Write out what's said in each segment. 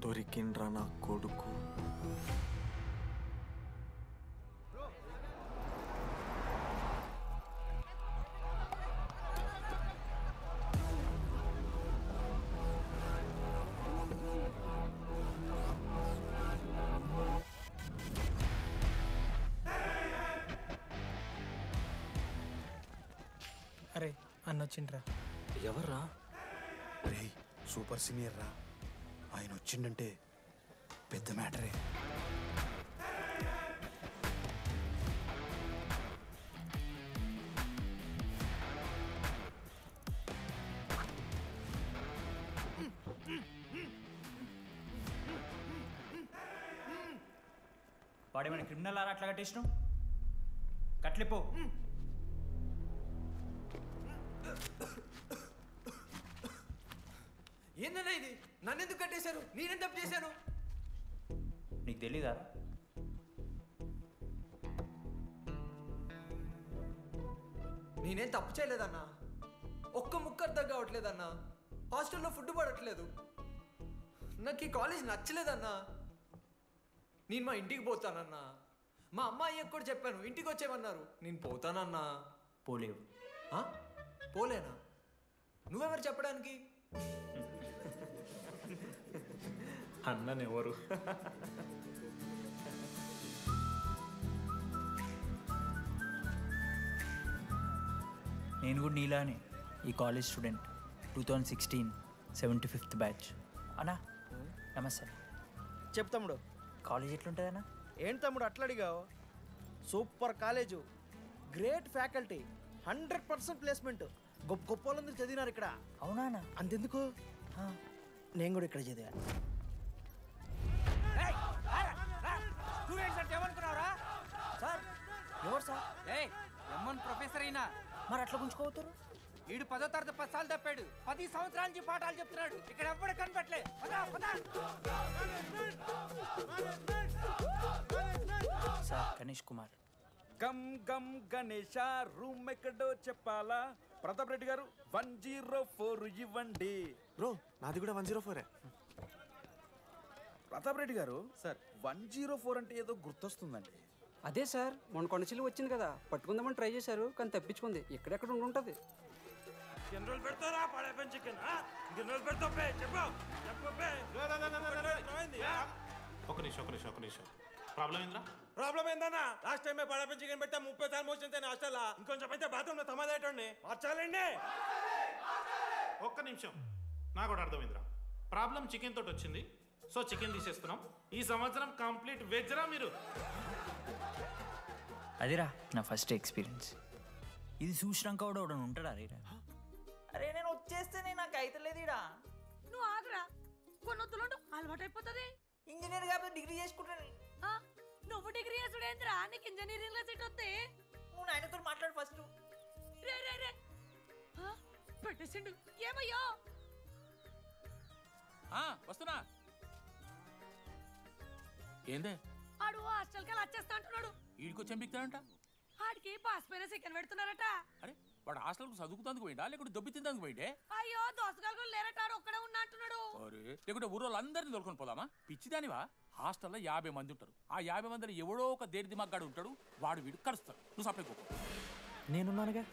దొరికిండ్రా నా కొడుకు. అరే అన్నొచ్చిండ్రా. ఎవర్రా? రే సూపర్ సీనియర్ రా, ఆయన వచ్చిండంటే పెద్ద మ్యాటరే. వాడేమైనా క్రిమినల్ ఆరా అట్లా కట్టేసినావు? కట్లిపో. ఏందన్నా ఇది? నన్నెందుకు కట్టేశారు? నేనేం తప్పు చేశాను? నీకు తెలీదా? నేనేం తప్పు చేయలేదన్నా. ఒక్క ముక్క అర్థం కావట్లేదన్నా. హాస్టల్లో ఫుడ్ పడట్లేదు. నాకు ఈ కాలేజ్ నచ్చలేదన్నా. నేను మా ఇంటికి పోతానన్నా. మా అమ్మాయి కూడా చెప్పాను, ఇంటికి వచ్చేమన్నారు. నేను పోతానన్నా. పోలేవు. పోలేనా? నువ్వెవరు చెప్పడానికి? అన్ననెవరు? నేను కూడా నీలానే ఈ కాలేజ్ స్టూడెంట్, 2016 75th బ్యాచ్. అన్నా నమస్తే. చెప్పు తమ్ముడు. కాలేజ్ ఎట్లుంటుంది అన్న? ఏంటి తమ్ముడు అట్లా అడిగావు? Super college, great faculty, 100% placement. గొప్ప గొప్ప వాళ్ళందరూ చదివినారు ఇక్కడ. అవునా అన్న? అంతెందుకు, నేను కూడా ఇక్కడ చదివా. సార్ ఎవరు సార్? ప్రొఫెసర్ అయినా మరి అట్లా గుంజుకోవతారు? వీడు 10వ తరగతి 10 సార్లు తప్పాడు. 10 సంవత్సరాల నుంచి పాఠాలు చెప్తున్నాడు. ఇక్కడ ఎవ్వడు కనపట్లే. సార్ గణేష్ కుమార్. గమ్ గమ్ గణేష, రూమ్ ఎక్కడో చెప్పాలా? ప్రతాప్ రెడ్డి గారు 104 ఇవ్వండి. బ్రో నాది కూడా 104. ప్రతాప్ రెడ్డి గారు సార్ 104 అంటే ఏదో గుర్తొస్తుందండి. అదే సార్, మొన్న కొండచిల్లి వచ్చింది కదా, పట్టుకుందామని ట్రై చేశారు కానీ తప్పించుకుంది. ఎక్కడెక్కడ ఉండుంటది. ఒక నిమిషం ప్రాబ్లం ఏంద్రా? ప్రాబ్లం ఏందన్నా? లాస్ట్ టైం పడపం చికెన్ పెట్టా 30 సార్లు మోషన్ హాస్టల్లా. ఇంకొంచెం అయితే బాత్రూమ్ లో తమాదేటండి మార్చాలండి. ఒక్క నిమిషం, నాకు కూడా అర్థమైందిరా. ప్రాబ్లం చికెన్ తోటి వచ్చింది, సో చికెన్ తీసేస్తున్నాం. ఈ సంవత్సరం కంప్లీట్ వెజ్ రా మీరు. అదిరా నా ఫస్ట్ ఎక్స్పీరియన్స్. ఇది చూసినాక కూడా ఒకడు ఉంటాడా రేరా? అరే నేను వచ్చేస్తేనే నాకు అయితే లేదు ఇడా. నువ్వు ఆగరా, కొన్నొత్తులు అలవాటు అయిపోతుంది. ఇంజనీర్ కాబట్టి డిగ్రీ చేసుకుంటాను. నువ్వు డిగ్రీ చేసుడేంద్రా, నీకు ఇంజనీరింగ్ లో సీట్ వస్తే. నువ్వు నాయనతో మాట్లాడు ఫస్ట్. రే రే రే పెట్టేసిండు. ఏమయ్యో? వస్తున్నా. ఏందే ఆడు హాస్టల్ కి వచ్చేస్తా అంటున్నాడు. ఈడికొచ్చి ఎంపిక్తాడంట. ఆడికి పాస్ పైన చికెన్ పెడుతున్నారట. అరే వాడు హాస్టల్కు చదువుకుతానికి పోయిండా లేకుంటే దొబ్బి తిందానికి పోయిండే? అయ్యో దోసగాలు లేరట, ఆడు ఒక్కడే ఉన్నా అంటున్నాడు. అరే లేకుంటే ఊరోళ్ళందరినీ దొరుకుని పోదామా? పిచ్చిదానివా? హాస్టల్లో 50 మంది ఉంటారు. ఆ 50 మందిలో ఎవడో ఒక దేడి దిమాగ్గాడు ఉంటాడు. వాడు వీడు కలుస్తాడు. నువ్వు సప్లై కోకు. నేనున్నానుగా.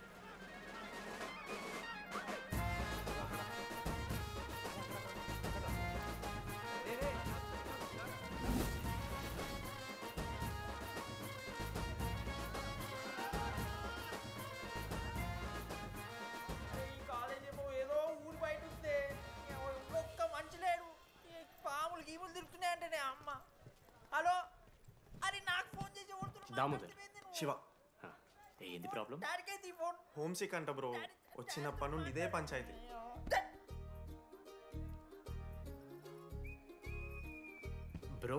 పాములు గీములు తిరుగుతున్నాయంటే అమ్మ. హలో, అరే నాకు ఫోన్ చేసి దామోదర్ శివ, ఏంది ప్రాబ్లం? డాడీకి ఫోన్. హోమ్ సిక్ అంట బ్రో. వచ్చినప్పటి నుండి ఇదే పంచాయతీ. బ్రో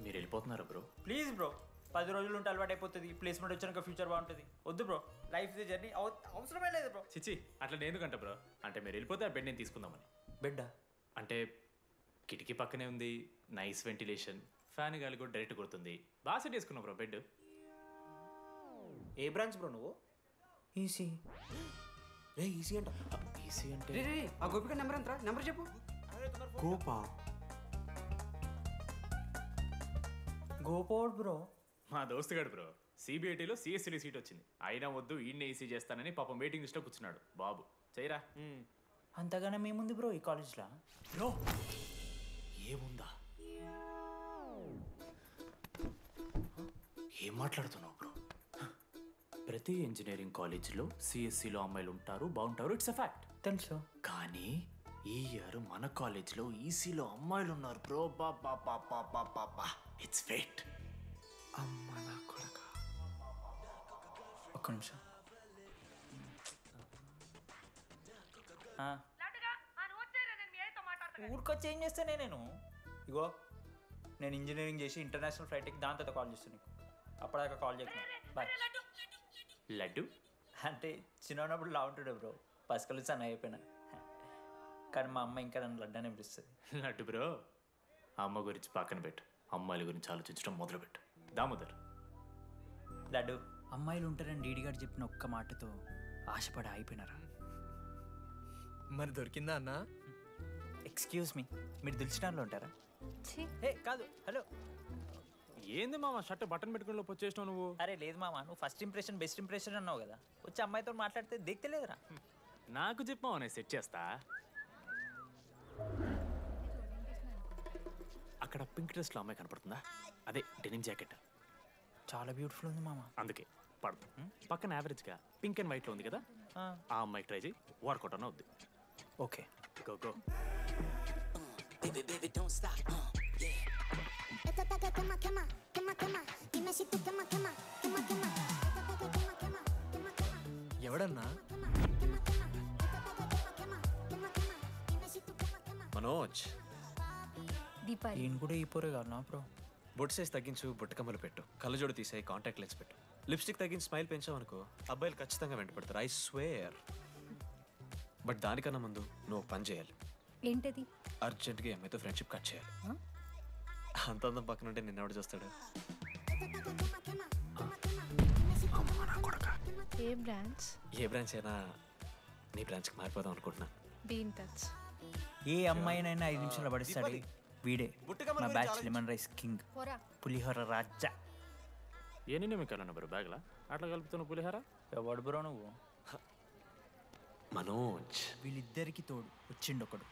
మీరు వెళ్ళిపోతున్నారా బ్రో? ప్లీజ్ బ్రో, 10 రోజులు ఉంటే అలవాటు అయిపోతుంది. ప్లేస్మెంట్ వచ్చాక ఫ్యూచర్ బాగుంటుంది. వద్దు బ్రో, లైఫ్ జర్నీ అవసరమే లేదు బ్రో. చిచి అట్లా నేను కంట బ్రో. అంటే మీరు వెళ్ళిపోతే ఆ బెడ్ నేను తీసుకుందామని. బెడ్డా? అంటే కిటికీ పక్కనే ఉంది, నైస్ వెంటిలేషన్, ఫ్యాన్ గాలి కూడా డైరెక్ట్ కొడుతుంది. బాగా సెట్ చేసుకున్నావు బ్రో బెడ్. ఏ బ్రాంచ్ బ్రో నువ్వు? ఈసీ. రే ఈసీ అంట. ఈసీ అంటే రే ఆ గోపిక నెంబర్ ఎంతరా? నెంబర్ చెప్పు. కోపా గోపోడ్ బ్రో. మా దోస్తుగాడు బ్రో సిబిఐటీలో సిఎస్సిడి సీట్ వచ్చింది. అయినా వద్దు ఈయన్నే ఈసీ చేస్తానని పాపం వెయిటింగ్ లిస్ట్లో కూర్చున్నాడు. బాబు చేయరా. అంతగానే మేముంది బ్రో ఈ కాలేజ్లో. బ్రో ఏముందా? ఏం మాట్లాడుతున్నావు బ్రో? ప్రతి ఇంజనీరింగ్ కాలేజీలో సిఎస్సిలో అమ్మాయిలు ఉంటారు, బాగుంటారు. It's a fact. తెలుసు. కానీ ఈ ఇయర్ మన కాలేజీలో ఈసీలో అమ్మాయిలు ఉన్నారు బ్రో. Baba it's fate. అమ్మ నా కొడక. ఒక్క నిమిషం. ఊరికొచ్చి ఏం చేస్తానే నేను? ఇగో నేను ఇంజనీరింగ్ చేసి ఇంటర్నేషనల్ ఫ్లైట్కి దాని తర్వాత కాల్ చేస్తాను నీకు. అప్పటిదాకా కాల్ చేయకు. బాయ్. లడ్డు అంటే చిన్నప్పుడు లా ఉంటుండే బ్రో, పసుకలు సన్న అయిపోయినా. కానీ మా అమ్మ ఇంకా నన్ను లడ్డు అనే పిలుస్తుంది. లడ్డు బ్రో అమ్మ గురించి పక్కన పెట్టు, అమ్మాయిల గురించి ఆలోచించడం మొదలుపెట్టు. దామోదర్ లడ్డు, అమ్మాయిలు ఉంటారని డీడీ గారు చెప్పిన ఒక్క మాటతో ఆశపడి అయిపోయినారా? మరి దొరికిందా అన్న? ఎక్స్క్యూజ్ మీ, మీరు దిల్చినార్లో ఉంటారా? ఏ కాదు, హలో. ఏంది మామ షర్ట్ బటన్ పెట్టుకుని లోపు వచ్చేసినావు నువ్వు? అరే లేదు మామ, నువ్వు ఫస్ట్ ఇంప్రెషన్ బెస్ట్ ఇంప్రెషన్ అన్నావు కదా. వచ్చి అమ్మాయితో మాట్లాడితే దిక్కలేదురా. నాకు చెప్పావు నేను సెట్ చేస్తా. అక్కడ పింక్ డ్రెస్లో అమ్మాయి కనపడుతుందా? అదే డెనిమ్ జాకెట్. చాలా బ్యూటిఫుల్ ఉంది మామ. అందుకే పడదు. పక్కన యావరేజ్గా పింక్ అండ్ వైట్లో ఉంది కదా, ఆ అమ్మాయి ట్రై చేయి. వర్కౌట్ అన్న వద్దు. Okay go go. ఎవడన్నా? మనోజ్. ఈయన కూడా ఈ పోరే కాదు నా బ్రో. బొట్టు సైజ్ తగ్గించు, బొట్టు కమ్మలు పెట్టు, కళ్ళజోడు తీసేయి, కాంటాక్ట్ లెన్స్ పెట్టు, లిప్స్టిక్ తగ్గించి స్మైల్ పెంచావనుకో అబ్బాయిలు ఖచ్చితంగా వెంట పెడతారు. I swear. బట్ దానికన్నా ముందు నువ్వు ఒక పని చేయాలి. ఏంటది? అర్జెంట్గా అమ్మాయితో ఫ్రెండ్షిప్ కట్ చేయాలి. అంత అందం పక్కన ఉంటే నిన్నెవడు చూస్తాడు? ఏ బ్రాంచ్? ఏ బ్రాంచ్ అయినా నీ బ్రాంచ్కి మారిపోదాం అనుకుంటున్నా. Be in touch. ఏ అమ్మాయినైనా 5 నిమిషాలు పడిస్తాడు వీడే. మా batch lemon rice king, pulihora Raja. ఎన్ని నిమిషాలు బ్రో బ్యాగ్లా అట్లా కలుపుతున్న పులిహోర? ఎవడు బ్రో నువ్వు? మనోజ్. వీళ్ళిద్దరికి తోడు వచ్చిండు ఒకడు.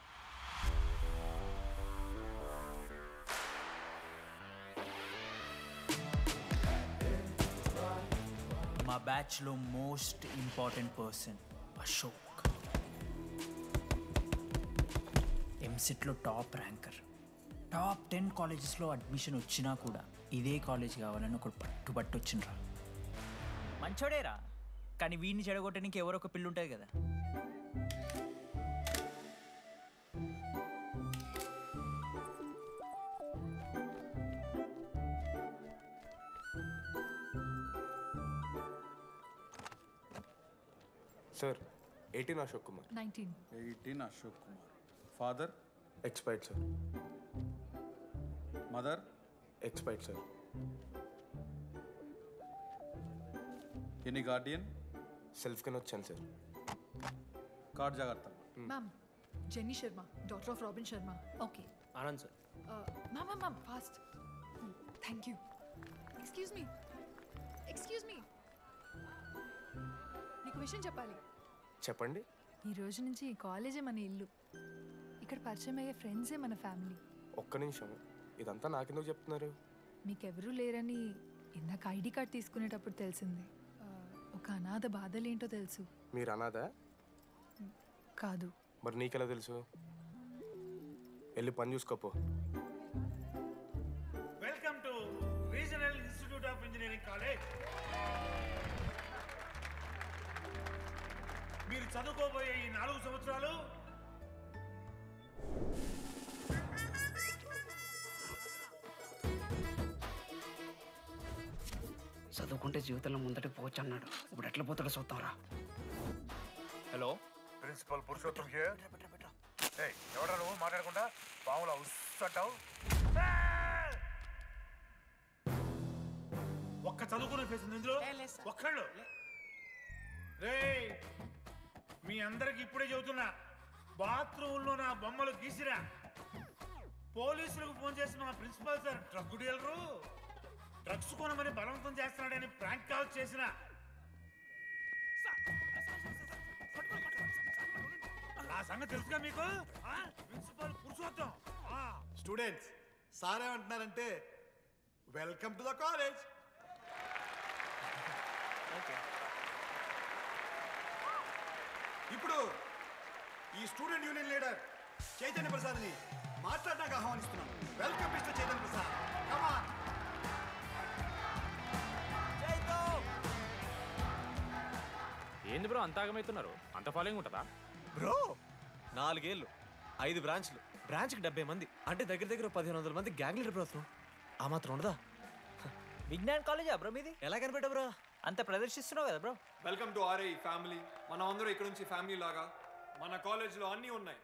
మా బ్యాచ్లో మోస్ట్ ఇంపార్టెంట్ పర్సన్ అశోక్. ఎంసెట్లో టాప్ ర్యాంకర్. టాప్ 10 కాలేజెస్లో అడ్మిషన్ వచ్చినా కూడా ఇదే కాలేజ్ కావాలని ఒకడు పట్టుబట్టి వచ్చిండ్రా. మంచోడేరా, కానీ వీడిని చెడగొట్టడానికి ఎవరో ఒక పిల్లు ఉంటుంది కదా. Sir 18 Ashok Kumar. 18 Ashok Kumar. Father? Expired sir. Mother? Expired sir. Any Guardian? Self కింద వచ్చాను సార్. కార్డ్ జాగ్రత్త. Ma'am, Jenny Sharma, daughter of Robin Sharma. Okay. Anand sir. Ma'am, fast. Thank you. Excuse me. నీకు విషయం చెప్పాలి. చెప్పండి. ఈ రోజు నుంచి ఈ కాలేజే మన ఇల్లు. ఇక్కడ పరిచయం అయ్యే ఫ్రెండ్సే మన ఫ్యామిలీ. ఒక్క నిమిషం, ఇదంతా నాకెందుకు చెప్తున్నారు? మీకెవరూ లేరని ఇందాక ఐడి కార్డ్ తీసుకునేటప్పుడు తెలిసింది. ఒక అనాథ బాధలేంటో తెలుసు. మీరు అనాథా? కాదు. మరి నీకెలా తెలుసు? వెళ్ళి పని చూసుకోపో. Welcome to regional institute of engineering college. మీరు చదువుకోబోయే ఈ 4 సంవత్సరాలు చదువుకుంటే జీవితంలో ముందటి పోవచ్చు అన్నాడు. ఇప్పుడు ఎట్లా పోతాడో చూద్దాంరా. Hello, principal Purushottam here. ఎవడా నువ్వు మాట్లాడకుండా పాములా ఉస్సంటావు? ఒక్క చదువుకునే ఫేస్ ఉంది ఇందులో. ఒక్కళ్ళు రేయ్, మీ అందరికి ఇప్పుడే చెబుతున్నా, బాత్రూంలో నా బొమ్మలు గీసిరా పోలీసులకు ఫోన్ చేసిన మా principal sir drug dealer drugs కొనమని బలవంతం చేస్తున్నాడని ప్రాంక్ కాల్ చేసిన ఆ సంగతి తెలుసుగా మీకు? ప్రిన్సిపాల్ పురుషోత్తం. స్టూడెంట్స్ సార్ ఏమంటున్నారంటే వెల్కమ్ టు ద కాలేజ్. ఇప్పుడు ఈ స్టూడెంట్ యూనియన్ లీడర్ చైతన్య ప్రసాద్ని మాట్లాడడానికి ఆహ్వానిస్తున్నాను. Welcome mister Chaitanya Prasad. Come on. ఏంది బ్రో అంత ఆగమవుతున్నారు? అంత ఫాలోయింగ్ ఉంటుందా బ్రో? 4 ఏళ్ళు 5 బ్రాంచ్లు, బ్రాంచ్కి 70 మంది అంటే దగ్గర దగ్గర 1500 మంది గ్యాంగ్ లీడర్ బ్రో. అసలు ఆ మాత్రం ఉండదా? విజ్ఞాన్ కాలేజా బ్రో మీది? ఎలా కనిపెట్టా బ్రో? అంత ప్రదర్శిస్తున్నావు కదా bro. Welcome to RI family. మనం అందరూ ఇక్కడ నుంచి ఫ్యామిలీ లాగా. మన కాలేజ్లో అన్నీ ఉన్నాయి.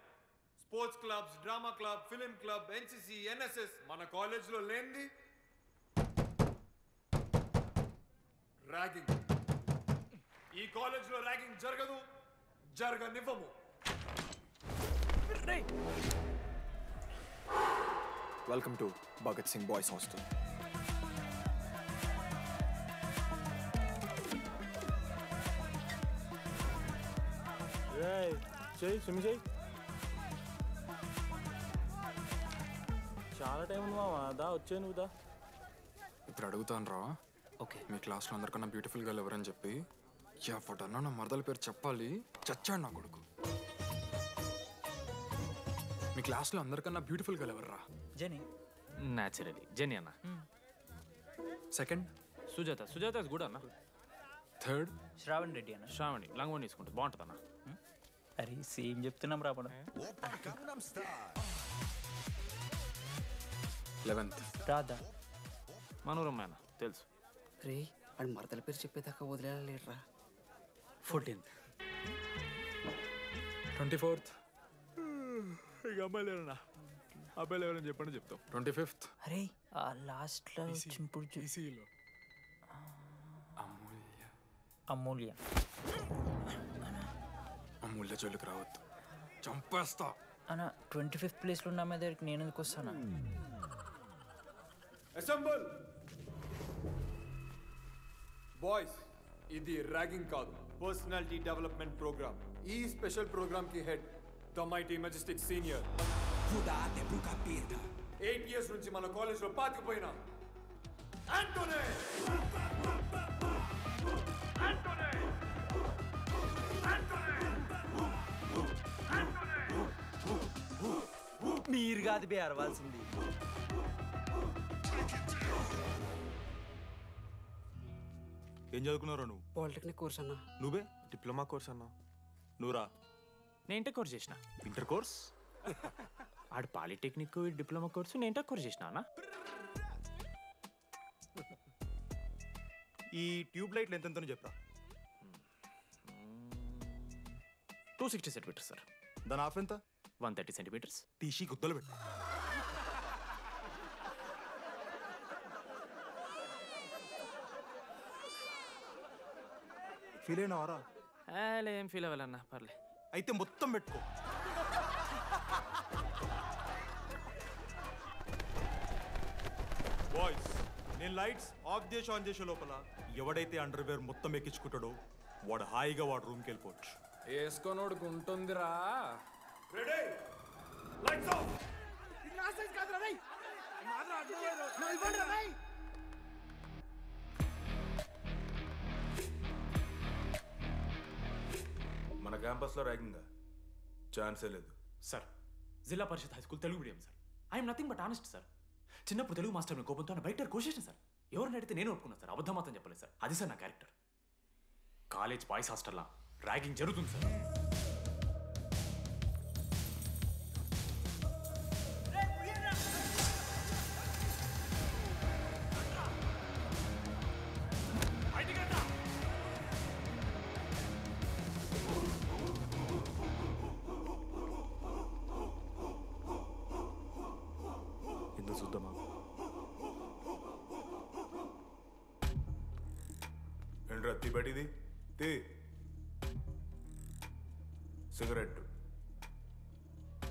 Sports clubs, drama club, film club, NCC, NSS. మన కాలేజ్లో లేనిది ర్యాగింగ్. ఈ కాలేజ్లో ర్యాగింగ్ జరగదు, జరగనివ్వము. Welcome to Bhagat Singh boys hostel. చెయ్యి స్విమ్మింగ్ చెయ్యి. చాలా టైం ఉంది మావా. దా వచ్చే నువ్వు దా. ఇప్పుడు అడుగుతాను రా. ఓకే. మీ క్లాస్లో అందరికన్నా బ్యూటిఫుల్ గర్ల్ ఎవరని చెప్పి ఎవడన్నా నా మరదల పేరు చెప్పాలి. చచ్చాడు నా కొడుకు. మీ క్లాస్లో అందరికన్నా బ్యూటిఫుల్ గర్ల్ ఎవర్రా? జెనీ. న్యాచురలీ జెనీ అన్న. Second Sujatha. Sujatha is good అన్న. థర్డ్ శ్రావణ్ రెడ్డి అన్న. శ్రావణి లంగోని తీసుకుంటుంది, బాగుంటుంది అన్న. అరే సేమ్ చెప్తున్నాం రాపడం. 11th రాధా. మనోరమ్మ అన్న తెలుసు. రే అని మరదల పేరు చెప్పేదాకా వదిలేరా. 14th 24th ఇక అమ్మాయిలు ఎవరన్నా అబ్బాయిలు ఎవరని చెప్పండి చెప్తాం. 25th అరే ఆ లాస్ట్లో చింపుడు ఈసీలో అమూల్య. అమూల్య జోలికి రావద్దు, చంపేస్తా. అన్న 25th ప్లేస్లో ఉన్న అమ్మాయి దగ్గరికి నేను ఎందుకు వస్తానా? Assemble boys. ఇది ర్యాగింగ్ కాదు, పర్సనాలిటీ డెవలప్మెంట్ ప్రోగ్రామ్. ఈ స్పెషల్ ప్రోగ్రామ్ కి head the mighty Majestic senior. 8 years నుంచి మన కాలేజ్లో పాతికిపోయిన ఆంటోనీ. మీరు కాదు బే అరవాల్సింది. ఏం చదువుకున్నారా నువ్వు? పాలిటెక్నిక్ కోర్స్ అన్నా. నువ్వే డిప్లొమా కోర్స్ అన్నా. నువ్వురా? నేను ఇంటర్ కోర్స్ చేసిన. Inter course? ఆడు పాలిటెక్నిక్ డిప్లొమా కోర్సు, నేను ఇంటర్ కోర్స్ చేసిన అన్న. ఈ ట్యూబ్ లైట్లు ఎంతెంతనో చెప్పరా. 260 సెంటీమీటర్స్ సార్. దాని ఆఫ్ ఎంత? 130 సెంటీమీటర్స్. టీసీ గుద్దలు పెట్టు. ఫీల్ అయినావారా? ఏం ఫీల్ అవ్వాలన్నా, పర్లే. అయితే మొత్తం పెట్టుకో. బాయ్స్, నేను లైట్స్ ఆఫ్ చేసి ఆన్ చేసే లోపల ఎవడైతే అండర్వేర్ మొత్తం ఎక్కించుకుంటాడో వాడు హాయిగా వాడు రూమ్కి వెళ్ళిపోవచ్చు. వేసుకోనోడుకు ఉంటుందిరా. Ready, lights off. మన క్యాంపస్లో ర్యాగింగ్ ఛాన్సే లేదు sir. Zilla Parishad high school Telugu medium sir. I'm nothing but honest sir. చిన్నప్పుడు తెలుగు మాస్టర్ కోపంతో బయట కోసేసిన సార్. ఎవరిని అడిగితే నేను ఒప్పుకున్నాను సార్. అబద్ధం మాత్రం చెప్పలేదు సార్. అది సార్ నా క్యారెక్టర్. కాలేజ్ బాయ్స్ హాస్టల్లా ర్యాగింగ్ జరుగుతుంది సార్. ఎందుకు చూద్దామా? ఏంట్రా తీపటిది? తీ సిగరెట్.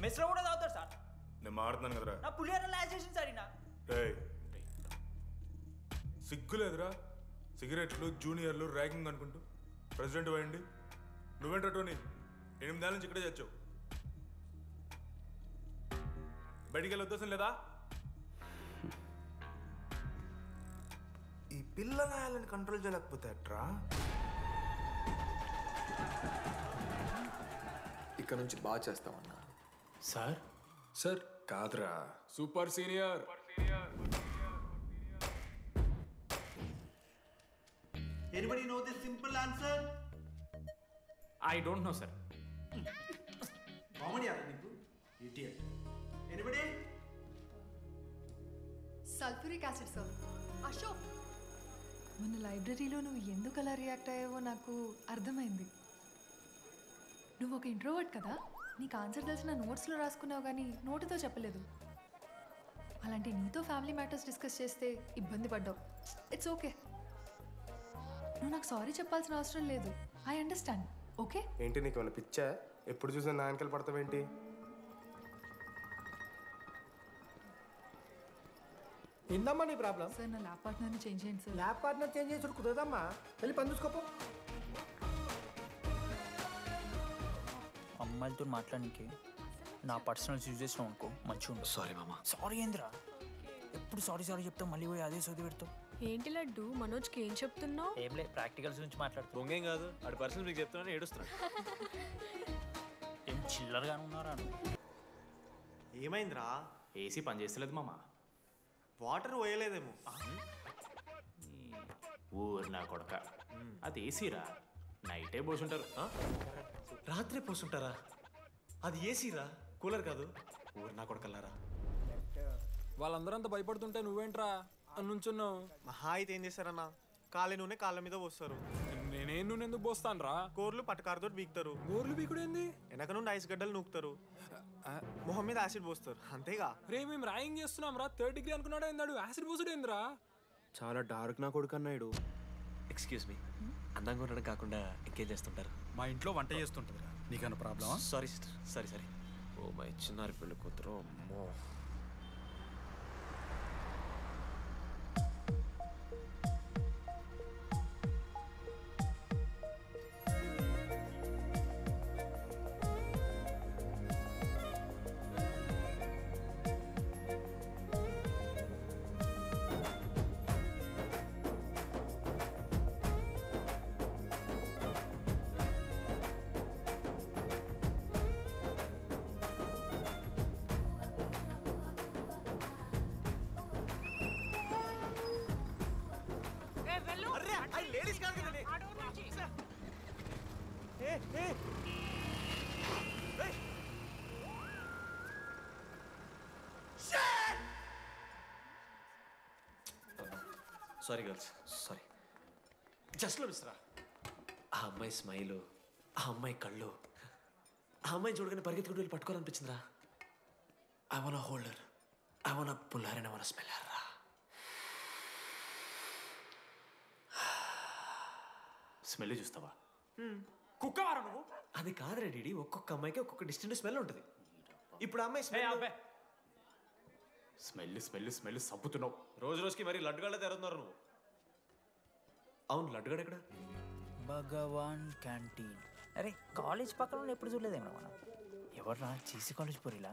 మెస్లో కూడా తాగుతారు సార్. నేను మాడుతున్నాను కదరా. నా పులిహోర లాస్ట్ చేసింది సరేనా? ఏయ్ సిగ్గులేదురా? సిగరెట్లు జూనియర్లు ర్యాగింగ్ అనుకుంటూ ప్రెసిడెంట్ పోయండి. నువ్వేంట్రా టోనీ 8 నెలల నుంచి ఇక్కడే చచ్చావు. బయటికి వెళ్ళే ఉద్దేశం లేదా? ఈ పిల్లగాయలను కంట్రోల్ చేయలేకపోతే అట్రా. ఇక్కడ నుంచి బాగా చేస్తామన్నా. సార్ సార్ కాదురా, super senior. Anybody know the simple answer? I don't know, sir. Comedy aapne niku idiot. Anybody? Sulphuric acid sir. Ashok, మొన్న లైబ్రరీలో నువ్వు ఎందుకు అలా రియాక్ట్ అయ్యావో నాకు అర్థమైంది. నువ్వు ఒక ఇంట్రోవర్ట్ కదా, నీకు ఆన్సర్ తెలిసిన నోట్స్లో రాసుకున్నావు కానీ నోటితో చెప్పలేదు. అలాంటి నీతో ఫ్యామిలీ మ్యాటర్స్ డిస్కస్ చేస్తే ఇబ్బంది పడ్డావు. ఇట్స్ ఓకే, నువ్వు నాకు సారీ చెప్పాల్సిన అవసరం లేదు. I understand. ఓకే? ఏంటి నీకు ఏమైనా పిచ్చా? ఎప్పుడు చూసినా నా వెనకాల పడతావేంటి? ఏందమ్మా నీ ప్రాబ్లం? సార్ నా ల్యాబ్ పార్ట్నర్ని చేంజ్ చేయండి సార్. ల్యాబ్ పార్ట్నర్ చేంజ్ చేసి కుదరదమ్మా. వెళ్ళి పని చూసుకోపో. అమ్మాయిలతో మాట్లాడడానికి నా పర్సనల్స్ యూజ్ చేసినావు అనుకో మంచిగా ఉండదు. సారీ మామ. సారీ ఏంద్రా? ఎప్పుడు సారీ సారీ చెప్తావు, మళ్ళీ పోయి అదే సోది పెడతావు. ఏంటి లడ్డు మనోజ్కి ఏం చెప్తున్నావు? ఏం లే, ప్రాక్టికల్స్ గురించి మాట్లాడుతూ. దొంగేం కాదు, ఆడి పర్సనల్ మీకు చెప్తున్నాను ఏడుస్తున్నాడు. ఏం చిల్లరగా ఉన్నారా? ఏమైందిరా? ఏసీ పని చేస్తలేదు మామ. వాటర్ పోయలేదేమో. ఊరు నా కొడక, అది ఏసీరా, నైటే పోసుంటారు. రాత్రి పోసుంటారా? అది ఏసీరా, కూలర్ కాదు. ఊరు నా కొడకల్లారా. వాళ్ళందరూ అంతా భయపడుతుంటే నువ్వేంట్రా నుంచున్నావు? మహా అయితే ఏం చేస్తారన్నా, కాళ్ళ నూనె కాళ్ళ మీద పోస్తారు. నేనేం నూనె ఎందుకు పోస్తాను రా? కూరలు పట్టకారుతో బీకుతారు. గోర్లు బీకుడు ఏంది? వెనక నుండి ఐస్ గడ్డలు నూకుతారు. మొహం మీద యాసిడ్ పోస్తారు, అంతేగా. రే మేము ర్యాగింగ్ చేస్తున్నాం రా. 3rd డిగ్రీ అనుకున్నాడు ఏందాడు, యాసిడ్ పోసుడు ఏందిరా? చాలా డార్క్ నా కొడుకు అన్నాడు. ఎక్స్క్యూజ్ మీ, అందంగా ఉండడం కాకుండా ఇంకేం చేస్తుంటారు? మా ఇంట్లో వంట చేస్తుంటారా? నీకన్నా ప్రాబ్లమా? Sorry sister, sorry. Oh my చిన్నారి పెళ్ళి కూతురు, అమ్మో. Sorry girls, sorry. జస్ట్ లో మిస్రా, ఆ అమ్మాయి స్మైలు, ఆ అమ్మాయి కళ్ళు, ఆ అమ్మాయి చూడగానే పరిగెత్తుకుంటూ వెళ్ళి పట్టుకోవాలనిపించిందిరా. I want holder, I want puller and I want smell her రా. స్మెల్ చూస్తావా? కుక్కవారా నువ్వు? అది కాదురా డీడీ, ఒక్కొక్క అమ్మాయికి ఒక్కొక్క డిస్టింట్ స్మెల్ ఉంటుంది. ఇప్పుడు అమ్మాయి స్మెల్ సబ్బుతున్నావు. రోజు రోజుకి మరి లడ్డుగడ్డ తెరుతున్నారు నువ్వు. అవును, లడ్డుగాడు ఎక్కడ? భగవాన్ క్యాంటీన్. అరే కాలేజ్ పక్కన ఎప్పుడు చూడలేదేమో మనం. ఎవర్రా జీసీ కాలేజ్ పోరిలా?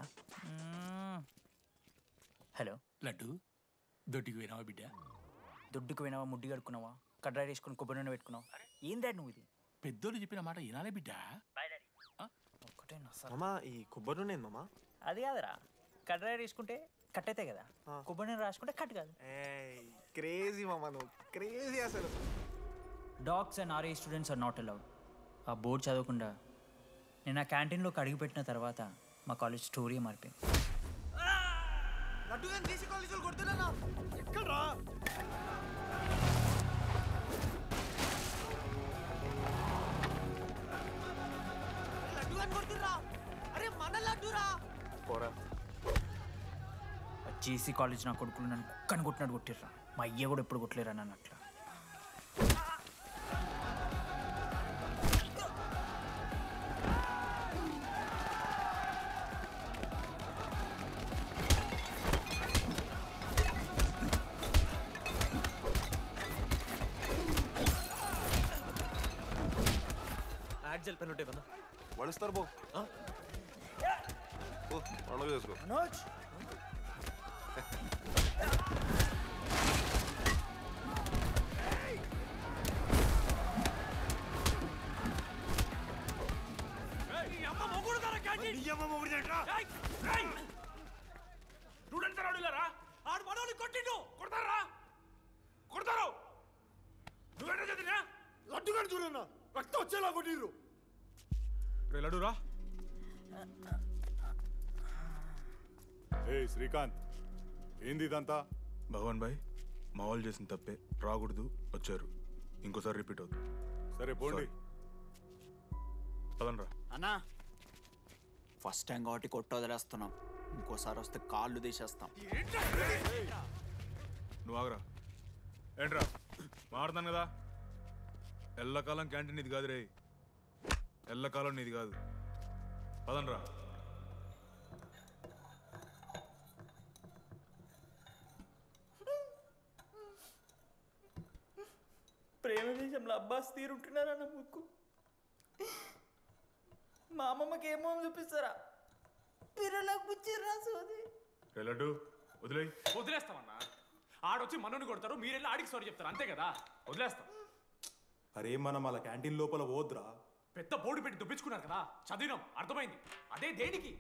హలో లడ్డు, దొడ్డికి పోయినావా బిడ్డ? దొడ్డుకు పోయినావా, ముడ్డి కడుక్కున్నావా, కడ్రాయి వేసుకుని కొబ్బరి నూనె పెట్టుకున్నావా? ఏం డాడ్ నువ్వు ఇది? పెద్దోళ్ళు చెప్పిన మాట వినాలే బిడ్డ. ఒక్కటే మామా, ఈ కొబ్బరి నూనె ఏంది మామా? అది కాదురా, కడ్రాయి వేసుకుంటే కట్ అవుతాయి కదా, కొబ్బరి నూనె రాసుకుంటే కట్ కాదు. క్రేజీ మామా, నువ్వు క్రేజీ అసలు. Dogs and RA students are not allowed. ఆ బోర్డు చదవకుండా నేను ఆ క్యాంటీన్లోకి అడుగుపెట్టిన తర్వాత మా కాలేజ్ స్టోరీ మారిపోయింది. లడ్డు గాని తీసి కాలేజీలో కొడుతున్నా. ఎక్కడ్రా? లడ్డు గాని కొడుతున్నా. అరే మన లడ్డురా. పోరా. జేసీ కాలేజ్ నా కొడుకులు నన్ను కుక్కని కొట్టినట్టు కొట్టిర్రా. మా అయ్య కూడా ఎప్పుడు కొట్టలేరా నన్ను అట్లా. బ్లాక్ జెల్ పెన్ ఉంటాయి కదా వాడిస్తారు బో పండుగ చేసుకో మనోజ్ ఆడు మనోని కొట్టిండు కొడతారా కొడతారు నువ్వేంటో చదివినా లడ్డుగాని చూడన్నా రక్తం వచ్చేలా కొట్టిర్రు రే లడ్డురా ఏ శ్రీకాంత్ ఏంది ఇదంతా భగవాన్ భాయ్ మా వాళ్ళు చేసిన తప్పే రాకూడదు వచ్చారు ఇంకోసారి రిపీట్ అవుతుంది సరే పోండి పదనరా అన్నా ఫస్ట్ టైం కాబట్టి కొట్టు వదిలేస్తున్నాం ఇంకోసారి వస్తే కాళ్ళు తీసేస్తాం నువ్వు ఆగరా ఏంట్రా మారుతాను కదా ఎల్లకాలం క్యాంటీన్ ఇది కాదు రే ఎల్లకాలం నీది కాదు పదనరా ప్రేమ దేశంలో అబ్బాస్ తీరుంటున్నారన్న ముక్కు మా అమ్మమ్మకి ఏమో చూపిస్తారా పిల్లలకు పుచ్చిర్రా సోది రే లడ్డు వదిలే వదిలేస్తామన్నా ఆడొచ్చి మనోని కొడతారు మీరెళ్ళి ఆడికి సారీ చెప్తారు అంతే కదా వదిలేస్తాం అరే మనం అలా క్యాంటీన్ లోపల పోద్రా పెద్ద బోర్డు పెట్టి దుబ్బించుకున్నారు కదా చదివినాం అర్థమైంది అదే దేనికి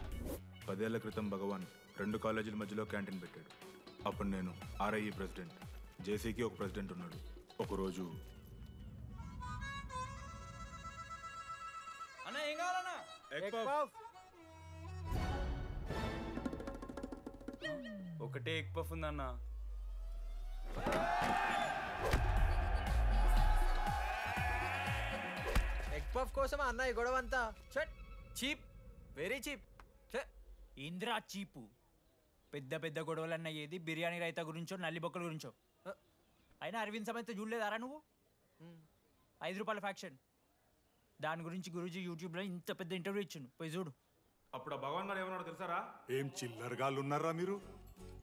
10 ఏళ్ల క్రితం భగవాన్ 2 కాలేజీల మధ్యలో క్యాంటీన్ పెట్టాడు అప్పుడు నేను ఆర్ఐఈ ప్రెసిడెంట్ జేసీకి ఒక ప్రెసిడెంట్ ఉన్నాడు ఒకరోజు అన్న ఏం కావాలన్నా ఒకటే ఎగ్ పఫ్ ఉందన్నా ఎగ్ పఫ్ కోసం అన్న ఈ గొడవ అంతా చీప్ వెరీ చీప్ ఇంద్రా చీపు పెద్ద పెద్ద గొడవలన్న ఏది బిర్యానీ రైతా గురించో నల్లి బొక్కల గురించో అయినా అరవింద్ సమేత చూడలేదారా నువ్వు 5 రూపాయల ఫ్యాక్షన్ దాని గురించి గురూజీ యూట్యూబ్లో ఇంత పెద్ద ఇంటర్వ్యూ ఇచ్చిండు పోయి చూడు అప్పుడు ఆ భగవాన్ గారు ఏమన్నాడు తెలుసారా ఏం చిల్లరగాళ్ళు ఉన్నారా మీరు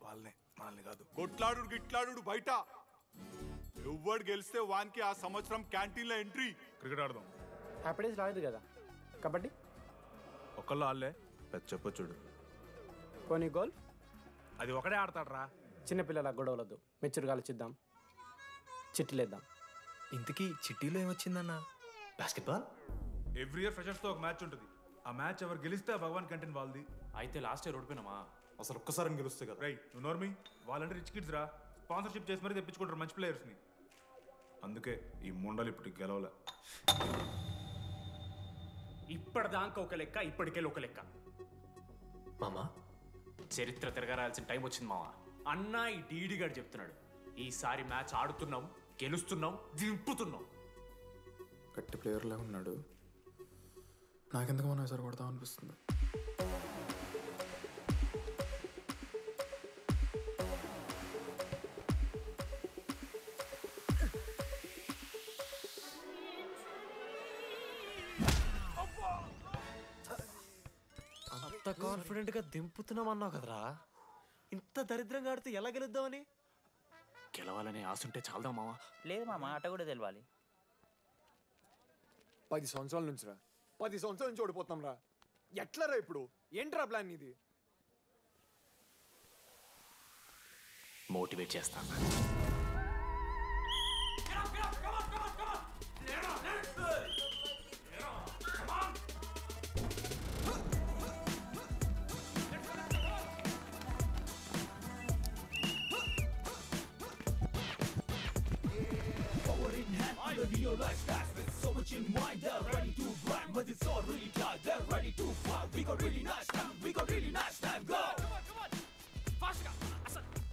వాళ్ళనే మనల్ని కాదు కొట్లాడు గిట్లాడు బయట ఎవ్వడు గెలిస్తే వానికి ఆ సంవత్సరం క్యాంటీన్ లో ఎంట్రీ క్రికెట్ ఆడదాం హ్యాపీడేస్ రాలేదు కదా కబడ్డీ ఒకళ్ళు ఆడలే పెద్ద చెప్పొచ్చుడు కొన్ని గోల్ అది ఒకడే ఆడతాడు రా చిన్నపిల్లల గొడవలొద్దు మెచ్యూర్గా ఆలోచిద్దాం చిట్టిలేద్దాం ఇంతకీ చిట్టీలో ఏమొచ్చిందన్న బాస్కెట్బాల్ ఎవ్రీ ఇయర్ ఫ్రెషర్స్ తో ఒక మ్యాచ్ ఉంటుంది ఆ మ్యాచ్ ఎవరు గెలిస్తే ఆ భగవాన్ క్యాంటీన్ వాళ్ళది అయితే లాస్ట్ ఇయర్ ఓడిపోయినామా అసలు ఒక్కసారి గెలుస్తే కదా రై నువ్వు నోర్మి వాళ్ళంటే రిచ్ కిడ్స్ రా స్పాన్సర్షిప్ చేసి మరీ తెప్పించుకుంటారు మంచి ప్లేయర్స్ని అందుకే ఈ ముండలు ఇప్పుడు గెలవలే ఇప్పటిదాకా ఒక లెక్క ఇప్పటికెళ్ళి ఒక లెక్క మామా చరిత్ర తిరగరాల్సిన టైం వచ్చింది మావా అన్నా ఈ డీడీ గారు చెప్తున్నాడు ఈసారి మ్యాచ్ ఆడుతున్నాం గెలుస్తున్నాం దింపుతున్నాం గట్టి ప్లేయర్లా ఉన్నాడు నాకెందుకు మనం ఎసరు కొడతాం అనిపిస్తుంది అంత కాన్ఫిడెంట్ గా దింపుతున్నాం అన్నావు కదరా ఇంత దరిద్రంగా ఆడితే ఎలా గెలుద్దామని గెలవాలనే ఆశుంటే చాలదా మావా లేదు మామ ఆట కూడా తెలవాలి 10 సంవత్సరాల నుంచి రా 10 సంవత్సరాల నుంచి ఓడిపోతాం రా ఎట్లా రా ఇప్పుడు ఏంట్రా ప్లాన్ ఇది మోటివేట్ చేస్తాను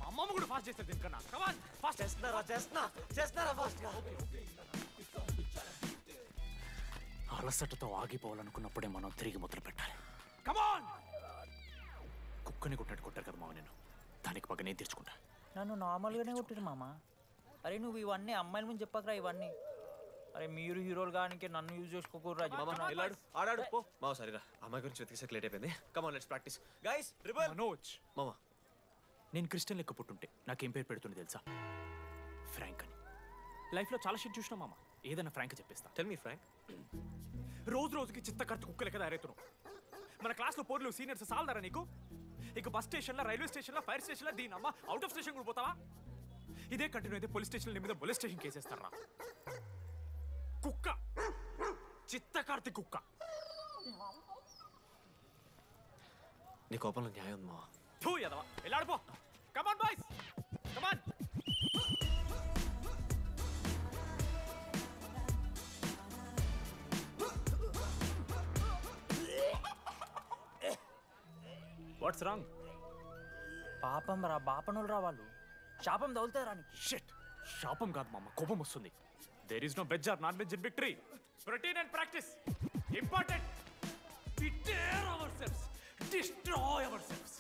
అమ్మమ్మ కూడా ఫాస్ట్ చేస్తారు దీనికన్నా కమాన్ ఫాస్ట్ చేస్తున్నారా ఫాస్ట్ గా అలసటతో ఆగిపోవాలనుకున్నప్పుడే మనం తిరిగి మొదలు పెట్టాలి కమాన్ కుక్కని కొట్టాడు కొట్టారు కదా మావ నేను దానికి పక్క నేను తెచ్చుకుంటా నన్ను నార్మల్గానే కొట్టిరు మామ అరే నువ్వు ఇవన్నీ అమ్మాయిల ముందు చెప్పకరా ఇవన్నీ అరే మీరు హీరోలు కానీ నన్ను యూజ్ చేసుకోకూడరా ఆడాడు పో మావ సరిగా అమ్మాయి గురించి వెతికేసరికి లేట్ అయిపోయింది come on let's practice guys rebel Manoj మామ నేను క్రిస్టియన్ లెక్క పుట్టుంటే నాకేం పేరు పెడుతుంది తెలుసా ఫ్రాంక్ అని లైఫ్లో చాలా షిట్ చూసినా మామ ఏదైనా ఫ్రాంక్ చెప్పేస్తా. Tell me frank. రోజు రోజుకి చిత్త కట్టు కుక్కలే కదా అరేతున్నావు. మన క్లాస్లో పోర్లు సీనియర్స్ సాల్దారా నీకు? ఇక బస్ స్టేషన్లో, రైల్వే స్టేషన్లో, ఫైర్ స్టేషన్లో దీని అమ్మ అవుట్ ఆఫ్ స్టేషన్ కూడా పోతావా? ఇదే కంటిన్యూ అయితే పోలీస్ స్టేషన్ మీద పోలీస్ స్టేషన్ కేసేస్తారా? కుక్క, చిత్త కార్తి కుక్క. నీ కోపంలో న్యాయం ఉందా? థూ యదవా, వెళ్ళాడిపో. Come on boys, come on. What's wrong? పాపం రా, బాపనులు రా వాళ్ళు. శాపం తగులుతారా నీకు? షిట్, శాపం కాదు మామ, కోపం వస్తుంది. There is no veg or non veg in victory. Routine and practice important. We dare ourselves, destroy ourselves.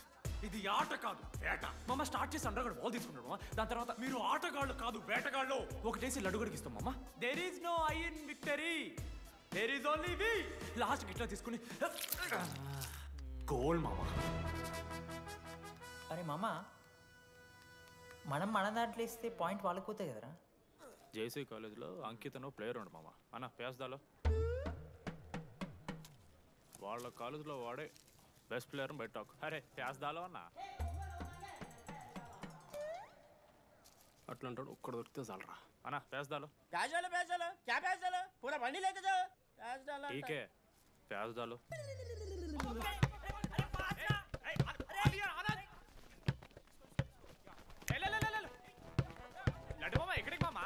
ఇది ఆట కాదు, వేట. మామ స్టార్ట్ చేసి అండర్గాడు బాల్ తీసుకున్నాడు మామ. దాని తర్వాత మీరు ఆటగాళ్ళు కాదు, వేటగాళ్ళు. ఒకటేసి లడ్డు గడికిస్తాం మామ. There is no I in victory, there is only we. Last ఇట్లా తీసుకుని గోల్ మామ. అరే మామ, మనం మన దాంట్లో ఇస్తే పాయింట్ వాళ్ళకి పోతాయి కదరా. జేసీ కాలేజ్లో అంకితను ప్లేయర్ ఉండు మామ. అన్న పేస్దాలో వాళ్ళ కాలేజ్లో వాడే బెస్ట్ ప్లేయర్ బయట టాక్. అరే పేస్దాలో అన్న అట్లా అంటాడు. ఒక్కడ దొరికితే చాలరా అన్న. పేస్దాలో क्या प्याज डालो पूरा बंडी लेके जाओ प्याज डालो ठीक है प्याज डालो. లడ్డు మామ ఎక్కడికి మామ?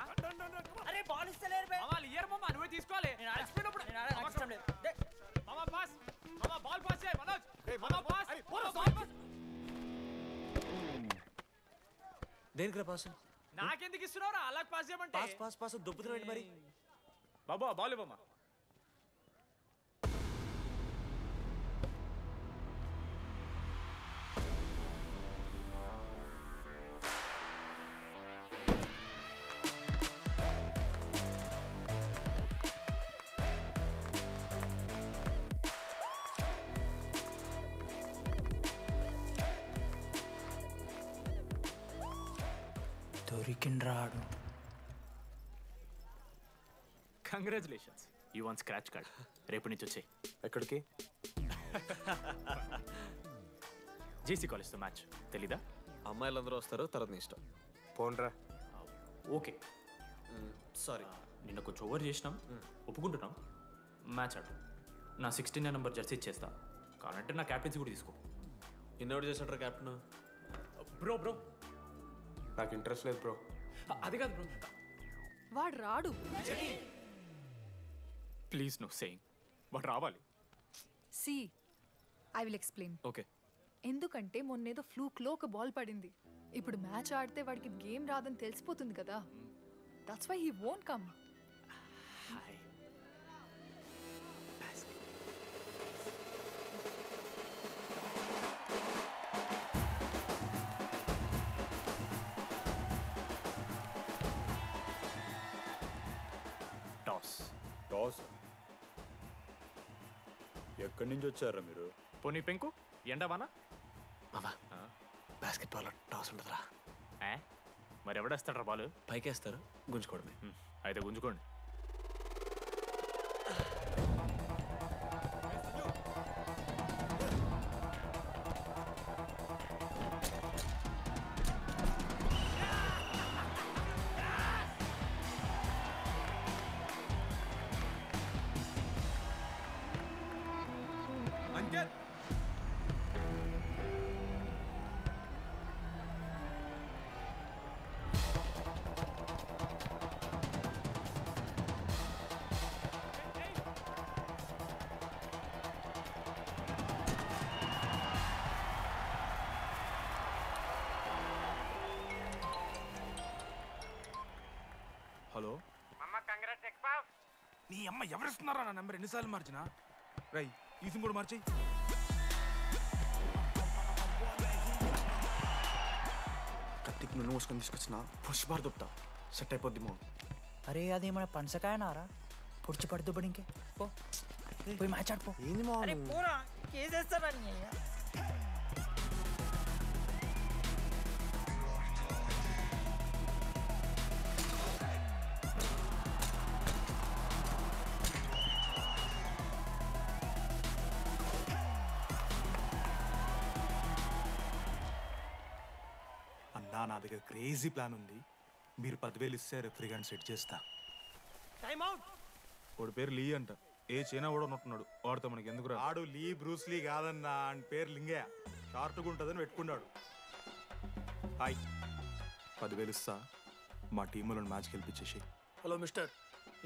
अरे बॉल ఇస్తలేరు బే మామ ఇయర్ మామ నువ్వే తీసుకోవాలి. నేను ఆడిపోయినప్పుడు నాకు ఇష్టం లేదు. మామ పాస్, మామ బాల్ పాస్ చేయి మనోజ్. మామ పాస్, బాల్ పాస్. దేనికి పాస్? నాకెందుకు ఇస్తున్నావురా? అలా పాస్ చేయమంటే. పాస్ పాస్ పాస్ దొబ్బుతున్నాడు మరి. బాబా బాల్ ఇవ్వమ్మా. దొరికిండ్రాడు. Congratulations, you won scratch card. రేపు నుంచి వచ్చాయి. ఎక్కడికి? జేసీ కాలేజ్తో మ్యాచ్ తెలీదా? అమ్మాయిలందరూ వస్తారు, తర్వాత నీ ఇష్టం. పోన్రా. ఓకే సారీ, నిన్న కొంచెం ఓవర్ చేసినాం, ఒప్పుకుంటున్నాం. మ్యాచ్ ఆడు. నా 69 నెంబర్ జెర్సీ ఇచ్చేస్తా. కావాలంటే నా క్యాప్టెన్సీ కూడా తీసుకో. ఇన్నోడు చేసాడు క్యాప్టెన్. బ్రో బ్రో నాకు ఇంట్రెస్ట్ లేదు బ్రో. అది కాదు బ్రో. వాడు రాడు. Please no saying. వాడు రావాలి. See I will explain. Okay. ఎందుకంటే మొన్నేదో ఫ్లూక్లో ఒక బాల్ పడింది. ఇప్పుడు మ్యాచ్ ఆడితే వాడికి గేమ్ రాదని తెలిసిపోతుంది కదా. That's why he won't come. Toss. Toss? ఎక్కడి నుంచి వచ్చారా మీరు? పోనీ పెంకు ఎండవానా? మామా బాస్కెట్బాల్ టాస్ ఉండదురా. మరి ఎవడేస్తాడ్రా బాల్? పైకేస్తారు, గుంజుకోవడమే. అయితే గుంజుకోండి. అంకిత్, హలో. నీ అమ్మ ఎవరిస్తున్నారా నా నెంబర్? ఎన్నిసార్లు మార్చినా? రై ఈసం కూడా మార్చేయి. కత్తికి నూనె పోసుకొని తీసుకొచ్చిన పుష్పార్ దొప్తా సెట్ అయిపోద్ది మో. అరే అది మన పనసకాయనారా? పొడిచి పడుతూ ఇంకే పో, పోయి మ్యాచ్ ఆడిపో. ఏంది మా अरे पूरा కేసేస్తారా నీ నా దగ్గర క్రేజీ ప్లాన్ ఉంది. మీరు 10,000 ఇస్తే రెఫ్రీ గారిని సెట్ చేస్తా. Time out. వాడి పేరు లీ అంట. ఏ చైనా కూడా ఉన్నట్టున్నాడు. వాడితో మనకి ఎందుకు రా? ఆడు లీ బ్రూస్ లీ కాదన్నా, అని పేరు లింగయ్య. షార్ట్గా ఉంటుందని పెట్టుకున్నాడు. హాయ్, 10,000 ఇస్తా. మా టీంలో మ్యాచ్ గెలిపించేసి. Hello mister,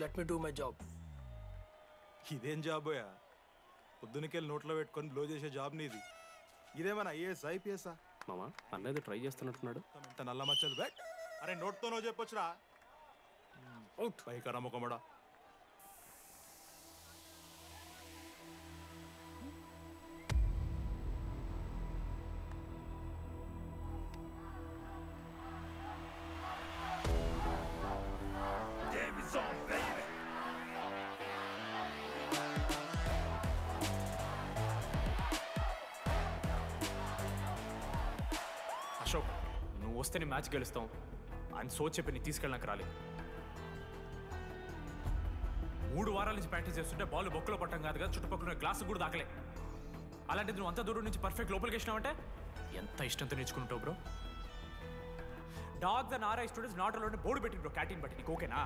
let me do my job. ఇదేం జాబోయా? పొద్దునకెళ్ళి నోట్లో పెట్టుకొని బ్లో చేసే జాబ్ నీది. ఇదేమన్నా ఐఏఎస్ ఐపీఎస్ఆ? మామా అన్నది ట్రై చేస్తున్నట్టున్నాడు. ఇంత నల్ల మచ్చలు బెట్. అరే నోట్తోనో చెప్పొచ్చురా. అవుట్ పైకరా ముఖమడా. అశోక్, నువ్వు వస్తే నీ మ్యాచ్ గెలుస్తాం అని సోచ్ చెప్పి నీ తీసుకెళ్ళడానికి రాలేదు. 3 వారాల నుంచి ప్రాక్టీస్ చేస్తుంటే బాల్ బొక్కలో పట్టం కాదు కదా, చుట్టుపక్కల గ్లాసు కూడా దాకలే. అలాంటిది నువ్వు అంత దూరం నుంచి పర్ఫెక్ట్ లోపలికి వేసినావంటే ఎంత ఇష్టంతో నేర్చుకుంటావు bro. Dogs and RI students not allowed board పెట్టి బ్రో, క్యాటీన్ బట్టి. నీకు ఓకేనా?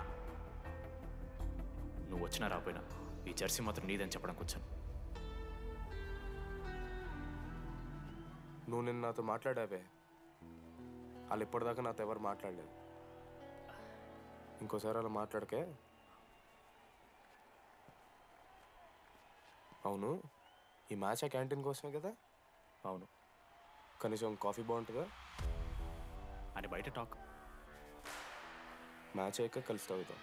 నువ్వు వచ్చినా రాపోయినా ఈ జెర్సీ మాత్రం నీదని చెప్పడానికి వచ్చాను. నువ్వు నిన్న నాతో మాట్లాడావే, వాళ్ళు ఇప్పటిదాకా నాతో ఎవరు మాట్లాడలేదు. ఇంకోసారి అలా మాట్లాడకే. అవును, ఈ మ్యాచ్ ఆ క్యాంటీన్ కోసమే కదా? అవును. కనీసం కాఫీ బాగుంటుందా అని బయట టాక్. మ్యాచ్ అయ్యాక కలిసి తాగుతాం.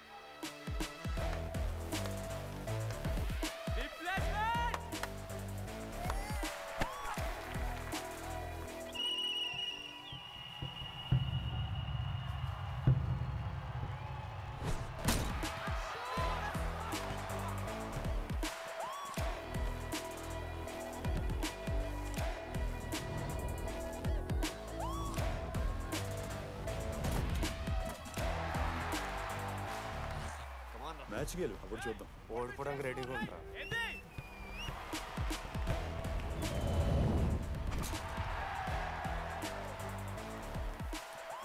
మ్యాచ్ గెలు, అప్పుడు చూద్దాం. ఓడిపోవడానికి రెడీగా ఉంటా.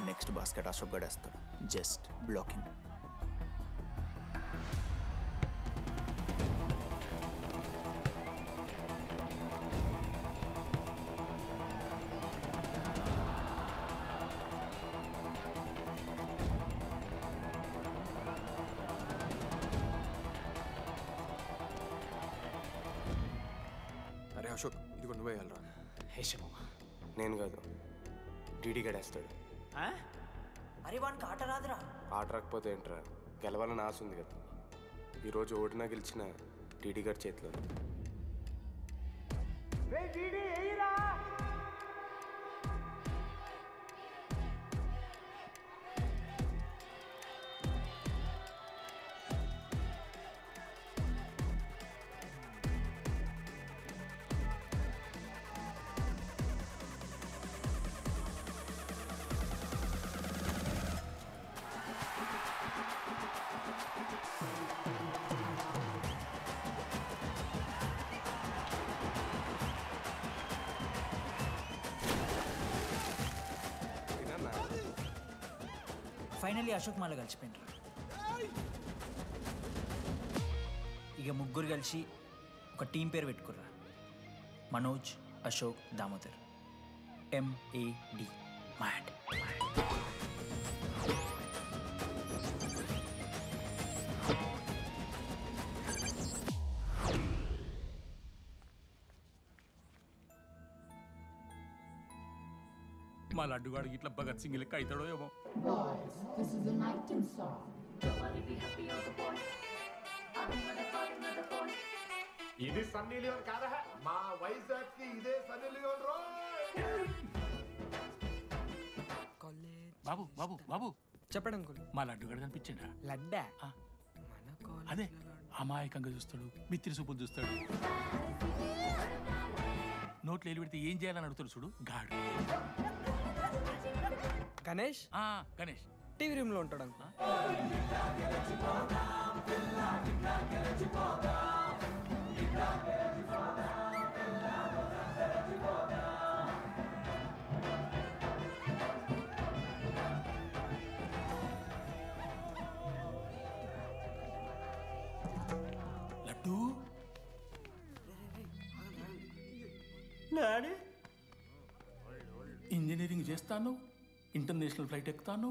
నెక్స్ట్ బాస్కెట్ అశోక్ గడేస్తాడు. Just blocking. అరే అశోక్, ఇది నువ్వే వెళ్ళరా. నేను కాదు, డీడీ గడేస్తాడు. అరే వానికి ఆట రాదురా. ఆట రాకపోతే ఏంట్రా, గెలవాలని ఆశ ఉంది కదా. ఈరోజు ఓడినా గెలిచిన డీడీ గారి చేతిలో. ఫైనలీ అశోక్ మాల కలిసిపోయినరా. ఇక ముగ్గురు కలిసి ఒక టీం పేరు పెట్టుకుర్రా. మనోజ్, అశోక్, దామోదర్. MAD. మ్యాడ్. మా లడ్డుగాడికి ఇట్లా భగత్ సింగ్ లెక్క అవుతాడో ఏమో. ఇది సన్నీ లియోన్ కాదా? మా వైజాగ్ కి ఇదే సన్నీ లియోన్ రో. బాబు బాబు బాబు చెప్పండి అంకుల్. మా లడ్డుగాడు కనిపించిండా? లడ్డా? అదే అమాయకంగా చూస్తాడు, మిత్రి చూపులు చూస్తాడు. నోట్లు ఎల్లి పెడితే ఏం చేయాలని అడుగుతాడు చూడు, గాడు. గణేష్? గణేష్ టీవీ రూమ్ లో ఉంటాడు అంకుల్. డాడీ ఇంజనీరింగ్ చేస్తాను, ఇంటర్నేషనల్ ఫ్లైట్ ఎక్కుతాను,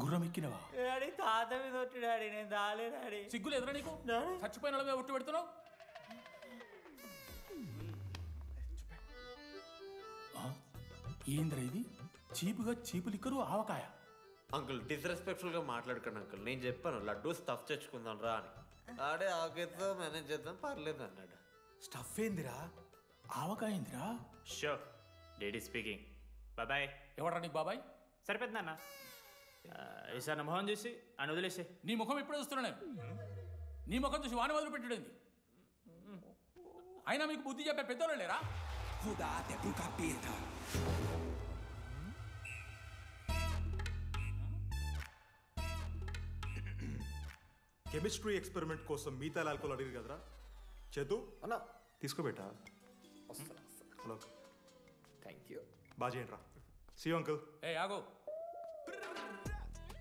గుర్రం ఎక్కినవా? డాడీ తాత మీద ఒట్టు డాడీ, నేను దాలే డాడీ. సిగ్గులు ఎదురా నీకు? చచ్చిపోయిన వాళ్ళ మీద ఒట్టు పెడుతున్నావు. ఏంద్రా ఇది? చీపుగా చీపు లిక్కరు ఆవకాయ. అంకుల్ డిస్రెస్పెక్ట్ఫుల్గా మాట్లాడకండి అంకుల్. నేను చెప్పాను లడ్డూ స్టఫ్ తెచ్చుకుందాం రా అని. ఆడే ఆకేతో మేనేజ్ చేద్దాం పర్లేదు అన్నాడు. స్టఫ్ ఏందిరా? ఆవకాయ ఏందిరా? Show daddy speaking. బాబాయ్. ఎవడ్రా నీకు బాబాయ్? సరిపోతుందన్న. ఈసారి నా మొహం చూసి అని వదిలేసే. నీ ముఖం ఎప్పుడే చూస్తున్నా నేను. నీ ముఖం చూసి వాని వదిలి పెట్టడండి. అయినా మీకు బుద్ధి చెప్పే పెద్దోళ్ళు లేరా? కెమిస్ట్రీ ఎక్స్పెరిమెంట్ కోసం మిగతా ఆల్కహాల్ అడిగారు కదరా చేతు అన్న తీసుకోబెట్టా. Hello thank you. బాగా చేయండి రా. See uncle. ఏ ఆగో,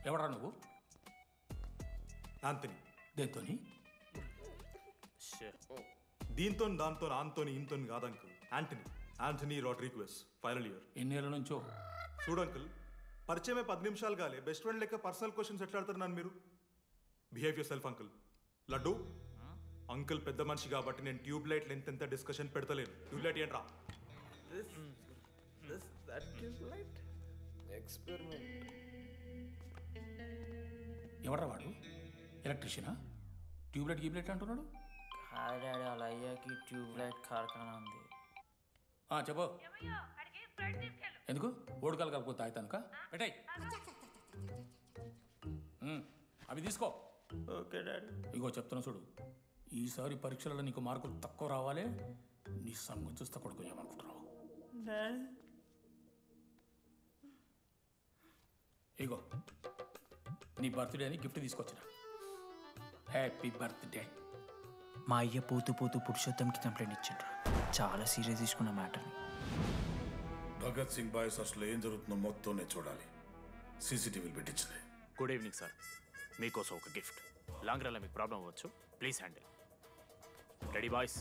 ఎవడరా నువ్వు? ఆంథనీ. దేంతోని? దీంతో దాంతో ఆంతోని ఇంతో కాదు uncle. Anthony Rodrigues, final year. ఎన్నేళ్ళ నుంచో? చూడు అంకుల్, పరిచయమే 10 నిమిషాలు కాలే బెస్ట్ ఫ్రెండ్ లెక్క పర్సనల్ క్వశ్చన్స్ ఎట్లా ఆడతారు నన్ను మీరు? Behave yourself uncle. Laddu uncle పెద్ద మనిషి కాబట్టి నేను ట్యూబ్ లైట్ లెంత్ ఎంత డిస్కషన్ పెడతలేను. ట్యూబ్ లైట్ ఏంట్రా? ఎవడ్రా వాడు? ఎలక్ట్రీషియనా? ట్యూబ్లైట్ గీబ్లైట్ అంటున్నాడు. డాడీ అలా అయ్యాకి ట్యూబ్లైట్ కార్ఖానా ఉంది. చెప్పు. ఎందుకు? ఓడికాలు కలుపుతా అవుతానుక పెట్టాయి. అవి తీసుకో. Okay daddy. ఇగో చెప్తున్నా చూడు, ఈసారి పరీక్షలలో నీకు మార్కులు తక్కువ రావాలి. నీ సంగతి చూస్తా కొడుకు ఏమనుకుంటున్నావు? ఇగో నీ బర్త్డే అని గిఫ్ట్ తీసుకొచ్చిన. Happy birthday. మా అయ్య పోతూ పోతూ పురుషోత్తంకి కంప్లైంట్ ఇచ్చిండ్రు. చాలా సీరియస్ తీసుకున్న మ్యాటర్ని. భగత్ సింగ్ బాయ్స్ అసలు ఏం జరుగుతుందో మొత్తం నేను చూడాలి. సీసీటీవీలు పెట్టించలే. Good evening sir. మీకోసం ఒక గిఫ్ట్. లాంగ్ రన్లో మీకు ప్రాబ్లం అవ్వచ్చు, ప్లీజ్ హ్యాండిల్. Ready boys?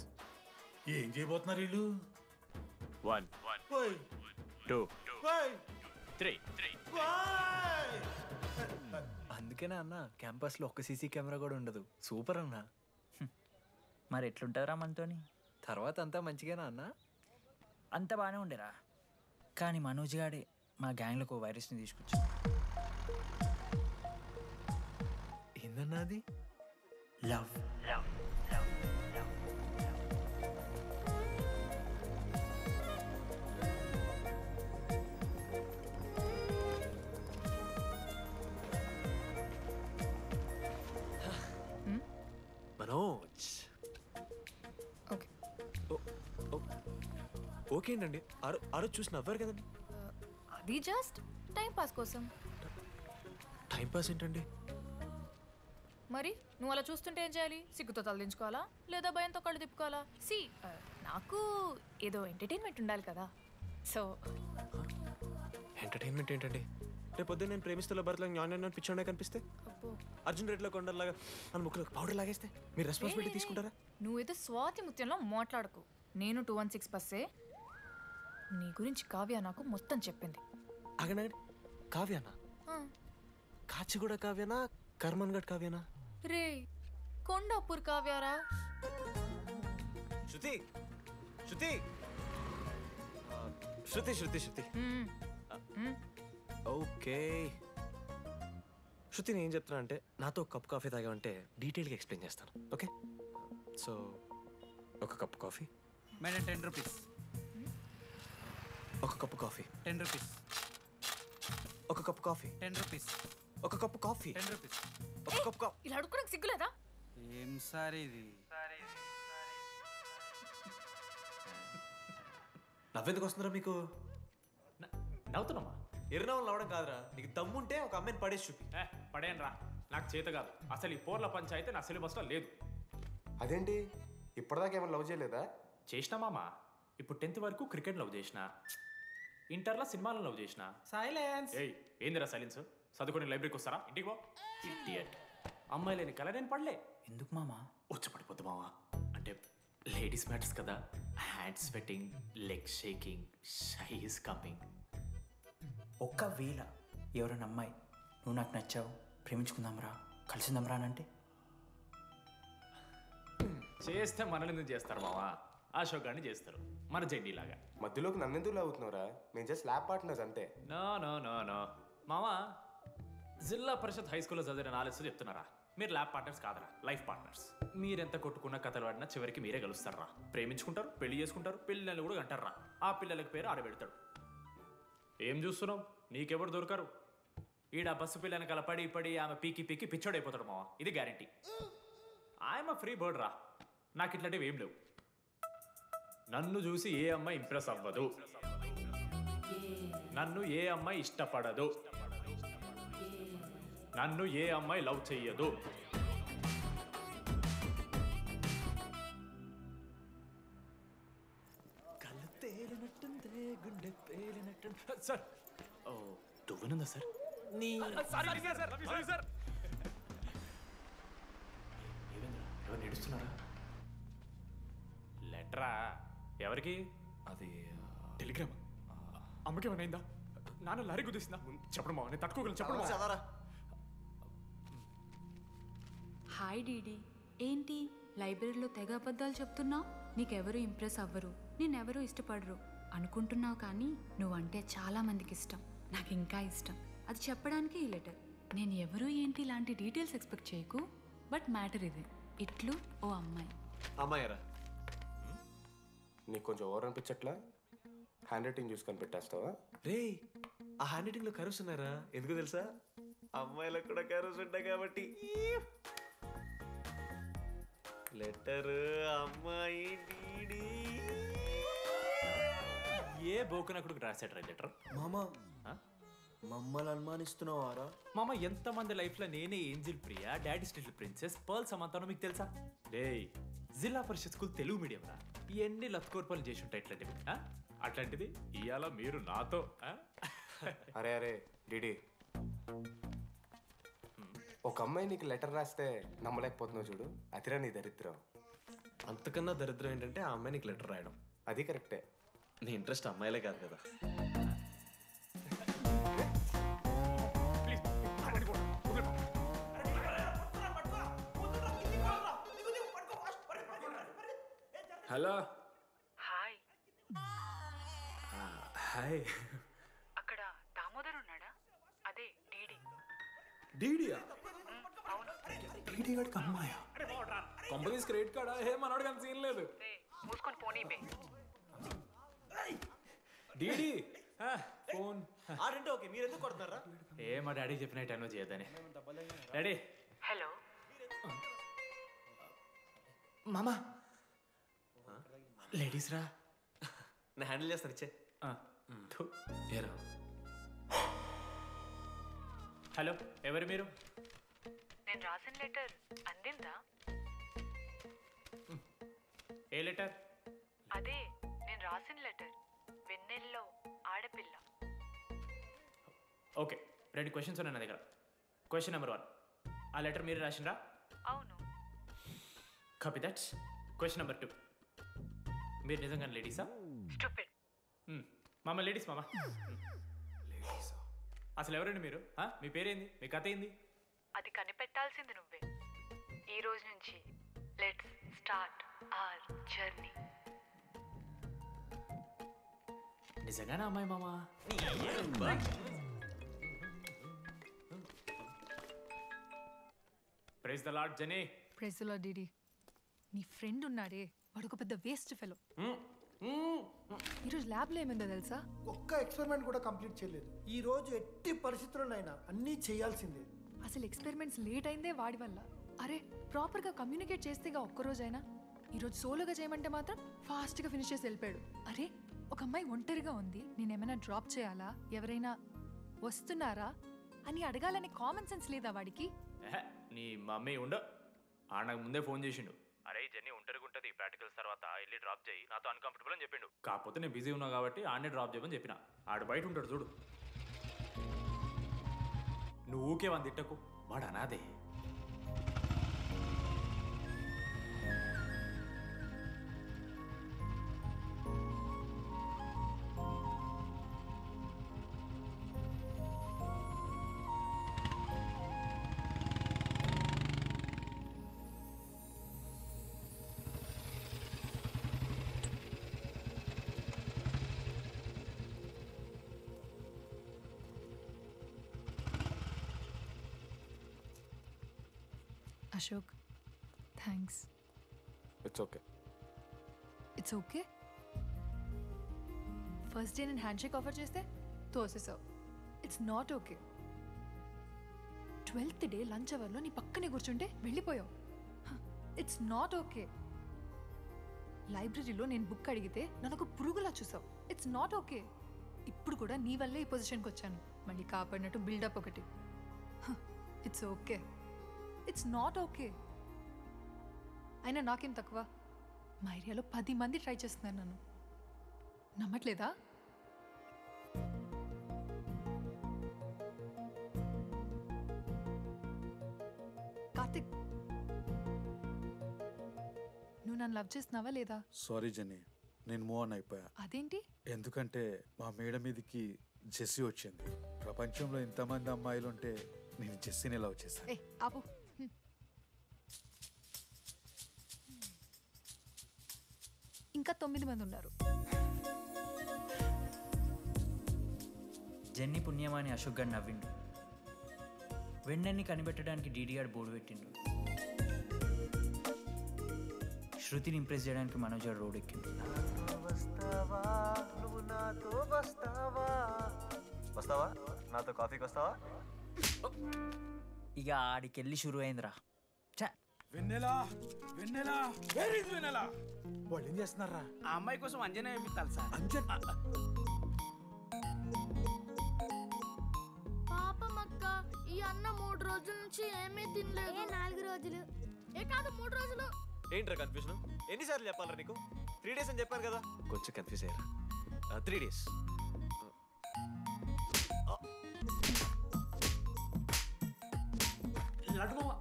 ఏం చేయబోతున్నారు వీళ్ళు? 1 2 3. అందుకేనా అన్న క్యాంపస్లో ఒక్క సీసీ కెమెరా కూడా ఉండదు. సూపర్ అన్న. మరి ఎట్లుంటారా మనతోని? తర్వాత అంతా మంచిగానా అన్న? అంత బాగానే ఉండేరా, కానీ మనోజ్ గాడే మా గ్యాంగ్లకు వైరస్ని తీసుకొచ్చా. ఏందన్నా అది? లవ్. మనోజ్. ఓకే అండి. ఆ రోజు చూసి నవ్వారు కదండి. అది జస్ట్ టైం పాస్ కోసం. టైం పాస్ ఏంటండి? మరి నువ్వు అలా చూస్తుంటే ఏం చేయాలి? సిగ్గుతో తలదించుకోవాలా లేదా భయంతో కళ్ళు తిప్పుకోవాలా? నాకు ఏదో ఎంటర్టైన్మెంట్ ఉండాలి కదా. సో ఎంటర్టైన్మెంట్ ఏంటండి? రేపు పొద్దున్న నేను ప్రేమిస్తున్న భర్తలో జ్ఞానం పిచ్చోడే కనిపిస్తే, అర్జున్ రెడ్డిలో కొండలాగా మన ముక్కులకు పౌడర్ లాగేస్తే మీరు రెస్పాన్సిబిలిటీ తీసుకుంటారా? నువ్వేదో స్వాతి ముత్యంలో మాట్లాడకు. నేను 216 బస్సే. నీ గురించి కావ్య నాకు మొత్తం చెప్పింది. అగనండి. కావ్యానా? కాచిగూడ కావ్యానా? కర్మన్ గడ్ కావ్యానా? రే కొండాపూర్ కావ్యారా? శృతి శృతి శృతి శృతి శృతి ఓకే. శృతి నేను ఏం చెప్తున్నా అంటే, నాతో ఒక కప్ కాఫీ తాగామంటే డీటెయిల్గా ఎక్స్ప్లెయిన్ చేస్తాను. ఓకే? సో ఒక కప్ కాఫీ. Madam 10 rupees. ఒక కప్పు కాఫీ. 10 రూపీస్. ఒక కప్పు కాఫీ. 10 రూపీస్. ఒక కప్పు కాఫీ. 10 రూపీస్. ఒక కప్పు కాఫీ. ఇలా అడుక్కోడానికి సిగ్గులేదా? ఏం సార్ ఇది? నవ్వెందుకు వస్తున్నారా మీకు? నవ్వుతున్నామా? ఎర్రనవ్వులు నవ్వడం కాదురా. నీకు దమ్ముంటే ఒక అమ్మాయిని పడేసి చూపి. పడేయను రా, నాకు చేత కాదు. అసలు ఈ పోర్ల పంచాయితీ నా సిలబస్లో లేదు. అదేంటి ఇప్పటిదాకా ఏమైనా లవ్ చేయలేదా? చేసినా మామ. ఇప్పుడు 10th వరకు క్రికెట్ లవ్ చేసిన, ఇంటర్లో సినిమాలను లవ్ చేసిన. సైలెన్స్. ఏయ్ ఏందిరా సైలెన్స్? చదువుకొని లైబ్రరీకి వస్తారా? ఇంటికి పో. ఇడియట్. అమ్మాయి లేని కల నేను పడలే. ఎందుకు మామా? వచ్చి పడిపోద్దు మావా. అంటే లేడీస్ మ్యాటర్స్ కదా, hand sweating, leg shaking, shy is coming. ఒకవేళ ఎవరైనా అమ్మాయి నువ్వు నాకు నచ్చావు, ప్రేమించుకుందాంరా, కలిసిందాంరా అని అంటే చేస్తే మనల్ని ఎందుకు చేస్తారు మావా? అశోక్ గారిని చేస్తారు, మన జెండీలాగా. మధ్యలోకి నన్నెందుకు లాగుతున్నావురా? మేము జస్ట్ ల్యాబ్ పార్ట్నర్స్ అంతే. నో నో నో నో మావా, జిల్లా పరిషత్ హై స్కూల్లో చదివిన నాలెడ్జ్ చెప్తున్నారా? మీరు ల్యాబ్ పార్ట్నర్స్ కాదరా, లైఫ్ పార్ట్నర్స్. మీరెంత కొట్టుకున్న కథలు ఆడినా చివరికి మీరే కలుస్తారా. ప్రేమించుకుంటారు, పెళ్లి చేసుకుంటారు, పిల్లల్ని కూడా అంటారా. ఆ పిల్లలకి పేరు ఆడబెడతాడు. ఏం చూస్తున్నావు? నీకెవరు దొరకరు. ఈడ బస్సు పిల్లని కల పడి పడి ఆమె పీకి పీకి పిచ్చోడైపోతాడు మావా, ఇది గ్యారంటీ. ఆయమ ఫ్రీ బర్డ్ రా, నాకు ఇట్లాంటివి ఏం లేవు. నన్ను చూసి ఏ అమ్మాయి ఇంప్రెస్ అవ్వదు, నన్ను ఏ అమ్మాయి ఇష్టపడదు, నన్ను ఏ అమ్మాయి లవ్ చెయ్యదు. కళ్ళు తేలినట్టుందే, గుండె పేలినట్టు. సార్, ఓ దువ్వనుందా సార్? నీ సార్ ఎవరు నడుస్తున్నారా? లెటరా? ఎవరికి? అది టెలిగ్రామ్. అమ్మకి ఏమైనా నాన్న లారీ గుద్దేసిందా? చెప్పడం మా నేను తట్టుకోగలను. చెప్పడం. హాయ్ డీడీ, ఏంటి లైబ్రరీలో తెగ అబద్ధాలు చెప్తున్నావు? నీకెవరు ఇంప్రెస్ అవ్వరు, నేనెవరూ ఇష్టపడరు అనుకుంటున్నావు, కానీ నువ్వంటే చాలా మందికి ఇష్టం, నాకు ఇంకా ఇష్టం. అది చెప్పడానికి ఈ లెటర్. నేను ఎవరు ఏంటి ఇలాంటి డీటెయిల్స్ ఎక్స్పెక్ట్ చేయకు, బట్ మ్యాటర్ ఇది. ఇట్లు ఓ అమ్మాయి. అమ్మాయిరా, నీకు కొంచెం ఓవర్ అనిపించట్లా? హ్యాండ్ రైటింగ్ చూసి కనిపెట్టేస్తావా? రే, ఆ హ్యాండ్ రైటింగ్లో కర్వ్స్ ఉన్నారా? ఎందుకు తెలుసా? అమ్మాయిలకు కూడా కర్వ్స్ ఉంటాయి కాబట్టి. లెటర్ అమ్మాయి డీడీ. ఏ బోకనకుడికి రాశాడు లెటర్? మామా, మమ్మల్ని అనుమానిస్తున్నావారా? మామ, ఎంతమంది లైఫ్లో నేనే angel Priya, daddy still princess, pearl సమంతానో మీకు తెలుసా? డే, జిల్లా పరిషత్ స్కూల్ తెలుగు మీడియం రా, ఎన్ని లత్కోర్పాలు చేసి ఉంటాయి ఇట్లాంటివి. అట్లాంటిది ఇవాళ మీరు నాతో. అరే అరే డిడి, ఒక అమ్మాయి నీకు లెటర్ రాస్తే నమ్మలేకపోతున్నావు చూడు, అదిరా నీ దరిద్రం. అంతకన్నా దరిద్రం ఏంటంటే ఆ అమ్మాయి నీకు లెటర్ రాయడం. అది కరెక్టే. నీ ఇంట్రెస్ట్ అమ్మాయిలే కాదు కదా. హలో. హాయ్. హాయ్. అక్కడ దామోదర్ ఉన్నాడా? అదే డీడీ. డీడీయా? అవును. డీడీ గడికి అమ్మాయా? Companies credit కార్డా? ఏ మనోడు కానీ సీన్ లేదు. మూసుకొని పోనీ బే. DD phone. ఆడంటే ఓకే, మీరు ఎందుకు కొడుతున్నారా? ఏ మా డాడీ చెప్పిన టైంలో చేయొద్దని. డాడీ. హలో మామా. లేడీస్ రా, నేను హ్యాండిల్ చేస్తాను. ఇచ్చే. ఏరా. హలో, ఎవరు మీరు? నేను రాసిన లెటర్ అందిందా? ఏ లెటర్? అదే నేను రాసిన లెటర్, వెన్నెల్లో ఆడపిల్ల. ఓకే, 2 క్వశ్చన్స్ ఉన్నాయి నా దగ్గర. క్వశ్చన్ నెంబర్ 1, ఆ లెటర్ మీరు రాసిండ్రా? అవును. Copy that. క్వశ్చన్ నెంబర్ 2, మీరు నిజంగా లేడీసా? స్టూపిడ్. మామ లేడీస్ మామ. అసలు ఎవరండి మీరు? మీ పేరేంది? మీ కథ ఏంది? అది కనిపెట్టాల్సింది నువ్వే. ఈ రోజు నుంచి లెట్స్ స్టార్ట్ అవర్ జర్నీ. నిజంగానే అమ్మాయి మామ? Praise the lord Jenny. Praise the lord DD. నీ ఫ్రెండ్ ఉన్నాడే, వాడు ఒక పెద్ద వేస్ట్ ఫెలో. ఈరోజు ల్యాబ్లో ఏమైందో తెలుసా? ఒక్క ఎక్స్పెరిమెంట్ కూడా కంప్లీట్ చేయలేదు. ఈ రోజు ఎట్టి పరిస్థితుల్లోనైనా అన్నీ చేయాల్సిందే. అసలు ఎక్స్పెరిమెంట్స్ లేట్ అయిందే వాడి వల్ల. అరే, ప్రాపర్గా కమ్యూనికేట్ చేస్తేగా ఒక్కరోజైనా. ఈరోజు సోలోగా చేయమంటే మాత్రం ఫాస్ట్గా ఫినిష్ చేసి వెళ్ళిపోయాడు. అరే, ఒక అమ్మాయి ఒంటరిగా ఉంది, నేనేమైనా డ్రాప్ చేయాలా, ఎవరైనా వస్తున్నారా అని అడగాలనే కామన్ సెన్స్ లేదా వాడికి? నీ మమ్మీ ఉండ నాకు ముందే ఫోన్ చేసిండు. అరే జర్నీ ఒంటరిగా ఉంటుంది, ప్రాక్టికల్స్ తర్వాత వెళ్ళి డ్రాప్ చేయి, నాతో అన్కంఫర్టబుల్ అని చెప్పిండు. కాకపోతే నేను బిజీ ఉన్నా కాబట్టి ఆడనే డ్రాప్ చేయమని చెప్పిన. ఆడు బయట ఉంటాడు చూడు. నువ్వు ఊకే వాని తిట్టకు, వాడు అనాదే. Ashok thanks. It's okay. It's okay. First day నేను హ్యాండ్ షేక్ ఆఫర్ చేస్తే తోసేసావు. It's not okay. 12th day lunch అవర్లో నీ పక్కనే కూర్చుంటే వెళ్ళిపోయావు. It's not okay. లైబ్రరీలో నేను బుక్ అడిగితే నన్ను ఒక పురుగులా చూసావు. It's not okay. ఇప్పుడు కూడా నీ వల్లే ఈ పొజిషన్కి వచ్చాను. మళ్ళీ కాపాడినట్టు బిల్డప్ ఒకటి. It's okay. It's not okay. అయినా నాకేం తక్కువ? మా ఏరియాలో 10 మంది ట్రై చేస్తున్నారు నన్ను. నమ్మట్లేదా? కార్తిక్, నువ్వు నన్ను లవ్ చేస్తున్నావా లేదా? సారీ జెన్నీ, నేను మూవ్ ఆన్ అయిపోయా. అదేంటి? ఎందుకంటే మా మేడ మీదకి జెస్సీ వచ్చింది. ప్రపంచంలో ఇంతమంది అమ్మాయిలు ఉంటే నేను జెస్సీని లవ్ చేశాను. ఆపు. ఇంకా 9 మంది ఉన్నారు. జెన్నీ పుణ్యమాని అశోక్ గారు నవ్విండు. వెన్నెన్ని కనిపెట్టడానికి డీడీఆర్ బోర్డు పెట్టిండు. శృతిని ఇంప్రెస్ చేయడానికి మనోజ్ గారు రోడ్ ఎక్కిండు. వస్తావా నాతో కాఫీకి వస్తావా? ఇక ఆడికెళ్ళి షురు అయిందిరా. వెన్నెలా వెన్నెలా వేర్ ఇస్ వెన్నెలా? వాళ్ళు ఏం చేస్తున్నారా? ఆ అమ్మాయి కోసం అంజనా ఏమిస్తాను సార్. పాపం అక్క, ఈ అన్న 3 రోజుల నుంచి ఏమీ తినలేదు. 4 రోజులు కాదు 3 రోజులు. ఏంట్రా కన్ఫ్యూజన్? ఎన్నిసార్లు చెప్పాలరా నీకు? 3 days అని చెప్పాను కదా. కొంచెం కన్ఫ్యూజ్ అయ్యారా? 3 days. లడ్డుమావ,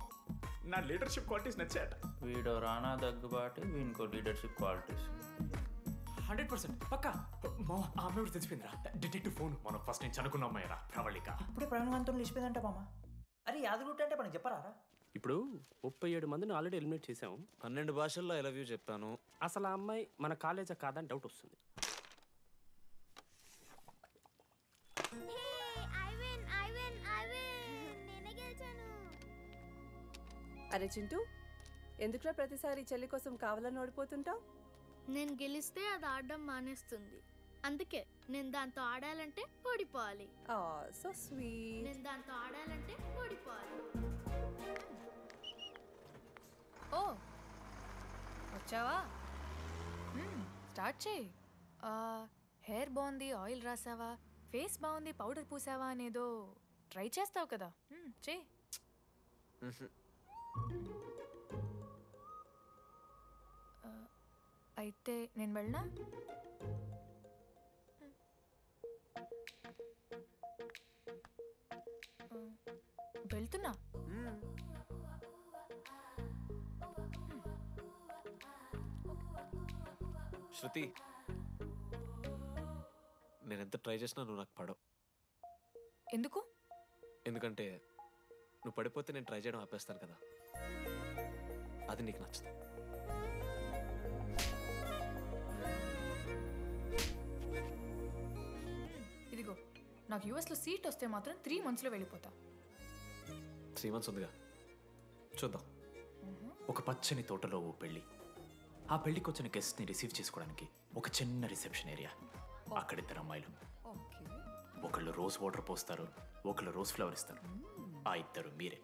నా లీడర్షిప్ క్వాలిటీస్ నచ్చాయట. వీడు రానా దగ్గుబాటి, వీనికో లీడర్షిప్ క్వాలిటీస్. 100% పక్కా. మా ఆ అమ్మాయి తెలిసిపోయిందిరా. డిటెక్టివ్ ఫోన్ మనం ఫస్ట్ నుంచి అనుకున్న అమ్మాయిరా ప్రవళిక. ఇప్పుడే ప్రవీణ్ గాంతో లేచిపోయిందంట మామ. అరే యాదగుట్ట అంటే మనం చెప్పరారా? ఇప్పుడు 37 మందిని ఆల్రెడీ ఎలిమినేట్ చేసాం. 12 భాషల్లో ఐ లవ్ యూ చెప్పాను. అసలు ఆ అమ్మాయి మన కాలేజా కాదని డౌట్ వస్తుంది. అరే చింటూ, ఎందుకురా ప్రతిసారి చెల్లి కోసం కావాలని ఓడిపోతుంటావు? నేను గెలిస్తే అది ఆడడం మానేస్తుంది. అందుకే నేను దాంతో ఆడాలంటే ఓడిపోవాలి. So sweet. నేను దాంతో ఆడాలంటే ఓడిపోవాలి. ఓ వచ్చావా? స్టార్ట్ చేయి. హెయిర్ బాగుంది, ఆయిల్ రాసావా, ఫేస్ బాగుంది, పౌడర్ పూసావా అనేదో ట్రై చేస్తావు కదా. చేయి. అయితే నేను వెళ్ళనా? వెళ్తున్నా. శృతి, నేను ఎంత ట్రై చేసినా నువ్వు నాకు పడవు. ఎందుకు? ఎందుకంటే నువ్వు పడిపోతే నేను ట్రై చేయడం ఆపేస్తాను కదా. అది నీకు నచ్చదు. ఇదిగో, నాకు యూఎస్లో సీట్ వస్తే మాత్రం 3 monthsలో వెళ్ళిపోతా. 3 months ఉందిగా, చూద్దాం. ఒక పచ్చని తోటలో ఓ పెళ్లి. ఆ పెళ్లికి వచ్చిన గెస్ట్ని రిసీవ్ చేసుకోవడానికి ఒక చిన్న రిసెప్షన్ ఏరియా. అక్కడ 2 అమ్మాయిలు. ఒకళ్ళు రోజ్ వాటర్ పోస్తారు, ఒకళ్ళు రోజ్ ఫ్లవర్ ఇస్తారు. ఆ 2 మీరే.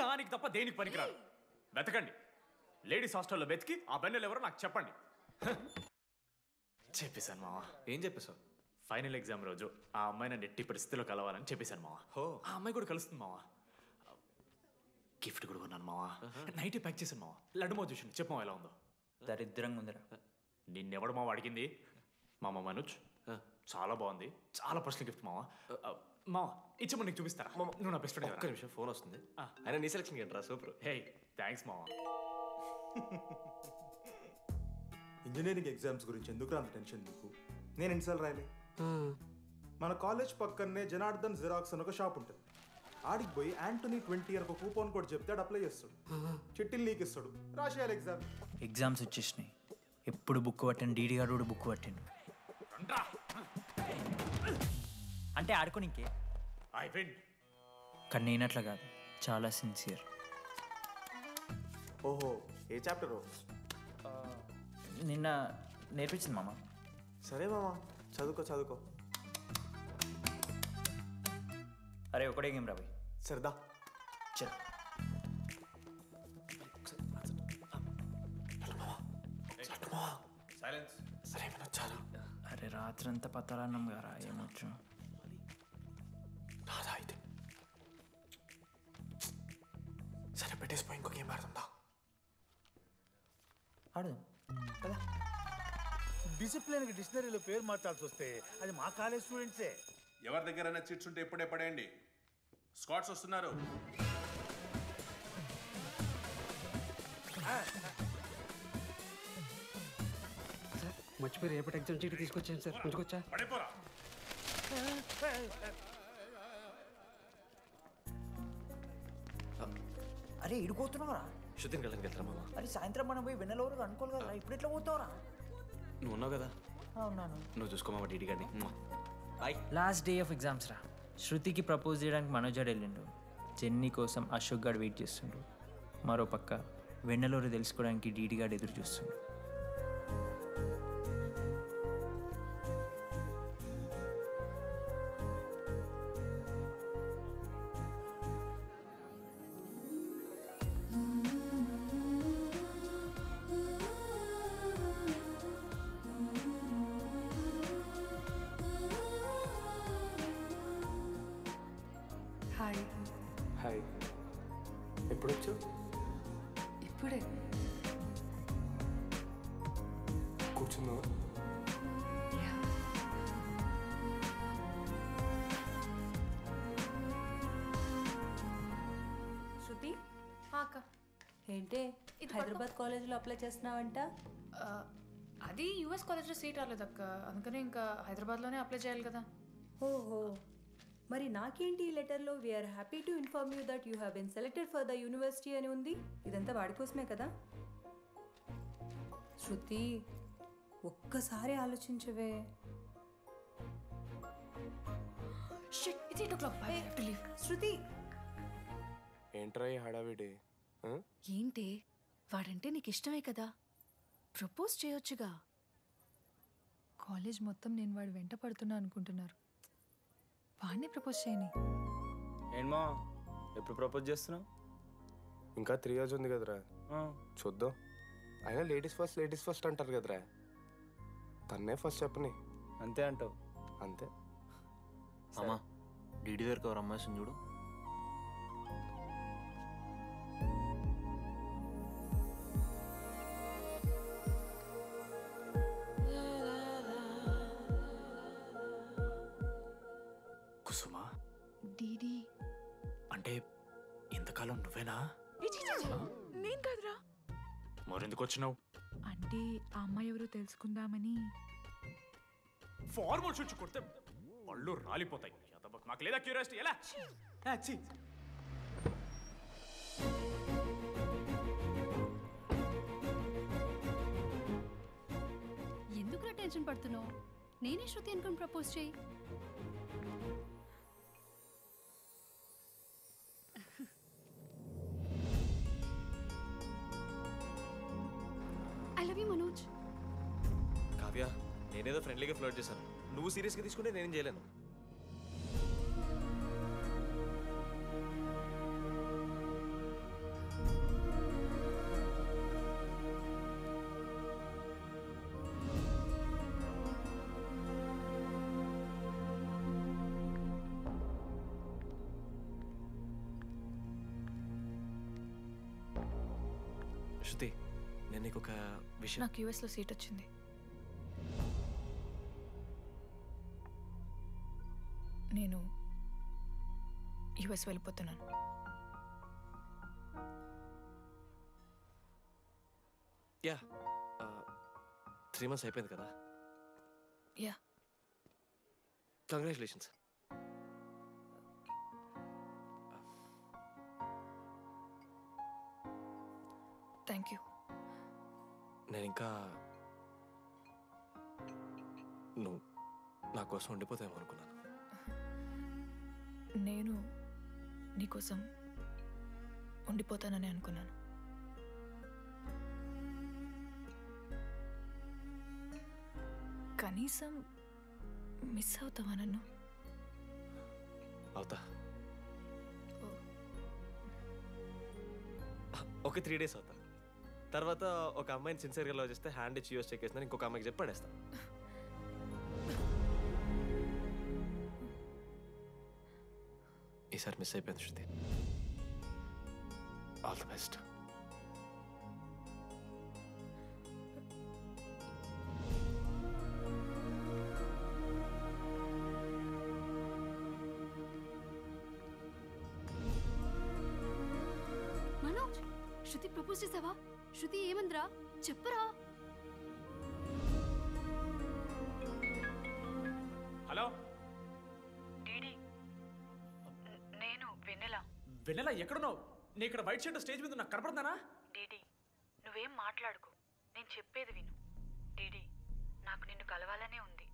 దానికి తప్ప దేనికి పనికిరారు. వెతకండి. లేడీస్ హాస్టల్లో వెతికి ఆ బెన్నెలు ఎవరో నాకు చెప్పండి. చెప్పేశాను మావా. ఏం చెప్పేశావు? ఫైనల్ ఎగ్జామ్ రోజు ఆ అమ్మాయి నన్ను ఎట్టి పరిస్థితిలో కలవాలని చెప్పేశాను మావా. ఆ అమ్మాయి కూడా కలుస్తుంది మావా. గిఫ్ట్ కూడా కొన్నాను మావా. నైట్ ప్యాక్ చేశాను మావా. లడ్డు మావ చూసి చెప్పమా ఎలా ఉందో. దరిద్రంగా ఉందిరా. నిన్నెవడు మావ అడిగింది? మామ మనోజ్. చాలా బాగుంది, చాలా పర్సనల్ గిఫ్ట్ మావా. మావా ఇచ్చమని నీకు చూపిస్తారా? నువ్వు నా బెస్ట్ ఫ్రెండ్. ఒక్క నిమిషం, ఫోన్ వస్తుంది. అయినా నీ సెలక్షన్ ఏంట్రా? సూపర్. హే థ్యాంక్స్ మావా. ఇంజనీరింగ్ ఎగ్జామ్స్ గురించి ఎందుకు అంత టెన్షన్ నీకు? నేను ఎన్నిసార్లు రాయలే. మన కాలేజ్ పక్కనే జనార్దన్ జిరాక్స్ అని ఒక షాప్ ఉంటుంది. ఆడికి పోయి యాంటనీ 20 అని ఒక కూపన్ కోడ్ చెప్తే ఆడు అప్లై చేస్తాడు. చిట్టిల్ నీకు ఇస్తాడు, రాసేయాలి ఎగ్జామ్. ఎగ్జామ్స్ వచ్చేసినాయి. ఎప్పుడు బుక్ పట్టాను, డీడీ గారు కూడా బుక్ పట్టిండు. అంటే ఆడుకోనికే. కానీ నేనట్లా కాదు, చాలా సిన్సియర్. ఓహో, ఏ చాప్టరు? నిన్న నేర్పించింది మామ. సరే మామ, చదువుకో. అరే ఒకటే గేమ్ రాబోయ్. సరదా చల్. అరే రాత్రంతా పత్తాలన్నం గారా, ఏమొచ్చు? అయితే సరే పెట్టేసిపోయి ఇంకో గేమ్ ఆడుతుందా? ఆడు డిసిప్లిన్కి డిక్షనరీలో పేరు మార్చాల్సి వస్తే అది మా కాలేజ్ స్టూడెంట్సే. ఎవరి దగ్గరైనా చిట్స్ ఉంటే ఇప్పుడే పడేయండి. స్కాట్స్ వస్తున్నారు. మర్చిపోయి రేపటి ఎగ్జామ్ చీటి తీసుకొచ్చాను సార్, ఉంచుకొచ్చా? పడిపోరా. అరే ఇడిపోతున్నావురా? షూటింగ్ వెళ్ళడానికి వెళ్తారా మామ? అరే సాయంత్రం మనం పోయి వెన్నెలవరకు అనుకోవాలి కదా, ఇప్పుడు ఎట్లా పోతావురా? నువ్వు ఉన్నావు కదా, ఉన్నాను. నువ్వు చూసుకో మామ. డీడీ గారిని. లాస్ట్ డే ఆఫ్ ఎగ్జామ్స్ రా. శృతికి ప్రపోజ్ చేయడానికి మనోజాడు వెళ్ళిండు. జెన్నీ కోసం అశోక్ గాడు వెయిట్ చేస్తుండు. మరో పక్క వెన్నెలూరు తెలుసుకోవడానికి డీడీ గాడు ఎదురు చూస్తుండు. హాయ్. హాయ్. ఎప్పుడొచ్చు? ఇప్పుడే. కూర్చున్నావా? శృతి, అక్క ఏంటే హైదరాబాద్ కాలేజ్లో అప్లై చేస్తున్నావంట? అది యూఎస్ కాలేజ్లో సీట్ రాలేదు అక్క, అందుకనే ఇంకా హైదరాబాద్లోనే అప్లై చేయాలి కదా. ఓహో, మరి నాకేంటి ఈ లెటర్లో we are happy to inform you that you have been selected for the university అని ఉంది. ఇదంతా వాడి కోసమే కదా? శృతి, ఒక్కసారి ఆలోచించవే. శృతి, ఏంట్రా ఈ హడావిడి? ఏంటి వాడంటే నీకు ఇష్టమే కదా, ప్రపోజ్ చేయొచ్చుగా. కాలేజ్ మొత్తం నేను వాడు వెంట పడుతున్నా అనుకుంటున్నారు. వాడిని ప్రపోజ్ చేయని. ఏంటమ్మా ఎప్పుడు ప్రపోజ్ చేస్తున్నావు? ఇంకా 3 years ఉంది కదరా, చూద్దాం. అయినా లేడీస్ ఫస్ట్ అంటారు కదరా, తన్నే ఫస్ట్ చెప్పని. అంతే అంటావు? అంతే. అమ్మా డీడీ దగ్గరికి ఎవరు అమ్మాయిని చూడు. కుసుమా, డీడీ అంటే ఇంతకాలం నువ్వేనా? నేను కాదురా. మరెందుకు వచ్చినావు? అంటే ఆ అమ్మాయి ఎవరో తెలుసుకుందామని. ఫార్మల్ షూట్ కొడితే పళ్ళు రాలిపోతాయి. నాకు లేదా క్యూరియాసిటీ? ఎలా? ఎందుకు టెన్షన్ పడుతున్నావు? నేనే శృతి అనుకుని ప్రపోజ్ చేయి. I love you Manoj. Kavya, నేనేదో ఫ్రెండ్లీగా ఫ్లర్ట్ చేశాను. నువ్వు సీరియస్గా తీసుకుంటే నేనేం చేయలేను. శృతి, నేను నీకు ఒక విషయం. నాకు యూఎస్లో సీట్ వచ్చింది. నేను యూఎస్ వెళ్ళిపోతున్నాను. యా, 3 months అయిపోయింది కదా? యా. కంగ్రాచులేషన్స్. Thank you. నేను ఇంకా నువ్వు నా కోసం ఉండిపోతాయేమో అనుకున్నాను. నేను నీకోసం ఉండిపోతానని అనుకున్నాను. కనీసం మిస్ అవుతావా నన్ను? అవుతా. ఓకే 3 days అవుతా. తర్వాత ఒక అమ్మాయిని సిన్సియర్గా లవ్ చేస్తే హ్యాండ్ ఇచ్చి యూస్ చెక్ వేసిన ఇంకొక అమ్మాయికి చెప్పి పడేస్తాను. ఈసారి మిస్ అయిపోయింది Shruti. All the best. Manoj, Shruti propose చేసావా? శృతి ఏమందిరా చెప్పరా? హలో డీడీ, నేను వెన్నెల. వెన్నెల ఎక్కడున్నావు? నీ ఇక్కడ వైట్ షర్ట్ స్టేజ్ మీద నాకు కనపడుతున్నానా? డీడీ, నువ్వేం మాట్లాడుకో, నేను చెప్పేది విను. డీడీ, నాకు నిన్ను కలవాలనే ఉంది,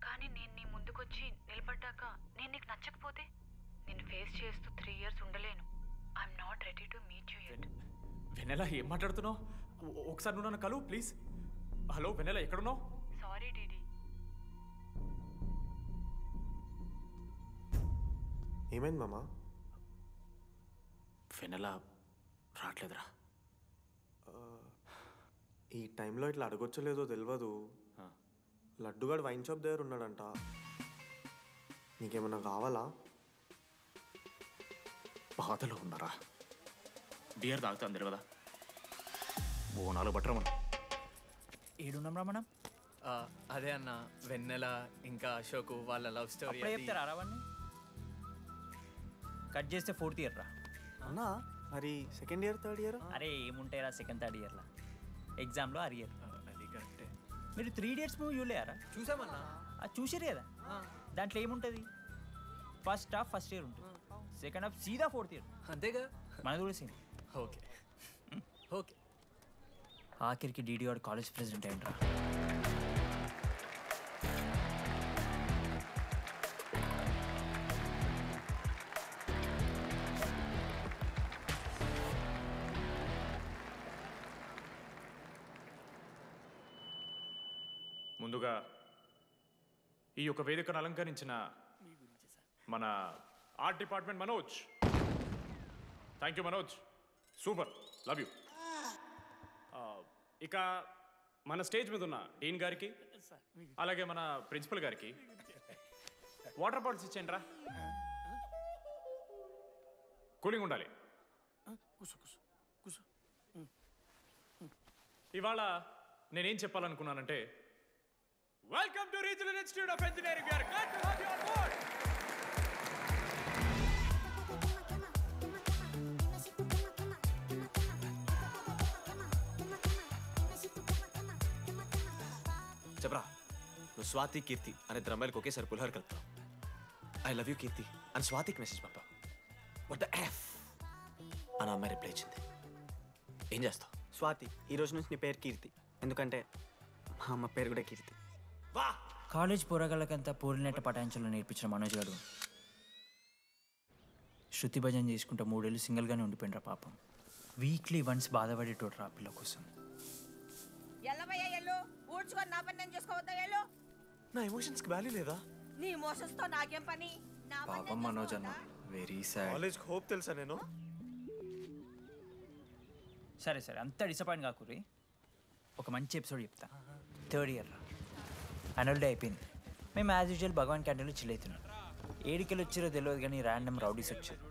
కానీ నేను నీ ముందుకొచ్చి నిలబడ్డాక నేను నీకు నచ్చకపోతే నిన్ను ఫేస్ చేస్తూ 3 years ఉండలేను. I'm not ready to meet you yet. Vennela ఏం మాట్లాడుతున్నావు? ఒకసారి నువ్వు నన్ను కలువు ప్లీజ్. హలో వెన్నెల ఎక్కడున్నావు? Sorry DD. ఏమైంది మామా? వెన్నెల రావట్లేదురా. ఈ టైంలో ఇట్లా అడగొచ్చలేదో తెలియదు. లడ్డుగాడు వైన్ షాప్ దగ్గర ఉన్నాడంట. నీకేమన్నా కావాలా? బాధలో ఉన్నారా? బియర్ తాగుతా అందరు కదా. ఓ 4 బట్టరా మనం. ఏడున్నాం రా మనం? అదే అన్న, వెన్నెల ఇంకా అశోక్ వాళ్ళ లవ్ స్టోరీ. అప్పుడే చెప్తారా రావన్నీ? కట్ చేస్తే 4th year రా అన్నా. మరి 2nd year 3rd year? అరే ఏముంటాయిరా 2nd 3rd yearలా? ఎగ్జామ్లో అరియర్. అది కరెక్టే. మీరు 3 Idiots మూవీ చూడలేరా? చూసామన్నా. చూసారు కదా. దాంట్లో ఏముంటుంది? ఫస్ట్ హాఫ్ ఫస్ట్ ఇయర్ ఉంటుంది, సెకండ్ హాఫ్ సీదా 4th year. అంతేగా మనది కూడా సీన్. Okay okay. ఆఖరికి డీడీ వాడు కాలేజ్ ప్రెసిడెంట్ ఏంట్రా. ముందుగా ఈ యొక్క వేదికను అలంకరించిన మన art department Manoj. Thank you Manoj, super, love you. ఇక మన స్టేజ్ మీద ఉన్న డీన్ గారికి అలాగే మన ప్రిన్సిపల్ గారికి వాటర్ బాటిల్స్ ఇచ్చేయండి రా. కూలింగ్ ఉండాలి. ఇవాళ నేనేం చెప్పాలనుకున్నానంటే, welcome to regional institute of engineering. We are glad to have you on board. చెప్పరా, నువ్వు స్వాతి కీర్తి అనే ద్రమ్మాయిలకు ఒకేసారి పులిహోర కలుపుతావు. ఐ లవ్ యూ కీర్తి అని స్వాతికి మెసేజ్ పంపావు. వాట్ ద ఎఫ్ అని అమ్మాయి రిప్లై ఇచ్చింది. ఏం చేస్తావు? స్వాతి, ఈ రోజు నుంచి నీ పేరు కీర్తి, ఎందుకంటే మా అమ్మ పేరు కూడా కీర్తి. కాలేజ్ పోరగాళ్ళకంతా పూరినట్ట పటాయించలో నేర్పించిన మనోజ్ గారు శృతి భజన చేసుకుంటే 3 ఏళ్ళు సింగిల్గానే ఉండిపోయినరా పాపం. వీక్లీ వన్స్ బాధపడేటోడు రా పిల్ల కోసం. ఊడ్చుకొని నా పని నేను చేసుకోవద్దా? ఏళ్ళు నా ఎమోషన్స్కి వాల్యూ లేదా? నీ ఎమోషన్స్ తో నాకేం పని? నా పని పాపం మనోజ్ అన్న, వెరీ సాడ్. కాలేజ్కి హోప్ తెలుసా నేను? సరే సరే, అంత డిసప్పాయింట్ కాకుర్రి. ఒక మంచి ఎపిసోడ్ చెప్తా. 3rd year యాన్యువల్ డే అయిపోయింది. మేము యాజ్ యూజువల్ భగవాన్ క్యాంటీన్లో చిల్ అవుతున్నాం. ఏడికెళ్ళి వచ్చారో తెలియదు కానీ ర్యాండమ్ రౌడీస్ వచ్చారు.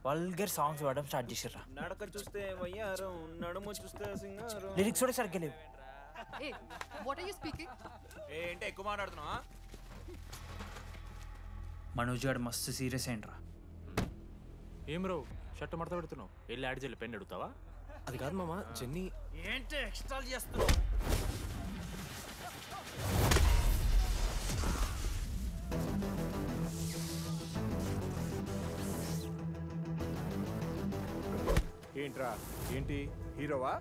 వల్గర్ సాంగ్స్ పాడడం స్టార్ట్ చేసారా. నడక చూస్తే వయ్యారం, నడుము చూస్తే సింగారం. లిరిక్స్ కూడా సరిగ్గా లేవు. Hey, what are you speaking? ఏంటి ఎక్కువ మాట్లాడుతున్నావా? మనోజ్ గారు మస్తు సీరియస్ అయిండ్రా. ఏం రో షర్ట్ మడత పెడుతున్నావు? వెళ్ళి యాడ్ చేయాలి, పెన్ అడుగుతావా? అది కాదు మామ, జెన్నీ. ఏంటి ఎక్స్ట్రా చేస్తున్నావు? ఏంట్రా, ఏంటి హీరోవా?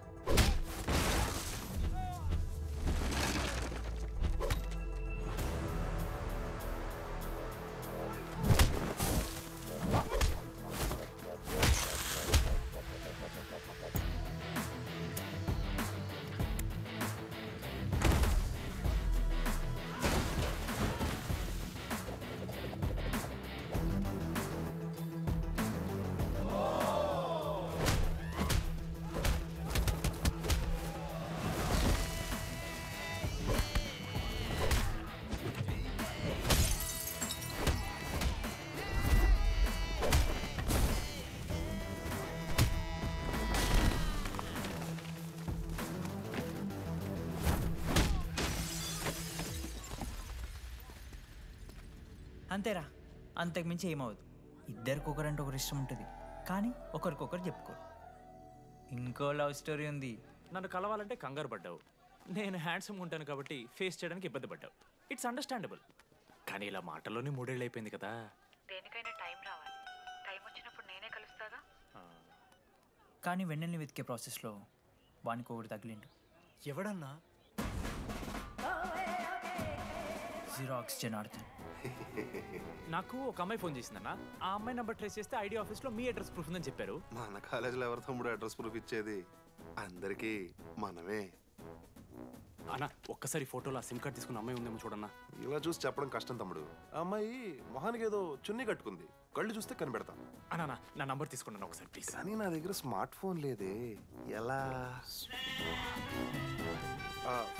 అంతేరా, అంతకుమించి ఏమవుదు. ఇద్దరికి ఒకరంటే ఒకరు ఇష్టం ఉంటుంది, కానీ ఒకరికొకరు చెప్పుకోరు. ఇంకో లవ్ స్టోరీ ఉంది. నన్ను కలవాలంటే కంగారు పడ్డావు, నేను హ్యాండ్సమ్ ఉంటాను కాబట్టి ఫేస్ చేయడానికి ఇబ్బంది పడ్డావు. It's understandable. కానీ ఇలా మాటల్లోనే 3 ఏళ్ళు అయిపోయింది కదా. దేనికైనా టైం రావాలి. టైం వచ్చినప్పుడు నేనే కలుస్తాగా. కానీ వెన్నెల్ని వెతికే ప్రాసెస్లో వానికి ఒకటి తగిలిండు. ఎవడన్నా? జిరాక్స్ జనార్దన్. నాకు ఒక అమ్మాయి ఫోన్ చేసిందన్న. ఆ అమ్మాయి నెంబర్ ట్రేస్ చేస్తే ఐడి ఆఫీస్లో మీ అడ్రస్ ప్రూఫ్ ఉందని చెప్పారు. మన కాలేజీలో ఎవరి తమ్ముడు అడ్రస్ ప్రూఫ్ ఇచ్చేది? అందరికీ మనమే. అన్న ఒక్కసారి ఫోటోలో సిమ్ కార్డ్ తీసుకున్న అమ్మాయి ఉందేమో చూడన్నా. ఇలా చూసి చెప్పడం కష్టం తమ్ముడు. ఆ అమ్మాయి మొహానికి ఏదో చున్నీ కట్టుకుంది, కళ్ళు చూస్తే కనిపెడతా. అన్నా నా నంబర్ తీసుకున్నాను ఒకసారి ప్లీజ్. కానీ నా దగ్గర స్మార్ట్ ఫోన్ లేదే, ఎలా?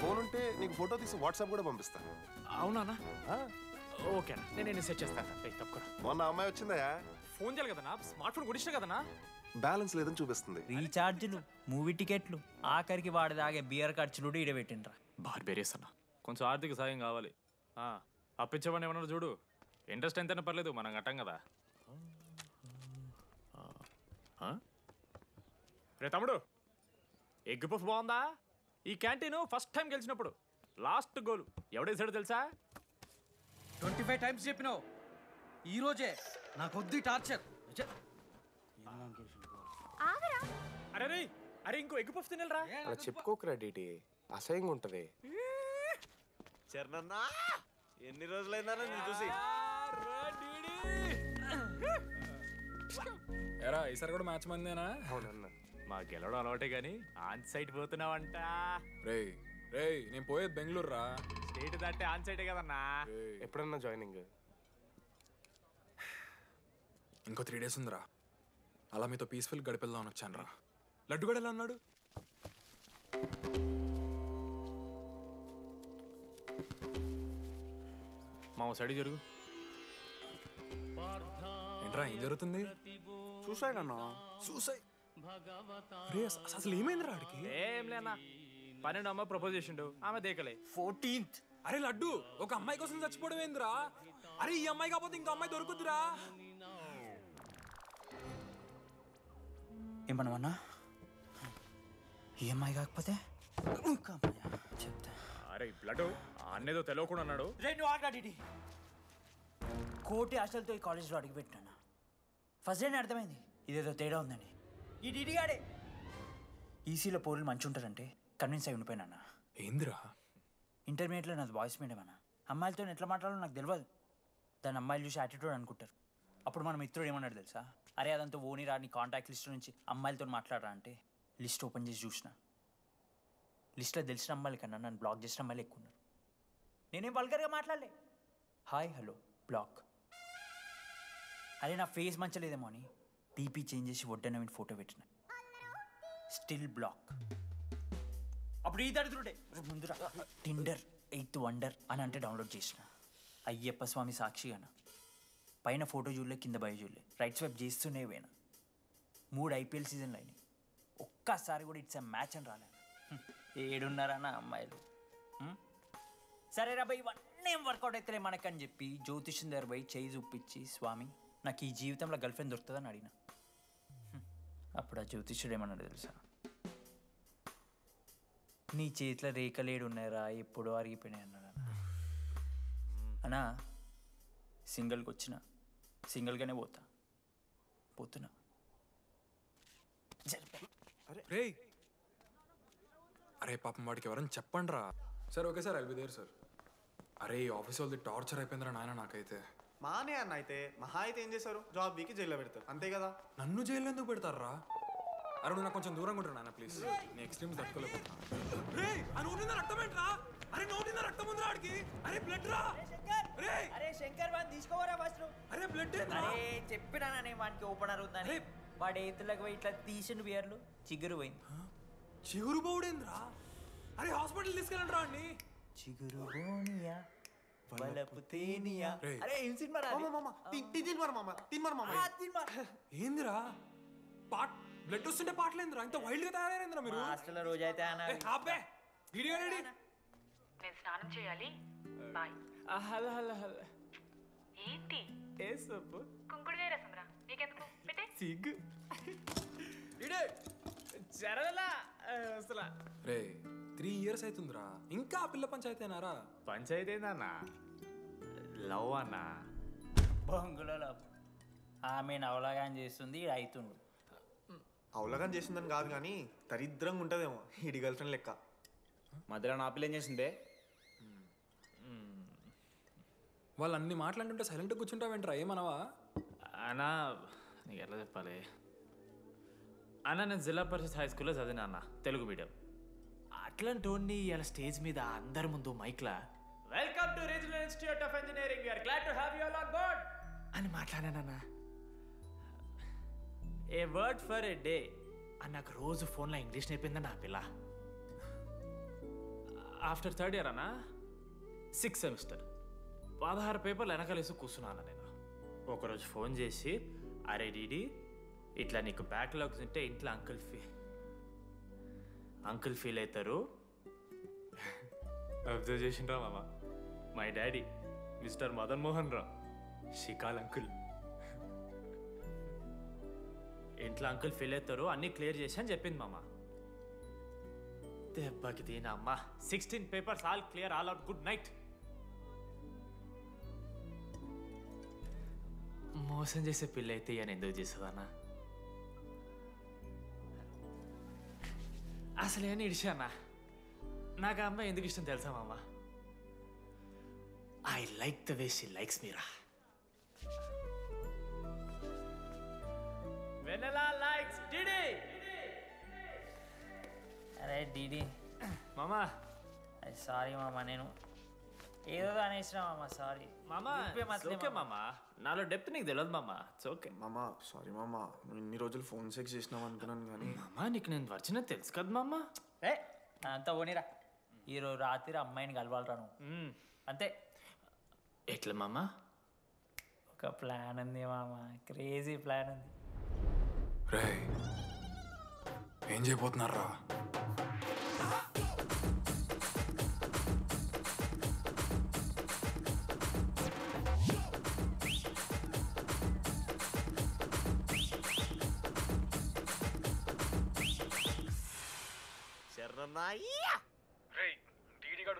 ఫోన్ ఉంటే నీకు ఫోటో తీసి వాట్సాప్ కూడా పంపిస్తా. అవునా? ఓకే అన్న, నేను సెట్ చేస్తాను. తప్పకుండా. మొన్న అమ్మాయి వచ్చిందా? ఫోన్ చేయాలి కదన్నా, స్మార్ట్ ఫోన్ కొనిష్టం కదన్నా. బ్యాలెన్స్ లేదని చూపిస్తుంది. రీఛార్జ్లు, మూవీ టికెట్లు, ఆఖరికి వాడి దాగే బియర్ ఖర్చులు కూడా ఇడబెట్టిండ్రా. బార్బేరియస్ అన్న, కొంచెం ఆర్థిక సాయం కావాలి. అప్పించమని ఏమన్నా చూడు. ఇంట్రెస్ట్ ఎంతైనా పర్లేదు, మనం కట్టాం కదా. రే తమ్ముడు, ఎగ్ పఫ్ బాగుందా? ఈ క్యాంటీన్ ఫస్ట్ టైం గెలిచినప్పుడు లాస్ట్ గోల్ ఎవడేసాడో తెలుసా? 25 టైమ్స్ చెప్పినావు. ఈ రోజే నాకొద్ది టార్చర్. అరే అరే ఇంకో ఎగ్ పఫ్ తినరా. అలా చెప్పుకోకరా డీటీ, అసహ్యంగా ఉంటది. చరణన్నా ఎన్ని రోజులైందా నేను చూసి. ఎరా ఈసారి కూడా మ్యాచ్ మందేనా? అవునన్నా. మా గెలవడం అలవాటే కానీ ఆన్ సైడ్ పోతున్నావంట. రే రే నేను పోయేది బెంగళూరు రా. స్టేట్ దాటే ఆన్ సైడే కదన్నా. ఎప్పుడన్నా జాయినింగ్? ఇంకో 3 days ఉందిరా. అలా మీతో పీస్ఫుల్ గడిపెళ్దామని వచ్చాను రా. లడ్డు కూడా ఎలా అన్నాడు? మా సైడ్ జరుగు. ఏంట్రా ఏం జరుగుతుంది? సూసైడ్ అన్నా. సూసైడ్? అసలు ఏమైందిరా ఆడికి? ఏం లేనా, 12 అమ్మాయి ప్రపోజ్ చేసిండు, ఆమె దేకలే. 14th. అరే లడ్డు, ఒక అమ్మాయి కోసం చచ్చిపోవడం ఏందిరా? అరే ఈ అమ్మాయి కాకపోతే ఇంకో అమ్మాయి దొరుకుద్దిరా. ఏమన్నా ఈ అమ్మాయి కాకపోతే చెప్తా. అరే బ్లడ్ అన్నేదో తెలియకుండా అన్నాడు. కోటి ఆశలతో ఈ కాలేజ్లో అడిగిపెట్టాను. ఫస్ట్ డే అర్థమైంది ఇదేదో తేడా ఉందని. ఈ డిడిగాడే ఈసీలో పౌరులు మంచి ఉంటారంటే కన్విన్స్ అయి ఉండిపోయినా. ఏందిరా? ఇంటర్మీడియట్లో నాది బాయ్స్ మీడియం అన్న. అమ్మాయిలతో ఎట్లా మాట్లాడాలో నాకు తెలియదు. దాని అమ్మాయిలు చూసి యాటిట్యూడ్ అనుకుంటారు. అప్పుడు మన మిత్రుడు ఏమన్నాడు తెలుసా? అరే అదంతా ఓనిరా, నీ కాంటాక్ట్ లిస్ట్ నుంచి అమ్మాయిలతో మాట్లాడరా అంటే లిస్ట్ ఓపెన్ చేసి చూసిన. లిస్ట్లో తెలిసిన అమ్మాయిల కన్నా నన్ను బ్లాక్ చేసిన అమ్మాయిలు ఎక్కువ ఉన్నారు. నేనేం వల్గర్గా మాట్లాడలే. Hi hello block. అరే నా ఫేస్ మంచలేదేమో అని డీపీ చేంజ్ చేసి వడ్డన ఫోటో పెట్టిన. Still block. అప్పుడు ఈ దరిద్రుడే ముందు టిండర్ 8th వండర్ అని అంటే డౌన్లోడ్ చేసిన. అయ్యప్ప స్వామి సాక్షిగాన పైన ఫోటో చూడలే, కింద బయ చూడలే, రైట్ స్వైప్ చేస్తూనే పోయినా. 3 IPL సీజన్లు అయినాయి, ఒక్కసారి కూడా ఇట్స్ మ్యాచ్ అని రాలేదు. ఏడున్నారన్న అమ్మాయిలు. సరే రా భయ్, ఇవన్నీ ఏం వర్కౌట్ అవుతలే మనకని చెప్పి జ్యోతిష్యం దగ్గర పోయి చేయి చూపించి, స్వామి నాకు ఈ జీవితంలో గర్ల్ ఫ్రెండ్ దొరుకుతుందని అడిగిన. అప్పుడు ఆ జ్యోతిష్యుడు ఏమన్నాడు తెలుసా? నీ చేతిలో రేఖలేడు ఉన్నాయరా, ఎప్పుడో అరిగిపోయినాయి అన్నాడు. అన్నా సింగిల్కి వచ్చిన సింగిల్గానే పోతున్నా. రే అరే పాపం వాడికి ఎవరైనా చెప్పండి రా. Sir okay sir, I'll be there sir. అరే ఈ ఆఫీస్ వాళ్ళది టార్చర్ అయిపోయిందిరా నాయన నాకైతే. మానే అన్న అయితే మహా అయితే ఏం చేశారు? జాబ్ వీకి జైల్లో పెడతారు అంతే కదా. నన్ను జైల్లో ఎందుకు పెడతారా? అరే నువ్వు నాకు కొంచెం దూరంగా ఉంటారు నాన్న ప్లీజ్. నేను ఎక్స్ట్రీమ్స్ తట్టుకోలేకపోతున్నా. రే ఆ నోటిందా రక్తం ఏంట్రా? అరే నోటిందా రక్తం ఉందిరా ఆడికి. అరే బ్లడ్ రా. అరే శంకర్ వాడిని తీసుకోవరా ఫస్ట్. అరే బ్లడ్. అరే చెప్పినా నేను వాడికి ఓపెనర్ అవుతాను. వాడు ఎత్తులకు పోయి ఇట్లా తీసిన బియర్లు చిగురు పోయింది. చిగురు బోడేంద్రా? అరే హాస్పిటల్ తీసుకెళ్ళండి రా అండి. చిగురు బోనియా వలపు తేనియా. అరే ఏం సినిమా రా? ఏందిరా పాట్ బ్లడ్ వస్తుంటే పాటలేందిరా? ఇంత వైల్డ్ గా తయారైందిరా మీరు. హాస్టల్లో రోజు అయితే అబ్బే వీడియో రెడీ. నేను స్నానం చేయాలి. బాయ్. Hello hello hello. ఏంటి ఏ సొప్పు కుంకుడుగాయ రసం రా నీకెందుకు పెట్టే సిగ్గు ఇడే జరగలా అసలు రే 3 years అవుతుందిరా ఇంకా ఆ పిల్ల పంచాయతీనారా? పంచాయతీ ఏందన్నా? లవ్ అన్నా. బొంగులో లవ్. ఆమె నవలగాని చేస్తుంది ఇది అవుతుండు. అవలగాని చేసిందని కాదు కానీ దరిద్రంగా ఉంటుందేమో ఈడి గర్ల్ ఫ్రెండ్ లెక్క. మధ్యలో నా పిల్ల ఏం చేసిందే? వాళ్ళు అన్ని మాట్లాడుతుంటే సైలెంట్గా కూర్చుంటావేంట్రా? ఏమనవా? అన్నా నీకు ఎట్లా చెప్పాలి అన్న, నేను జిల్లా పరిషత్ హై స్కూల్లో చదివినా అన్న, తెలుగు మీడియం. అట్లాంటి వాడిని ఇలా స్టేజ్ మీద అందరి ముందు మైక్లా welcome to regional institute of engineering, we are glad to have you all on board అని మాట్లాడానన్నా. A word for a day అని నాకు రోజు ఫోన్లో ఇంగ్లీష్ నేర్పిందన్న ఆ పిల్ల. ఆఫ్టర్ 3rd year అన్నా 6th semester 16 పేపర్లు వెనకాలేసి కూర్చున్నాను నేను. ఒకరోజు ఫోన్ చేసి, అరే డీడీ ఇట్లా నీకు బ్యాక్లాగ్స్ ఉంటే ఇంట్లో అంకుల్ ఫీల్ అవుతారు. అబ్జర్వ్ చేసిండ్రా మామ, my daddy mister Madan Mohan Rao షికాల్ అంకుల్. ఇంట్లో అంకుల్ ఫీల్ అవుతారు, అన్నీ క్లియర్ చేసి అని చెప్పింది మామ. దెబ్బకి దీని అమ్మ 16 papers all clear, all out, good night. మోసం చేసే పిల్ల అయితే అని ఎందుకు చేస్తుందన్నా? అసలు ఏమని ఇడిచానా? నాకు ఆ అమ్మాయి ఎందుకు ఇష్టం తెలుసా మామ? I like the way she likes Meera. Vennela likes DD. అరే డీడీ మామా, సారీ మామ, నేను ఏదో అనేసిన మామ, సారీ మామా. ఓకే మామా, నాలో డెప్త్ నీకు తెలియదు మామా. ఇట్స్ ఓకే మామా. సారీ మామా, నువ్వు ఇన్ని రోజులు ఫోన్ సెక్స్ చేసినావు అనుకున్నాను కానీ. మామా నీకు నేను వచ్చిన తెలుసు కదా మామా. ఏ అంతా పోనీరా, ఈరోజు రాత్రి అమ్మాయిని కలవాలరా నువ్వు, అంతే. ఎట్లా మామా? ఒక ప్లాన్ ఉంది మామ, క్రేజీ ప్లాన్ ఉంది. రే ఏం చేయబోతున్నారా?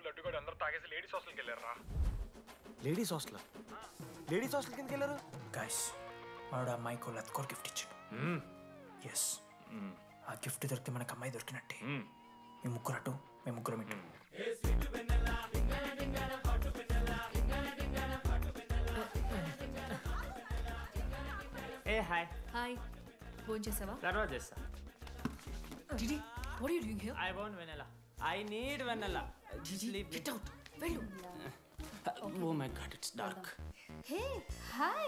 లడ్డుగాడు అందరూ తాగేసి లేడీస్ హాస్టల్కి వెళ్ళారా? Ladies hostel? లేడీస్ హాస్టల్ కిందకి వెళ్ళారు? గైస్ వాడు అమ్మాయికి లత్కోర్ గిఫ్ట్ ఇచ్చాడు. ఎస్, ఆ గిఫ్ట్ దొరికితే మనకు అమ్మాయి దొరికినట్టే. మీ ముగ్గురు అటు, మేము ముగ్గురం ఇటు. ఏ హాయ్. హాయ్, ఫోన్ చేసావా? తర్వాత చేస్తా. DD, what are you doing here? I want vanilla. I need vanilla. Just leave me. Get out. వెళ్ళు. Oh my god, it's dark. Hey, hi.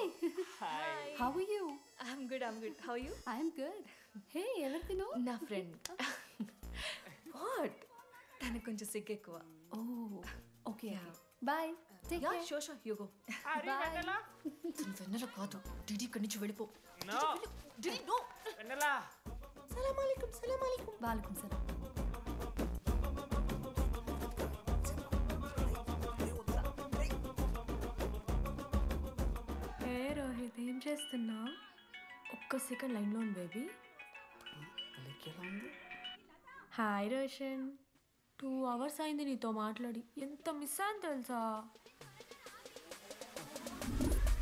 Hi. How are you? I'm good. How are you? I'm good. Hey, ఎవరిదిను? నా friend. What? తనకు కొంచెం సిగ్గు ఎక్కువ. Oh, okay. Bye. Take care. Sure, you go. Bye. తను వెన్నెల కాదు, DD ఇక్కడి నుంచి వెళ్ళిపో. No. DD, no. Vanilla. సలాం అలైకుం. వాలేకుం సలాం. రోహిత్ ఏం చేస్తున్నా? ఒక్క సెకండ్ లైన్లో ఉంది బేబీ. హాయ్ రోషన్, 2 hours అయింది నీతో మాట్లాడి, ఎంత మిస్ అని తెలుసా?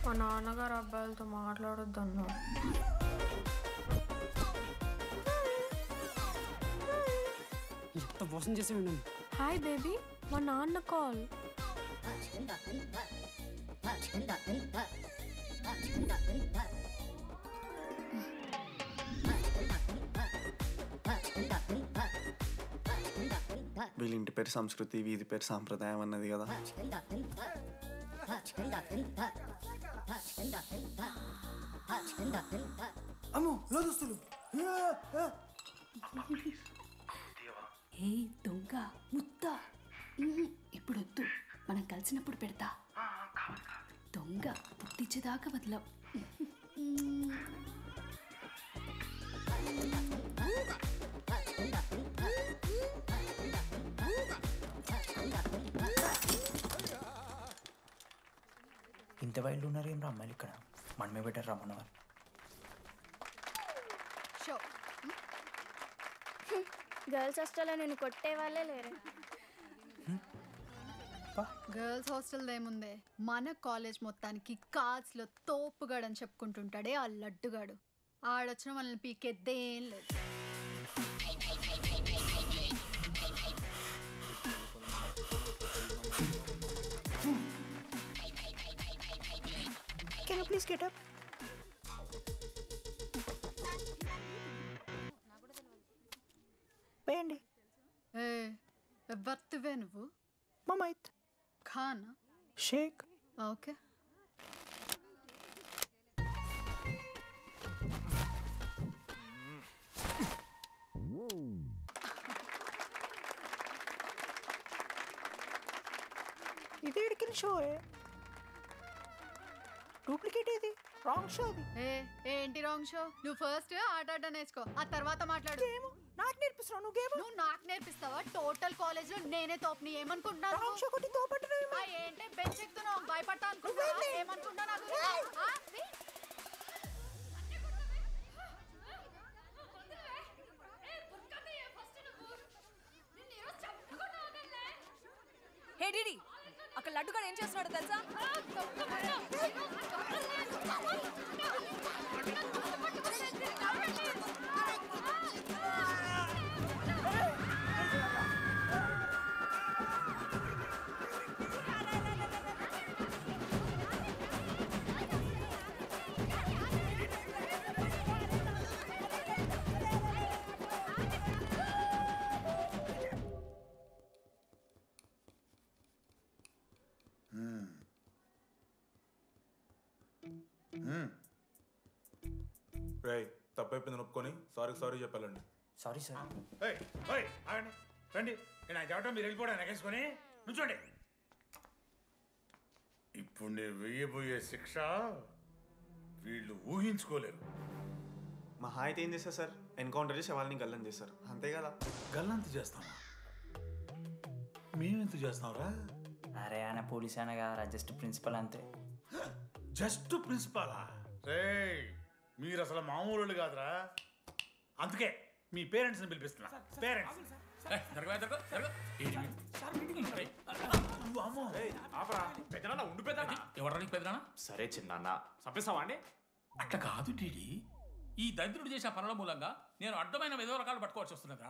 మా నాన్నగారు అబ్బాయిలతో మాట్లాడొద్దు అన్నారు. ఎంత మోసం చేసి ఉన్నాను. హాయ్ బేబీ, మా నాన్న కాల్. వీళ్ళ ఇంటి పేరు సంస్కృతి, వీధి పేరు సాంప్రదాయం అన్నది కదా. అమ్మో లోదస్తులు. ఏ దొంగ ముత్త, ఇప్పుడు వద్దు, మనం కలిసినప్పుడు పెడతా. దొంగ పుట్టించేదాకా వదలం. ఇంత ఇంత వైల్డ్ ఉన్నారు ఏం రా అమ్మాయిలు ఇక్కడ మనమే బెటర్ రా మనవారు షో గర్ల్స్ హాస్టల్లో నేను కొట్టే వాళ్ళే లేరు. గర్ల్స్ హాస్టల్ ఏముందే, మన కాలేజ్ మొత్తానికి కార్డ్స్లో తోపుగాడని చెప్పుకుంటుంటాడే ఆ లడ్డుగాడు. ఆడొచ్చిన మనల్ని పీకెద్దేం లేదు. Can you please get up? వేయండి. ఎవరివే నువ్వు? మమైత్ ఖానా షేక్. ఓకే. ఇది ఎడికిన షో డూప్లికేట్ ఇది రాంగ్ షో అది. ఏంటి రాంగ్ షో? నువ్వు ఫస్ట్ ఆట ఆట నేర్చుకో, ఆ తర్వాత మాట్లాడు. నాకు నేర్పిస్తున్నావు నువ్వు గేమ్? నువ్వు నాకు నేర్పిస్తావా? టోటల్ కాలేజ్ లో నేనే తోపుని ఏమనుకుంటున్నావు? రాంగ్ షో కొట్టి తోపంటున్నావు. ఏంటి బెంచ్ ఎక్కుతున్నావు? భయపడతా అనుకుంటున్నావా? ఏమనుకుంటా నాకు? హే డిడి, అక్కడ లడ్డుగాడు ఏం చేస్తున్నాడో తెలుసా? రేయ్ తప్పైపోయింది ఒప్పుకొని సారీ చెప్పాలండి. Sorry sir. ఆగండి రండి, నేను చెప్పడం మీరు వెళ్ళిపోవడం ఎగేసుకొని నుంచోండి. ఇప్పుడు నేను వేయబోయే శిక్ష వీళ్ళు ఊహించుకోలేరు. మా హాయితే ఏం చేస్తారు సార్? ఎన్కౌంటర్ చేసి వాళ్ళని గల్లం చేస్తారు అంతే కదా? గల్లంత చేస్తామా? మేమెంత చేస్తాంరా? అరే ఆయన పోలీస్ అయినా కదా, జస్ట్ ప్రిన్సిపల్ అంతే. జస్ట్ ప్రిన్సిపాలా? రే మీరు అసలు మామూలు కాదురా. అందుకే మీ పేరెంట్స్ని పిలిపిస్తున్నా. పేరెంట్స్ సరే చిన్న చంపేస్తావా అండి? అట్లా కాదు డీడీ, ఈ దరిద్రుడు చేసిన పనుల మూలంగా నేను అడ్డమైన ఏదో రకాలు పట్టుకోవాల్సి వస్తున్నదా?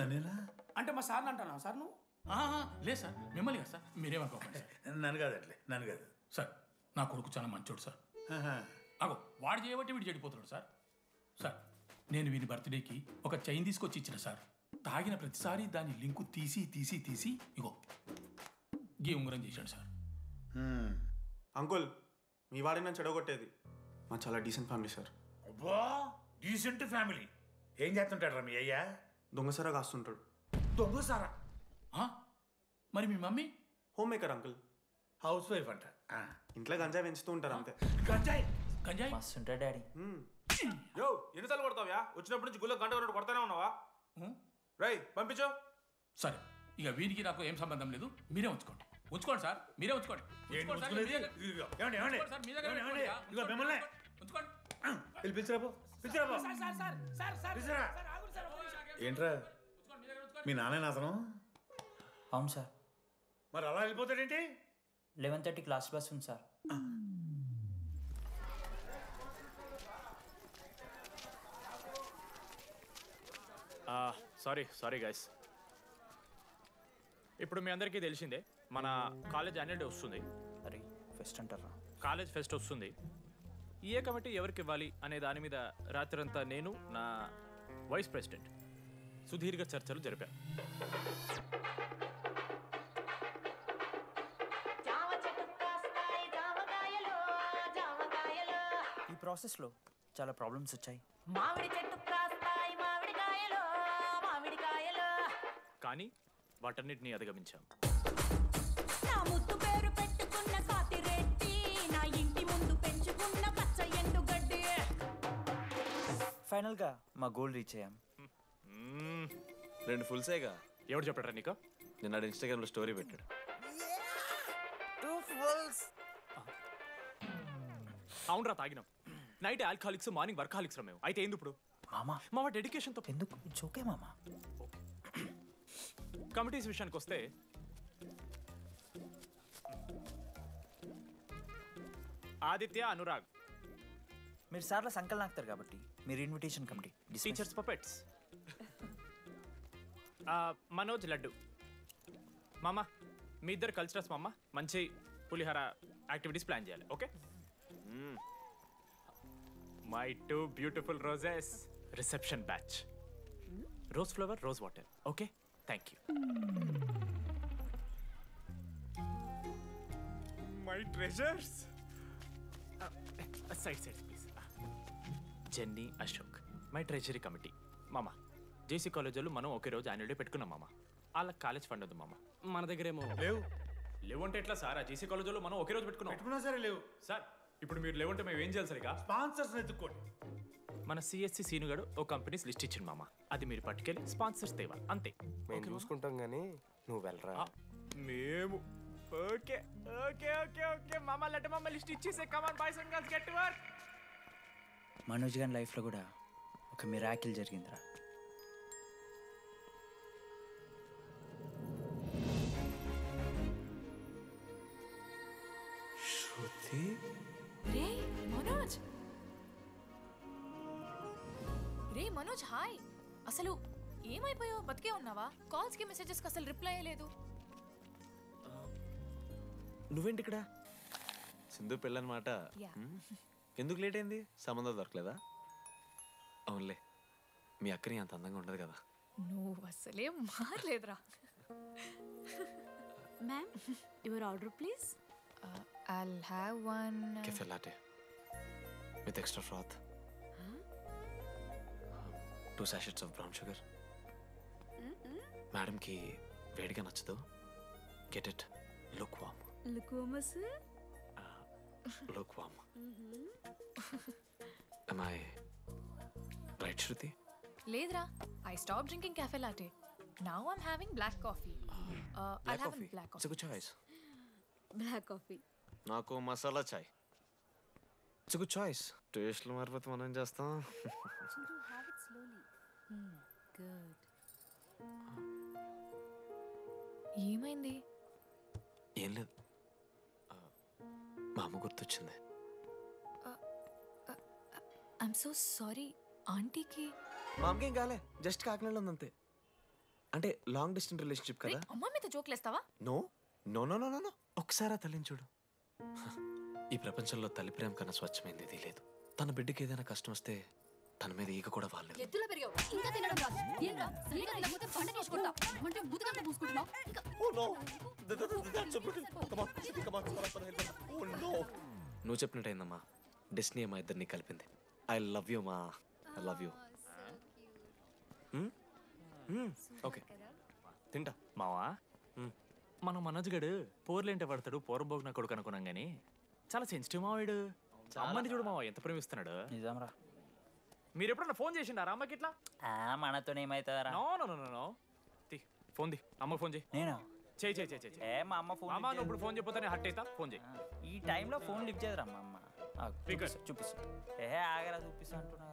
నన్నేనా అంటే మా సార్ని అంటున్నావు సార్ నువ్వు? లేదు సార్, మిమ్మల్ని కదా సార్, మీరేమనుకోకండి సార్. నన్ను కాదట్లే, నన్ను కాదు సార్. నా కొడుకు చాలా మంచోడు సార్. అగో వాడు చేయబట్టి వీడు చెడిపోతున్నాడు సార్. సార్ నేను వీని బర్త్డేకి ఒక చైన్ తీసుకొచ్చి ఇచ్చిన సార్. తాగిన ప్రతిసారి దాని లింకు తీసి ఇగో గీ ఉంగరం చేశాడు సార్. అంకుల్ మీ వాడిని నన్ను చెడగొట్టేది. మా చాలా డీసెంట్ ఫ్యామిలీ సార్. అబ్బా డీసెంట్ ఫ్యామిలీ. ఏం చేస్తుంటాడు రా మీ అయ్యా? దొంగసారా కాస్తుంటాడు. దొంగసారా? మరి మీ mummy? Homemaker uncle. Housewife అంట. ఇంట్లో గంజాయి పెంచుతూ ఉంటారు అంతే. గంజాయి మస్తు ఉంటాడు డాడీ. యో ఎన్నిసార్లు కొడతావా? వచ్చినప్పటి నుంచి గుళ్ళ గంట కొట్టు కొడతానే ఉన్నావా? రై పంపించు. సరే ఇక వీరికి నాకు ఏం సంబంధం లేదు, మీరే ఉంచుకోండి సార్, మీరే ఉంచుకోండి. ఏంట్రా మీ నాన్న అతను? అవును సార్. మరి అలా వెళ్ళిపోతాడేంటి? 11:30 క్లాస్ బస్ ఉంది సార్. Sorry guys. ఇప్పుడు మీ అందరికీ తెలిసిందే మన కాలేజ్ యాన్యువల్ డే వస్తుంది. అరే ఫెస్ట్ అంటారా? కాలేజ్ ఫెస్ట్ వస్తుంది. ఏ కమిటీ ఎవరికి ఇవ్వాలి అనే దాని మీద రాత్రంతా నేను నా వైస్ ప్రెసిడెంట్ సుదీర్ఘ చర్చలు జరిపాను. ఈ ప్రాసెస్లో చాలా ప్రాబ్లమ్స్ వచ్చాయి. మామిడి చెట్టు కాస్తాయి మామిడికాయలు మామిడికాయలు. కానీ వాటన్నిటిని అధిగమించాం. నా ముద్దు పేరు పెట్టుకున్న కాతిరెట్టి, నా ఇంటి ముందు పెంచుకున్న పచ్చ ఎండుగడ్డి. ఫైనల్గా మా గోల్ రీచ్ అయ్యాం. 2 ఫుల్సేగా. ఎవరు చెప్పారా నీకు? నిన్న ఇన్స్టాగ్రామ్లో స్టోరీ పెట్టాడు. 2 ఫుల్స్. అవునరా తాగినాం. నైట్ ఆల్కహాలిక్స్, మార్నింగ్ వర్కాలిక్స్ రా మేము. అయితే ఏంది ఇప్పుడు? మామ డెడికేషన్తో ఎందుకు ఓకే మామ. కమిటీస్ విషయానికి వస్తే ఆదిత్య, అనురాగ్ మీరు సార్ల సంకల్ నాకుతారు కాబట్టి మీరు invitation committee. Teachers puppets. Manoj, laddu. మామ మీ ఇద్దరు కల్చరల్స్ మామ. మంచి పులిహార యాక్టివిటీస్ ప్లాన్ చేయాలి. Okay. My 2 beautiful roses. Reception batch. Rose flower, rose water. Okay, thank you. My treasures. Side please. Jenny, Ashok my treasury committee. మామ జేసీ కాలేజ్ వాళ్ళు మనం ఒకే రోజు యాన్యువల్ డే పెట్టుకున్నాం మామ. వాళ్ళకి కాలేజ్ ఫండ్ ఉంది మామ. మన దగ్గర ఏమో లేవు అంటే ఎట్లా సార్? ఆ జేసీ కాలేజ్ వాళ్ళు మనం ఒకే రోజు పెట్టుకున్నా సరే లేవు సార్. ఇప్పుడు మీరు లేవంటే మేము ఏం చేయాలి సరిగా? స్పాన్సర్స్ ఎత్తుకోండి. మన సిఎస్సి సీనుగాడు ఓ కంపెనీస్ లిస్ట్ ఇచ్చింది మామ. అది మీరు పట్టుకెళ్ళి స్పాన్సర్స్ తేవాలి అంతే. మేము చూసుకుంటాం కానీ నువ్వు వెళ్ళరా. మేము ఓకే ఓకే ఓకే ఓకే మామ. లడ్డు మామ లిస్ట్ ఇచ్చేసే. Come on boys and girls, get to work. Manoj గారి లైఫ్లో కూడా ఒక మిరాకిల్ జరిగిందిరా. శృతి. రే మనోజ్. రే మనోజ్, హాయ్. అసలు ఏమైపోయావు? బతికే ఉన్నావా? కాల్స్కి మెసేజెస్కి అసలు రిప్లై అయ్యలేదు. నువ్వేంటి ఇక్కడ? సింధు పెళ్ళనమాట. ఎందుకు లేట్ అయింది? సంబంధం దొరకలేదా? అవునులే, మీ అక్కని అంత అందంగా ఉండదు కదా. నువ్వు అసలే మారలేదురా. Ma'am, your order please. I'll have one Cafe latte with extra froth. 2 sachets of brown sugar. Madam కి వేడిగా నచ్చదు. Get it lukewarm. Lukewarm sir. Lukewarm. Am I right, Shruti? లేదురా. I stopped drinking cafe latte. Now I'm having black coffee. I'll have a black It's coffee. a good choice. Black coffee. నాకు masala chai. It's good choice. టేస్ట్లు మారిపోతే మనం ఏం చేస్తాం? Chindu, have it slowly. Good. ఏమైంది? ఏం లేదు, మా అమ్మ గుర్తొచ్చింది. I'm so sorry. ఆంటీకి మా అమ్మకి ఏం కాలే, జస్ట్ కాకినాడలో ఉందంతే. అంటే లాంగ్ డిస్టెన్స్ రిలేషన్షిప్ కదా. అమ్మ మీద జోక్లేస్తావా? No no no no no. ఒకసారి ఆ తల్లిని చూడు. ఈ ప్రపంచంలో తల్లి ప్రేమ కన్నా స్వచ్ఛమైంది ఇది లేదు. తన బిడ్డకి ఏదైనా కష్టం వస్తే తన మీద ఈగ కూడా వాళ్ళలేదు. ఎత్తులో పెరిగావు, ఇంకా తినడం రాదు. ఏంట్రా సరిగా తినకపోతే పండకేసుకుంటా అంటే బుద్ధకంటే పూసుకుంటున్నావు. నువ్వు చెప్పినట్టయిందమ్మా. డెస్టినీ మా ఇద్దరిని కలిపింది. ఐ లవ్ యూ మా. I love you. ఓకే తింటా. మావా మనం మనోజ్ గడు పోర్లేంటే పడతాడు, పోరంబోగు నా కొడుకు అనుకున్నాం కానీ చాలా సెన్సిటివ్ మావాడు. అమ్మని చూడు మావా ఎంత ప్రేమిస్తున్నాడు. నిజంరా. మీరు ఎప్పుడన్నా ఫోన్ చేసిండారా అమ్మకి ఇట్లా? మనతో ఏమవుతుందా? No no no no. Phone ది, అమ్మకి ఫోన్ చేయి. నేను చేయి చేయి చేయి. ఏ మా అమ్మ ఫోన్. అమ్మ నువ్వు ఇప్పుడు ఫోన్ చెప్పితే హట్ అవుతా. ఫోన్ చేయి. ఈ టైంలో ఫోన్ లిఫ్ట్ చేయదురా మా అమ్మ. చూపిస్తా. ఆగరా చూపిస్తా అంటున్నా.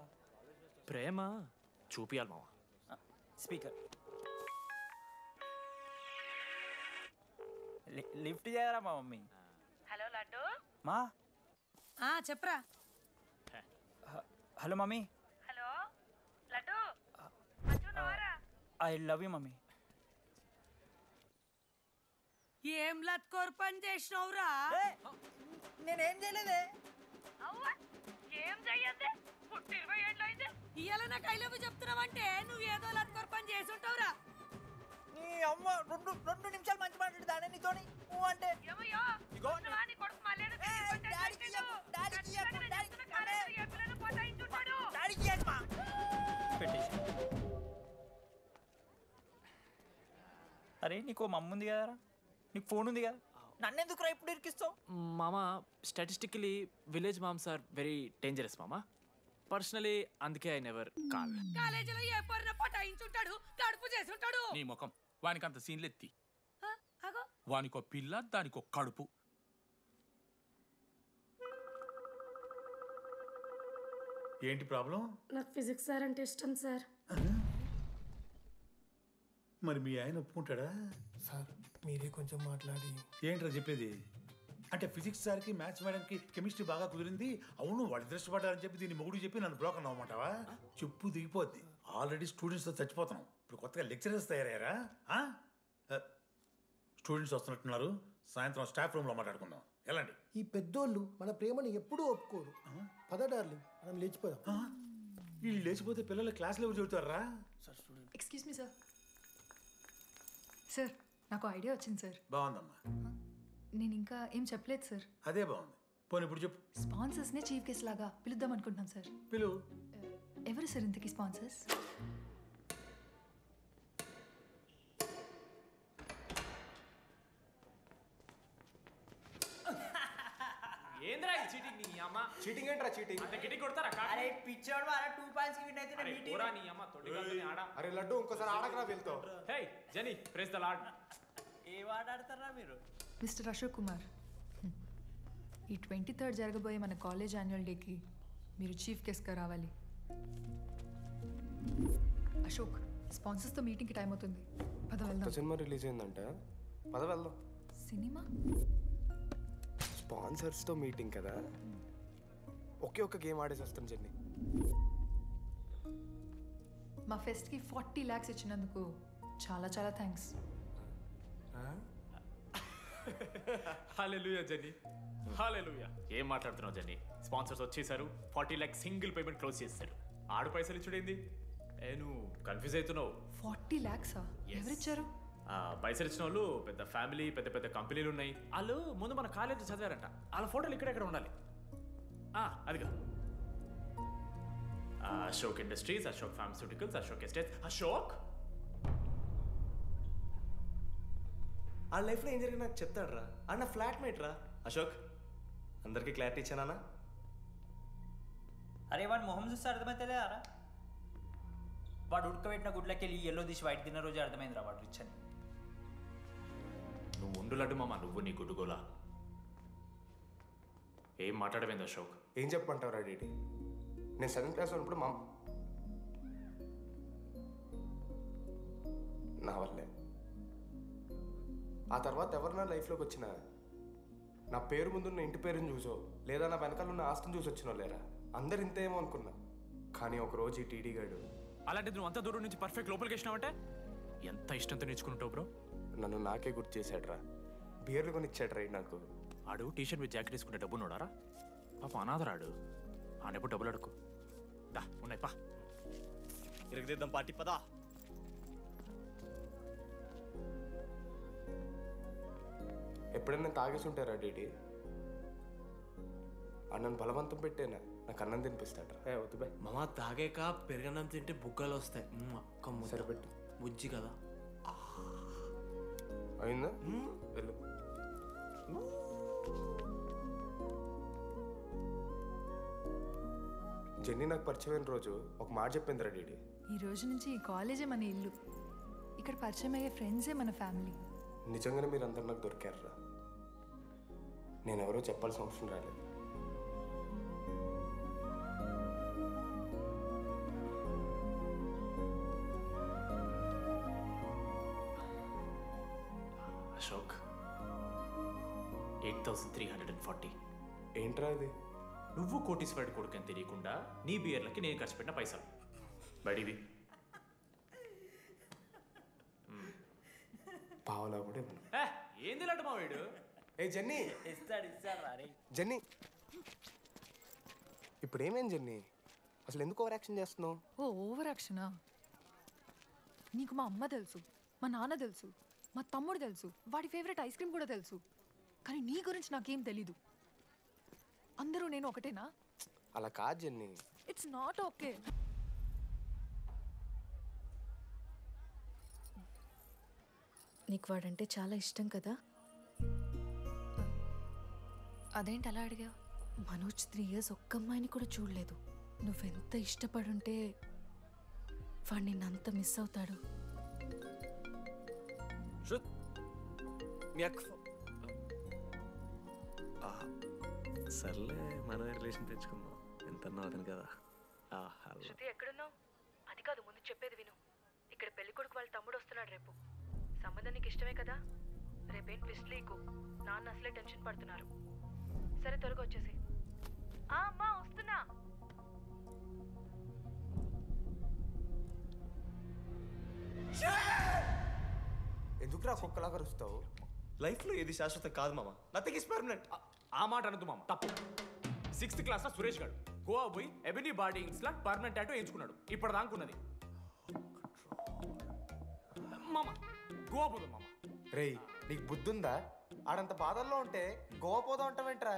ప్రేమ చూపియాలి మావా. స్పీకర్ లిఫ్ట్ చేయరా మా మమ్మీ. హలో లడ్డు. మా చెప్పరా. Hello mummy. Hello laddu. I love you mummy. ఏం లత్కోర్ పని చేసినవురా? నేనేం చేయలేదే. ఏం చెయ్యద్దే? పుట్టి 20 ఏళ్ళు అయింది. ఇయ్యాల నాకు ఐ లవ్ యూ చెప్తున్నావంటే నువ్వు ఏదో లత్కోర్ పని చేసి ఉంటావురా. నీ అమ్మ రెండు నిమిషాలు మంచి మాట్లాడుతానే నీతోని. నువ్వు అంటే ఏమయ్యో నీ కొడుకు మళ్ళీ అరే నీకు మమ్మ ఉంది కదరా, నీకు ఫోన్ ఉంది కదా, నన్ను ఎందుకు రా ఇప్పుడు ఇరికిస్తావు? మామా statistically village moms are very dangerous మామా. పర్సనలీ అందుకే ఐ నెవర్ కాల్. కాలేజీలో ఏ పొరిన పటాయించుంటాడు, కడుపు చేసి ఉంటాడు. నీ ముఖం వానికి అంత సీన్లెత్తి. వానికో పిల్ల, దానికో కడుపు. ఏంటి ప్రాబ్లం? నాకు ఫిజిక్స్ సార్ అంటే ఇష్టం సార్. మరి మీ ఆయన ఒప్పుకుంటాడా? సార్ మీరే కొంచెం మాట్లాడి. ఏంట్రా చెప్పేది? అంటే ఫిజిక్స్ సార్కి మ్యాథ్స్ మేడంకి కెమిస్ట్రీ బాగా కుదిరింది, అవును వాళ్ళు ఇష్టపడ్డారని చెప్పి దీన్ని మొగుడు చెప్పి నన్ను బ్రోకర్ అవ్వమంటావా? చెప్పు దిగిపోద్ది. ఆల్రెడీ స్టూడెంట్స్తో చచ్చిపోతున్నాం, ఇప్పుడు కొత్తగా లెక్చరర్స్ తయారయ్యారా? స్టూడెంట్స్ వస్తున్నట్టున్నారు, సాయంత్రం స్టాఫ్ రూమ్లో మాట్లాడుకుందాం. ఎలాంటి ఈ పెద్దోళ్ళు మన ప్రేమను ఎప్పుడూ ఒప్పుకోరు. పద డార్లింగ్, మనం లేచిపోదాం. వీళ్ళు లేచిపోతే పిల్లలు క్లాస్లో ఎవరు చెబుతారా? Excuse me sir. సార్ నాకు ఐడియా వచ్చింది సార్. బాగుందమ్మా. నేను ఇంకా ఏం చెప్పలేదు సార్. అదే బాగుంది. పోనీ ఇప్పుడు చెప్పు. స్పాన్సర్స్నే చీఫ్ గెస్ట్ లాగా పిలుద్దాం అనుకుంటున్నాను సార్. పిలువు. ఎవరు సార్ ఇంతకీ స్పాన్సర్స్? ఏంద్రా ఈ చీటింగ్ నీ అమ్మ? చీటింగ్ ఏంట్రా చీటింగ్? అంత గిటి కొడతారా? అరే పిచ్చోడు వారా 2 పాయింట్స్ కి విన్ అయితే అరే పోరా నీ అమ్మ తొడిగాల్ని ఆడ. అరే లడ్డు ఇంకోసారి ఆడకరా వెళ్తావు. హే జెనీ ప్రెస్ ద లార్డ్. ఏ వాట ఆడతారా మీరు? మిస్టర్ అశోక్ కుమార్, ఈ 23rd జరగబోయే మన కాలేజ్ యాన్యువల్ డేకి మీరు చీఫ్ గెస్ట్గా రావాలి. అశోక్, స్పాన్సర్స్తో మీటింగ్కి టైం అవుతుంది, పద వెళ్దాం. సినిమా రిలీజ్ అయిందంట, పద వెళ్దాం. సినిమా? స్పాన్సర్స్తో మీటింగ్ కదా, ఒకే ఒక్క గేమ్ ఆడేసి వస్తాం జెన్నీ. మా ఫెస్ట్కి 40 lakhs ఇచ్చినందుకు చాలా చాలా థ్యాంక్స్. హల్లెలూయా జెన్నీ, హల్లెలూయా. ఏం మాట్లాడుతున్నావు జెన్నీ? స్పాన్సర్స్ వచ్చేసారు, 40 lakhs సింగిల్ పేమెంట్ క్లోజ్ చేస్తారు. ఆడు పైసలు ఇచ్చుడేంది? నువ్వు కన్ఫ్యూజ్ అవుతున్నావు. 40 lakhs ఎవరిచ్చారు? పైసలు ఇచ్చిన వాళ్ళు పెద్ద ఫ్యామిలీ, పెద్ద పెద్ద కంపెనీలు ఉన్నాయి. వాళ్ళు ముందు మన కాలేజ్ చదివారంట, వాళ్ళ ఫోటోలు ఇక్కడెక్కడ ఉండాలి. అదిగా Ashok industries, Ashok pharmaceuticals, Ashok estates. Ashok ఆ లైఫ్లో ఏం జరిగింది నాకు చెప్తాడు రా. అన్న ఫ్లాట్మేట్ రా అశోక్. అందరికీ క్లారిటీ ఇచ్చానా? అరే వాడు మొహం చూస్తే అర్థమైతే అరా. వాడు ఉడకబెట్టిన గుడ్లకి వెళ్ళి ఎల్లో తీసి వైట్ తిన్న రోజు అర్థమైందిరా వాడు రిచ్ అని. నువ్వు ఉండులడ్డు మామ, నువ్వు నీ గుడ్డుగోలా. ఏం మాట్లాడమైంది అశోక్? ఏం చెప్పమంటావు డీడీ? నేను 7th క్లాస్ ఉన్నప్పుడు నా వల్లే. ఆ తర్వాత ఎవరు నా లైఫ్లోకి వచ్చినా నా పేరు ముందున్న ఇంటి పేరుని చూసో లేదా నా వెనకాల ఉన్న ఆస్తిని చూసి వచ్చినో లేరా, అందరు ఇంతేమో అనుకున్నా. కానీ ఒకరోజు ఈ టీడీ గాడు. అలాంటిది నువ్వు అంత దూరం నుంచి పర్ఫెక్ట్ లోపలికి వచ్చినావంటే ఎంత ఇష్టంతో నేర్చుకుంటావు బ్రో. నన్ను నాకే గుర్తు చేశాడు రా, బియర్లు కొని ఇచ్చాడు రా నాకు. ఆడు టీషర్ట్ మీద జాకెట్ వేసుకుంటే డబ్బు నోడారా? పాప అనాథరాడు, ఆడెప్పుడు డబ్బులు అడుకు. దా ఉన్నాయి పా, ఇరగదిద్దాం పార్టీ పదా. ఎప్పుడైనా తాగేసి ఉంటారా డీడీ? అన్నను బలవంతం పెట్టేనా నాకు అన్నం తినిపిస్తాడు రా. వద్దు బాయ్ మామ, తాగాక పెరగన్నం తింటే బుగ్గలు వస్తాయి. సరిపెట్టు. బుజ్జి కదా. అయిందా? వెళ్ళు. జెన్నీ నాకు పరిచయమైన రోజు ఒక మాట చెప్పింది రా డీడీ. ఈ రోజు నుంచి ఈ కాలేజే మన ఇల్లు, ఇక్కడ పరిచయం అయ్యే ఫ్రెండ్సే మన ఫ్యామిలీ. నిజంగానే మీరు అందరు నాకు దొరికారు రా. నేను ఎవరో చెప్పాల్సిన అవసరం రాలేదు. అశోక్ 8,340. ఏంట్రా ఇది? నువ్వు కోటీశ్వరుడు కొడుకు అని తెలియకుండా నీ బియర్లకి నేను ఖర్చు పెట్టిన పైసలు బడివి. పావలా కూడా ఇవ్వను. ఏంది లాంటి మా వీడు? ఏ జెన్నీ, ఇస్తాడు జెన్నీ ఇప్పుడు ఏమైంది జెన్నీ? అసలు ఎందుకు ఓవర్ యాక్షన్ చేస్తున్నావు? ఓవర్ యాక్షనా? నీకు మా అమ్మ తెలుసు, మా నాన్న తెలుసు, మా తమ్ముడు తెలుసు, వాడి ఫేవరెట్ ఐస్ క్రీమ్ కూడా తెలుసు. కానీ నీ గురించి నాకేం తెలీదు. అందరూ నేను ఒకటేనా? అలా కాదు జెన్నీ. It's not okay. నీకు వాడంటే చాలా ఇష్టం కదా? అదేంటి అలా అడిగావు? మనోజ్ 3 years ఒక్క అమ్మాయిని కూడా చూడలేదు. నువ్వెంత ఇష్టపడుంటే వాడు నిన్నంత మిస్ అవుతాడు. సర్లే, మన రిలేషన్ తెచ్చుకుందాం. ఎంత అతను కదా. శృతి ఎక్కడున్నావు? అది కాదు, ముందు చెప్పేది విను. ఇక్కడ పెళ్లి కొడుకు వాళ్ళ తమ్ముడు వస్తున్నాడు రేపు. సంబంధం నీకు ఇష్టమే కదా? రేపేం ట్విస్ట్ లీకు. నాన్న అసలే టెన్షన్ పడుతున్నారు. సరే త్వరగా వచ్చేసి. అమ్మా వస్తున్నా. ఎందుకురా కుక్కలాగా అరుస్తావు? లైఫ్లో ఏది శాశ్వతం కాదు మామ. Nothing is permanent. ఆ మాట అనదు మామ, తప్పు. 6th క్లాస్లో సురేష్ గారు గోవా పోయి ఎబినీ బాడీయింగ్స్ లా పర్మనెంట్ టాటూ ఎంచుకున్నాడు. ఇప్పుడు దానుకున్నది మామ. గోవా పోదాం మామ. రేయ్ నీకు బుద్ధుందా? ఆడంత బాధల్లో ఉంటే గోవా పోదాం అంటావేంట్రా?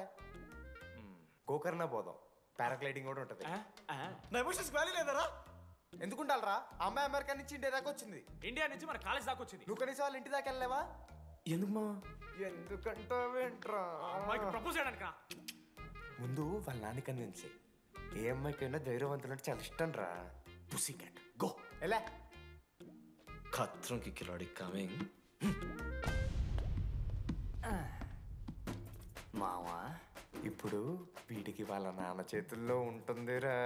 గోకర్ణ పోదాం, పారాగ్లైడింగ్ కూడా ఉంటుంది. నా ఎమోషన్స్ వాల్యూ లేదరా? ఎందుకుంటారా? అమ్మాయి అమెరికా నుంచి ఇండియా దాకా వచ్చింది. ఇండియా నుంచి మన కాలేజ్ దాకా వచ్చింది. నువ్వు కనీసం వాళ్ళ ఇంటి దాకా వెళ్ళలేవా? ఎందుకు మామ? ఎందుకంటావేంట్రా? అమ్మాయికి ప్రపోజ్ చేయడానికి ముందు వాళ్ళ నాన్న కన్విన్స్. ఏ అమ్మాయికైనా ధైర్యవంతులంటే చాలా ఇష్టం రా. పుసీ క్యాట్ గో. ఎలా ఖత్రం కి కిలాడి కమింగ్. మావా ఇప్పుడు వీడికి వాళ్ళ నాన్న చేతుల్లో ఉంటుందిరా.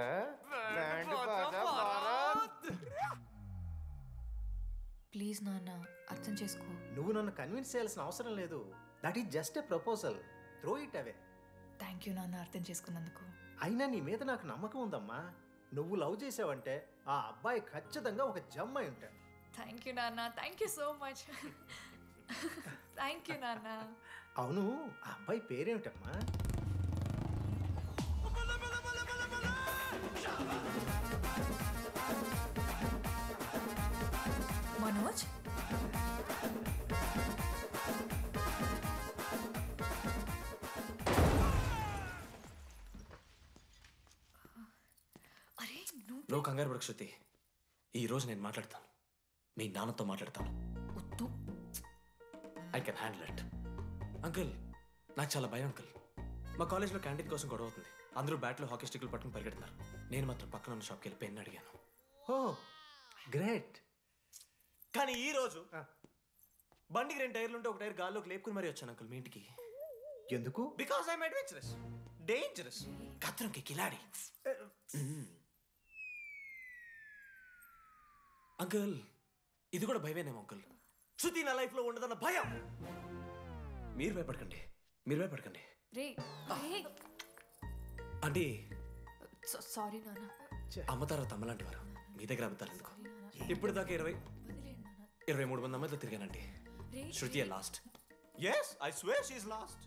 ప్లీజ్ నాన్న, అర్థం చేసుకో. నువ్వు నన్ను కన్విన్స్ చేయాల్సిన అవసరం లేదు. That is just a proposal. Throw it away. Thank you నాన్న, అర్థం చేసుకున్నందుకు. అయినా నీ మీద నాకు నమ్మకం ఉందమ్మా. నువ్వు లవ్ చేసావంటే ఆ అబ్బాయి ఖచ్చితంగా ఒక జమ్మాయి ఉంటాడు. థ్యాంక్ యూ నాన్న, thank you so much. Thank you నాన్న. అవును, ఆ అబ్బాయి పేరేమిటమ్మా? మనోజ్. అరే నువ్వు కంగారు పడకు శృతి. ఈ రోజు నేను మాట్లాడతాను, మీ నాన్నతో మాట్లాడతాను. I can handle it. Uncle, నాకు చాలా భయం అంకుల్. మా కాలేజ్లో క్యాంటీన్ కోసం గొడవ అవుతుంది. అందరూ బ్యాట్లో హాకీ స్టిక్లు పట్టుకుని పరిగెడుతున్నారు. నేను మాత్రం పక్కన ఉన్న షాప్కి వెళ్ళి పెన్ అడిగాను. ఓ గ్రేట్. కానీ ఈ రోజు బండికి 2 టైర్లు ఉంటే ఒక టైర్ గాల్లోకి లేపుకుని మరీ వచ్చాను అంకుల్ మీ ఇంటికి. ఎందుకు? బికాస్ ఐఎమ్ అడ్వెంచరస్, డేంజరస్, ఖత్రంకి కిలాడి. అంకుల్, ఇది కూడా భయమేనేమో అంకుల్. శృతి నా లైఫ్లో ఉండదన్న భయం. మీరు భయపడకండి, మీరు భయపడకండి. రే అంటే సారీ నాన్న. అమ్మ తర్వాత అమ్మలాంటి వారు, మీ దగ్గర అబద్ధాలు ఎందుకు? ఇప్పుడు దాకా 23 మంది అమ్మాయితో తిరిగానండి. Shruti last. Yes, I swear she is last.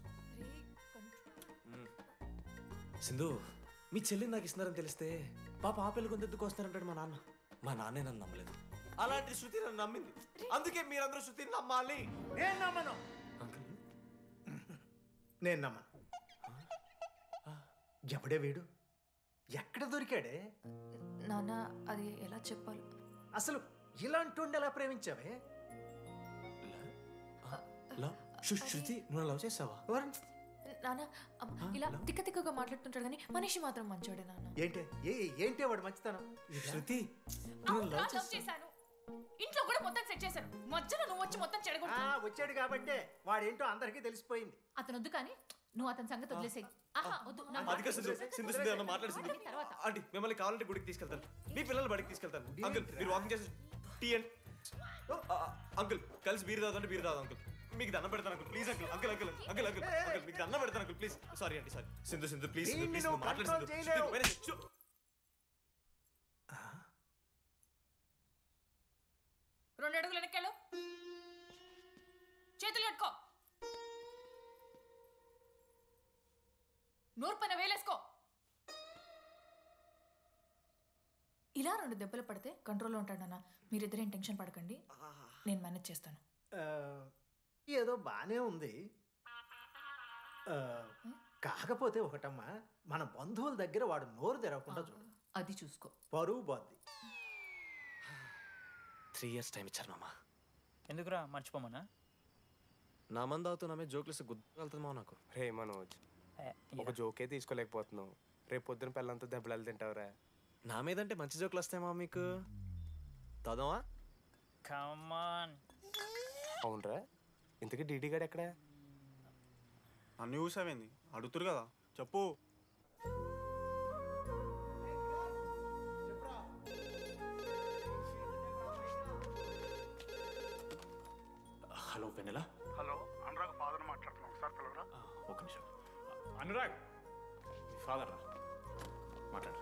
Sindhu, మీ చెల్లిని నాకు ఇస్తున్నారని తెలిస్తే పాప ఆ పెళ్లి కొందెందుకు వస్తారంటాడు మా నాన్న. మా నాన్నే నన్ను నమ్మలేదు, అలాంటి శృతి నన్ను నమ్మింది. అందుకే మీరందరూ శృతిని నమ్మాలి. నేను నమ్మను. నేను నమ్మను. ఎవడే వీడు? ఎక్కడ దొరికాడే? నాన్న, అది ఎలా చెప్పాలి? అసలు ఇలాంటి ఎలా ప్రేమించావే? శృతి, నువ్వు లవ్ చేసావా? నాన్న, ఇలా తిక్క తిక్కగా మాట్లాడుతుంటాడు కానీ మనిషి మాత్రం మంచోడే నాన్న. ఏంటే వాడు మంచితనం? శృతి, లవ్ చేశాను. ఇంట్లో కూడా మొత్తం సెట్ చేశాను. మధ్యలో నువ్వు వచ్చి మొత్తం చెడగొట్టావు. వచ్చాడు కాబట్టే వాడేంటో అందరికీ తెలిసిపోయింది. అతను వద్దు కానీ నువ్వు అతని సంగతి వదిలేసేయి. అదిగా సింధు, సింధు సింధు ఏమన్నా మాట్లాడుతుంది. ఆంటీ, మిమ్మల్ని కావాలంటే గుడికి తీసుకెళ్తాను, మీ పిల్లలు బడికి తీసుకెళ్తాను. అంకుల్, మీరు వాకింగ్ చేసి టీ అండ్ అంకుల్ కలిసి బీరు తాగుతుంటే బీరు తాగు అంకుల్. మీకు దండం పెడతాను uncle, please uncle. Uncle uncle uncle uncle uncle మీకు దండం పెడతాను అంకుల్, ప్లీజ్. సారీ అండి, sorry. Sindhu Sindhu please please మాట్లాడు. 2 అడుగులు వెనక్కెళ్ళు. చేతులు కట్టుకో. నోరు పైన వేలేసుకో. ఇలా 2 దెబ్బలు పడితే కంట్రోల్లో ఉంటాడన్న. మీరిద్దరేం టెన్షన్ పడకండి, నేను మేనేజ్ చేస్తాను. ఏదో బానే ఉంది. కాకపోతే ఒకటమ్మా, మన బంధువుల దగ్గర వాడు నోరు తెరవకుండా చూడు. అది చూసుకో, పరువు బాద్ది. 3 years టైం ఇచ్చారు మామ. ఎందుకురా మర్చిపోమన్నా? నా మంది అవుతూ నా మీద జోక్లు గుర్తుకెళ్తుందా నాకు? రే మనోజ్, ఒక జోకే తీసుకోలేకపోతున్నావు. రేపు పొద్దున పిల్లలతో దెబ్బలు తింటావురా. నా మీదంటే మంచి జోకులు వస్తాయమ్మా మీకు. తదమా? కమాన్. అవునరా, ఇంతకీ డీడీ గారు ఎక్కడ? నన్ను చూసావేంది? అడుగుతురు కదా, చెప్పు. వెన్నెలా హలో అనురాగ్ ఫాదర్ మాట్లాడుతున్నాం ఒకసారి పిలవరా ఒక్క నిమిషం. అనురాగ్ మీ ఫాదర్ రా, మాట్లాడు.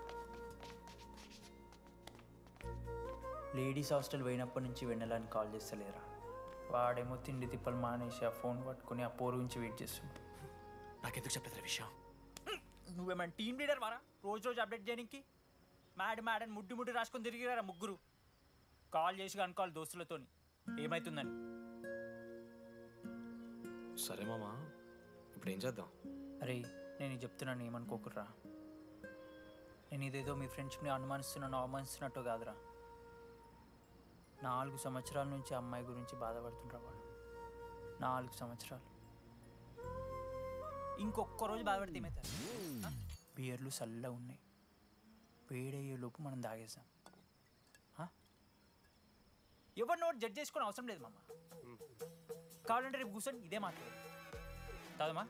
లేడీస్ హాస్టల్ పోయినప్పటి నుంచి వెన్నెలని కాల్ చేస్తలేరా. వాడేమో తిండి తిప్పలు మానేసి ఆ ఫోన్ పట్టుకుని ఆ పోరు గురించి వెయిట్ చేస్తుంది. నాకెందుకు చెప్పలేదు విషయం? నువ్వేమైనా టీమ్ లీడర్ వారా రోజు రోజు అప్డేట్ చేయడానికి? మ్యాడని ముడ్డి రాసుకొని తిరిగిరారా ముగ్గురు. కాల్ చేసి అనుకోవాలి దోస్తులతోని ఏమవుతుందని. సరే మామా, ఇప్పుడు ఏం చేద్దాం? అరే నేను ఇది చెప్తున్నాను ఏమనుకోకుర్రా. నేను ఇదేదో మీ ఫ్రెండ్షిప్ని అనుమానిస్తున్నాను అవమానిస్తున్నట్టు కాదురా. 4 సంవత్సరాల నుంచి అమ్మాయి గురించి బాధపడుతుండ్రా వాడు. 4 సంవత్సరాలు. ఇంకొక్క రోజు బాధపడితే ఏమవుతారు? బియర్లు చల్లగా ఉన్నాయి, వేడయ్యేలోపు మనం తాగేసాం. ఎవరు నోట్ జడ్జ్ చేసుకుని అవసరం లేదు మామ. కావాలంటే రేపు కూర్చొని ఇదే మాట్లాడు కాదమ్మా.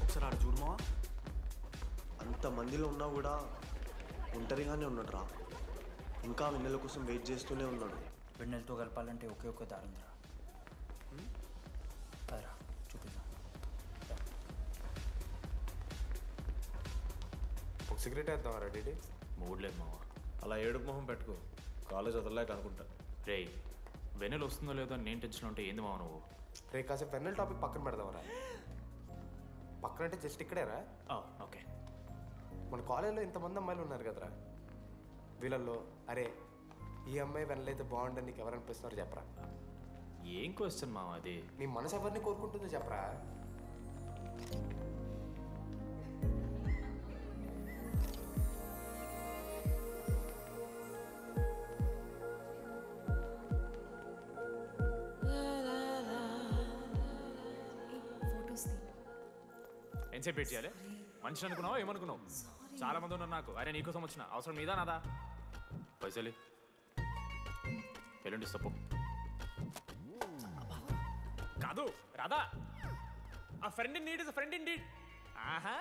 ఒకసారి ఆడ చూడమా. అంతమందిలో ఉన్నా కూడా ఒంటరిగానే ఉన్నాడు రా. ఇంకా వెన్నెల కోసం వెయిట్ చేస్తూనే ఉన్నాడు. వెన్నెలతో కలపాలంటే ఒకే ఒక్క దారుందిరా. అదరా చూపిద్దాం. ఒక సిగరెట్ వేద్దాం రెడీ? మూడ్లేదు మావా. అలా ఏడుపు మొహం పెట్టుకో, కాలేజ్ వదలలేక అనుకుంటా. రే వెన్నెల వస్తుందో లేదో నేను టెన్షన్ ఉంటే ఏంది మావ నువ్వు? రే కాసేపు వెన్నెల టాపిక్ పక్కన పెడదామరా. పక్కన అంటే జస్ట్ ఇక్కడేరా. ఓకే. మన కాలేజ్లో ఇంతమంది అమ్మాయిలు ఉన్నారు కదరా, వీళ్ళల్లో అరే ఈ అమ్మాయి వెనలైతే బాగుండని నీకు ఎవరు అనిపిస్తున్నారు చెప్పరా? ఏం క్వశ్చన్ మావా అది? నీ మనసు ఎవరిని కోరుకుంటుందో చెప్పరా? ఎంతసేపు వెయిట్ చేయాలి? మనిషి అనుకున్నావు ఏమనుకున్నావు? చాలా మంది ఉన్నారు నాకు. అరే నీకోసం వచ్చిన అవసరం మీదా నాదా? పైసలి ఎల్లుండి తప్పు కాదు రాదా. ఆ friend in need is friend in need. ఆహా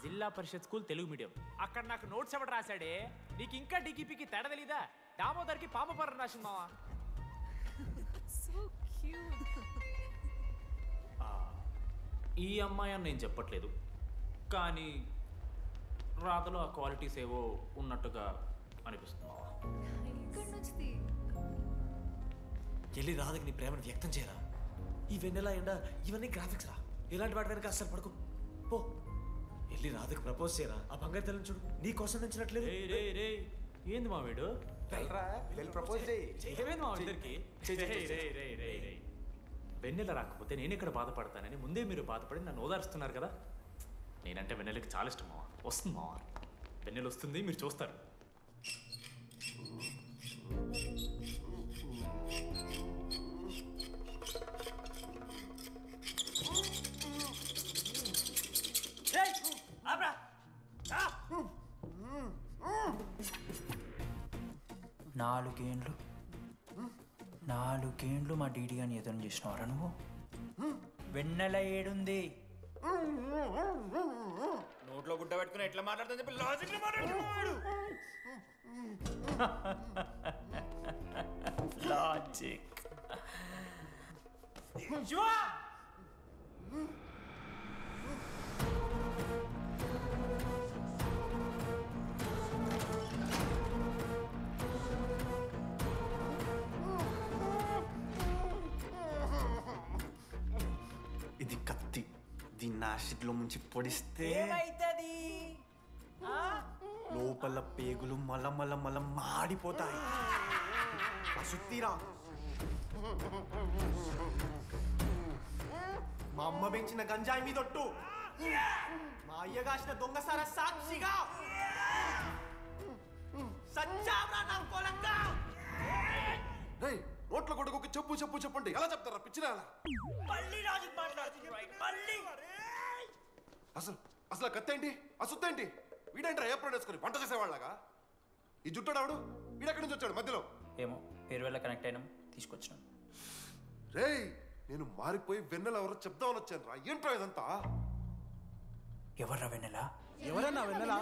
జిల్లా పరిషత్ స్కూల్ తెలుగు మీడియం. అక్కడ నాకు నోట్స్ ఎవడు రాశాడే? నీకు ఇంకా డీకీపీకి తేడా తెలీదా? దామోదర్కి పామపర్ర రాసింది మావా. ఈ అమ్మాయి అని నేను చెప్పట్లేదు, కానీ రాధలో ఆ క్వాలిటీస్ ఏవో ఉన్నట్టుగా అనిపిస్తుంది మావా. వెళ్ళి రాధకి నీ ప్రేమను వ్యక్తం చేయరా. ఈ వెన్నెల ఎండ ఇవన్నీ గ్రాఫిక్స్ రా. ఇలాంటి వాటి వెనక అస్సలు పడుకో. పో వెళ్ళి రాధకి ప్రపోజ్ చేయరా. ఆ బంగారు తెల్లని చూడు నీ కోసం నచ్చినట్లేదు. ఏంది మా వీడు? ప్రపోజ్ ఏమైంది మా ఇద్దరికి? వెన్నెల రాకపోతే నేను ఇక్కడ బాధపడతానని ముందే మీరు బాధపడి నన్ను ఓదారుస్తున్నారు కదా. నేనంటే వెన్నెలకి చాలా ఇష్టం మావా. వస్తుంది మావా, వెన్నెల వస్తుంది, మీరు చూస్తారు. నాలుగేండ్లు మా డీడీ అని ఎదురు చేసినవారా నువ్వు? వెన్నెల ఏడుంది? నోట్లో గుడ్డ పెట్టుకుని ఎట్లా మాట్లాడుతుంది చెప్పి లాజిక్ మాట్లాడుతున్నాడు. లాజిక్ ఇది కత్తి. దీన్ని యాసిడ్లో ముంచి పొడిస్తే ఏమైతది? లోపల పేగులు మల మాడిపోతాయి. అశుద్ధిరా. మా అమ్మ పెంచిన గంజాయి మీదొట్టు, మా అయ్య కాసిన దొంగసార సాక్షిగా సచ్చావరా నా కొలంగా. నోట్ల కొడుకు చెప్పు చెప్పు చెప్పండి ఎలా చెప్తారా పిచ్చిరా? మళ్ళీ లాజిక్ మాట్లాడుతుంది. మళ్ళీ అసలు కత్తేంటి అశుద్ధేంటి? వీడేంట్రా ఏప్రిల్ వేసుకొని వంట చేసేవాళ్ళగా. ఈ జుట్టాడు వీడెక్కడి నుంచి వచ్చాడు మధ్యలో? ఏమో పేరు వల్ల కనెక్ట్ అయినాం తీసుకొచ్చినాం. రేయ్ నేను మారిపోయి వెన్నెల ఎవరో చెప్దామని వచ్చాను రా. ఏంట్రా ఇదంతా? ఎవర్రా వెన్నెల? ఎవరన్నా వెన్నెల?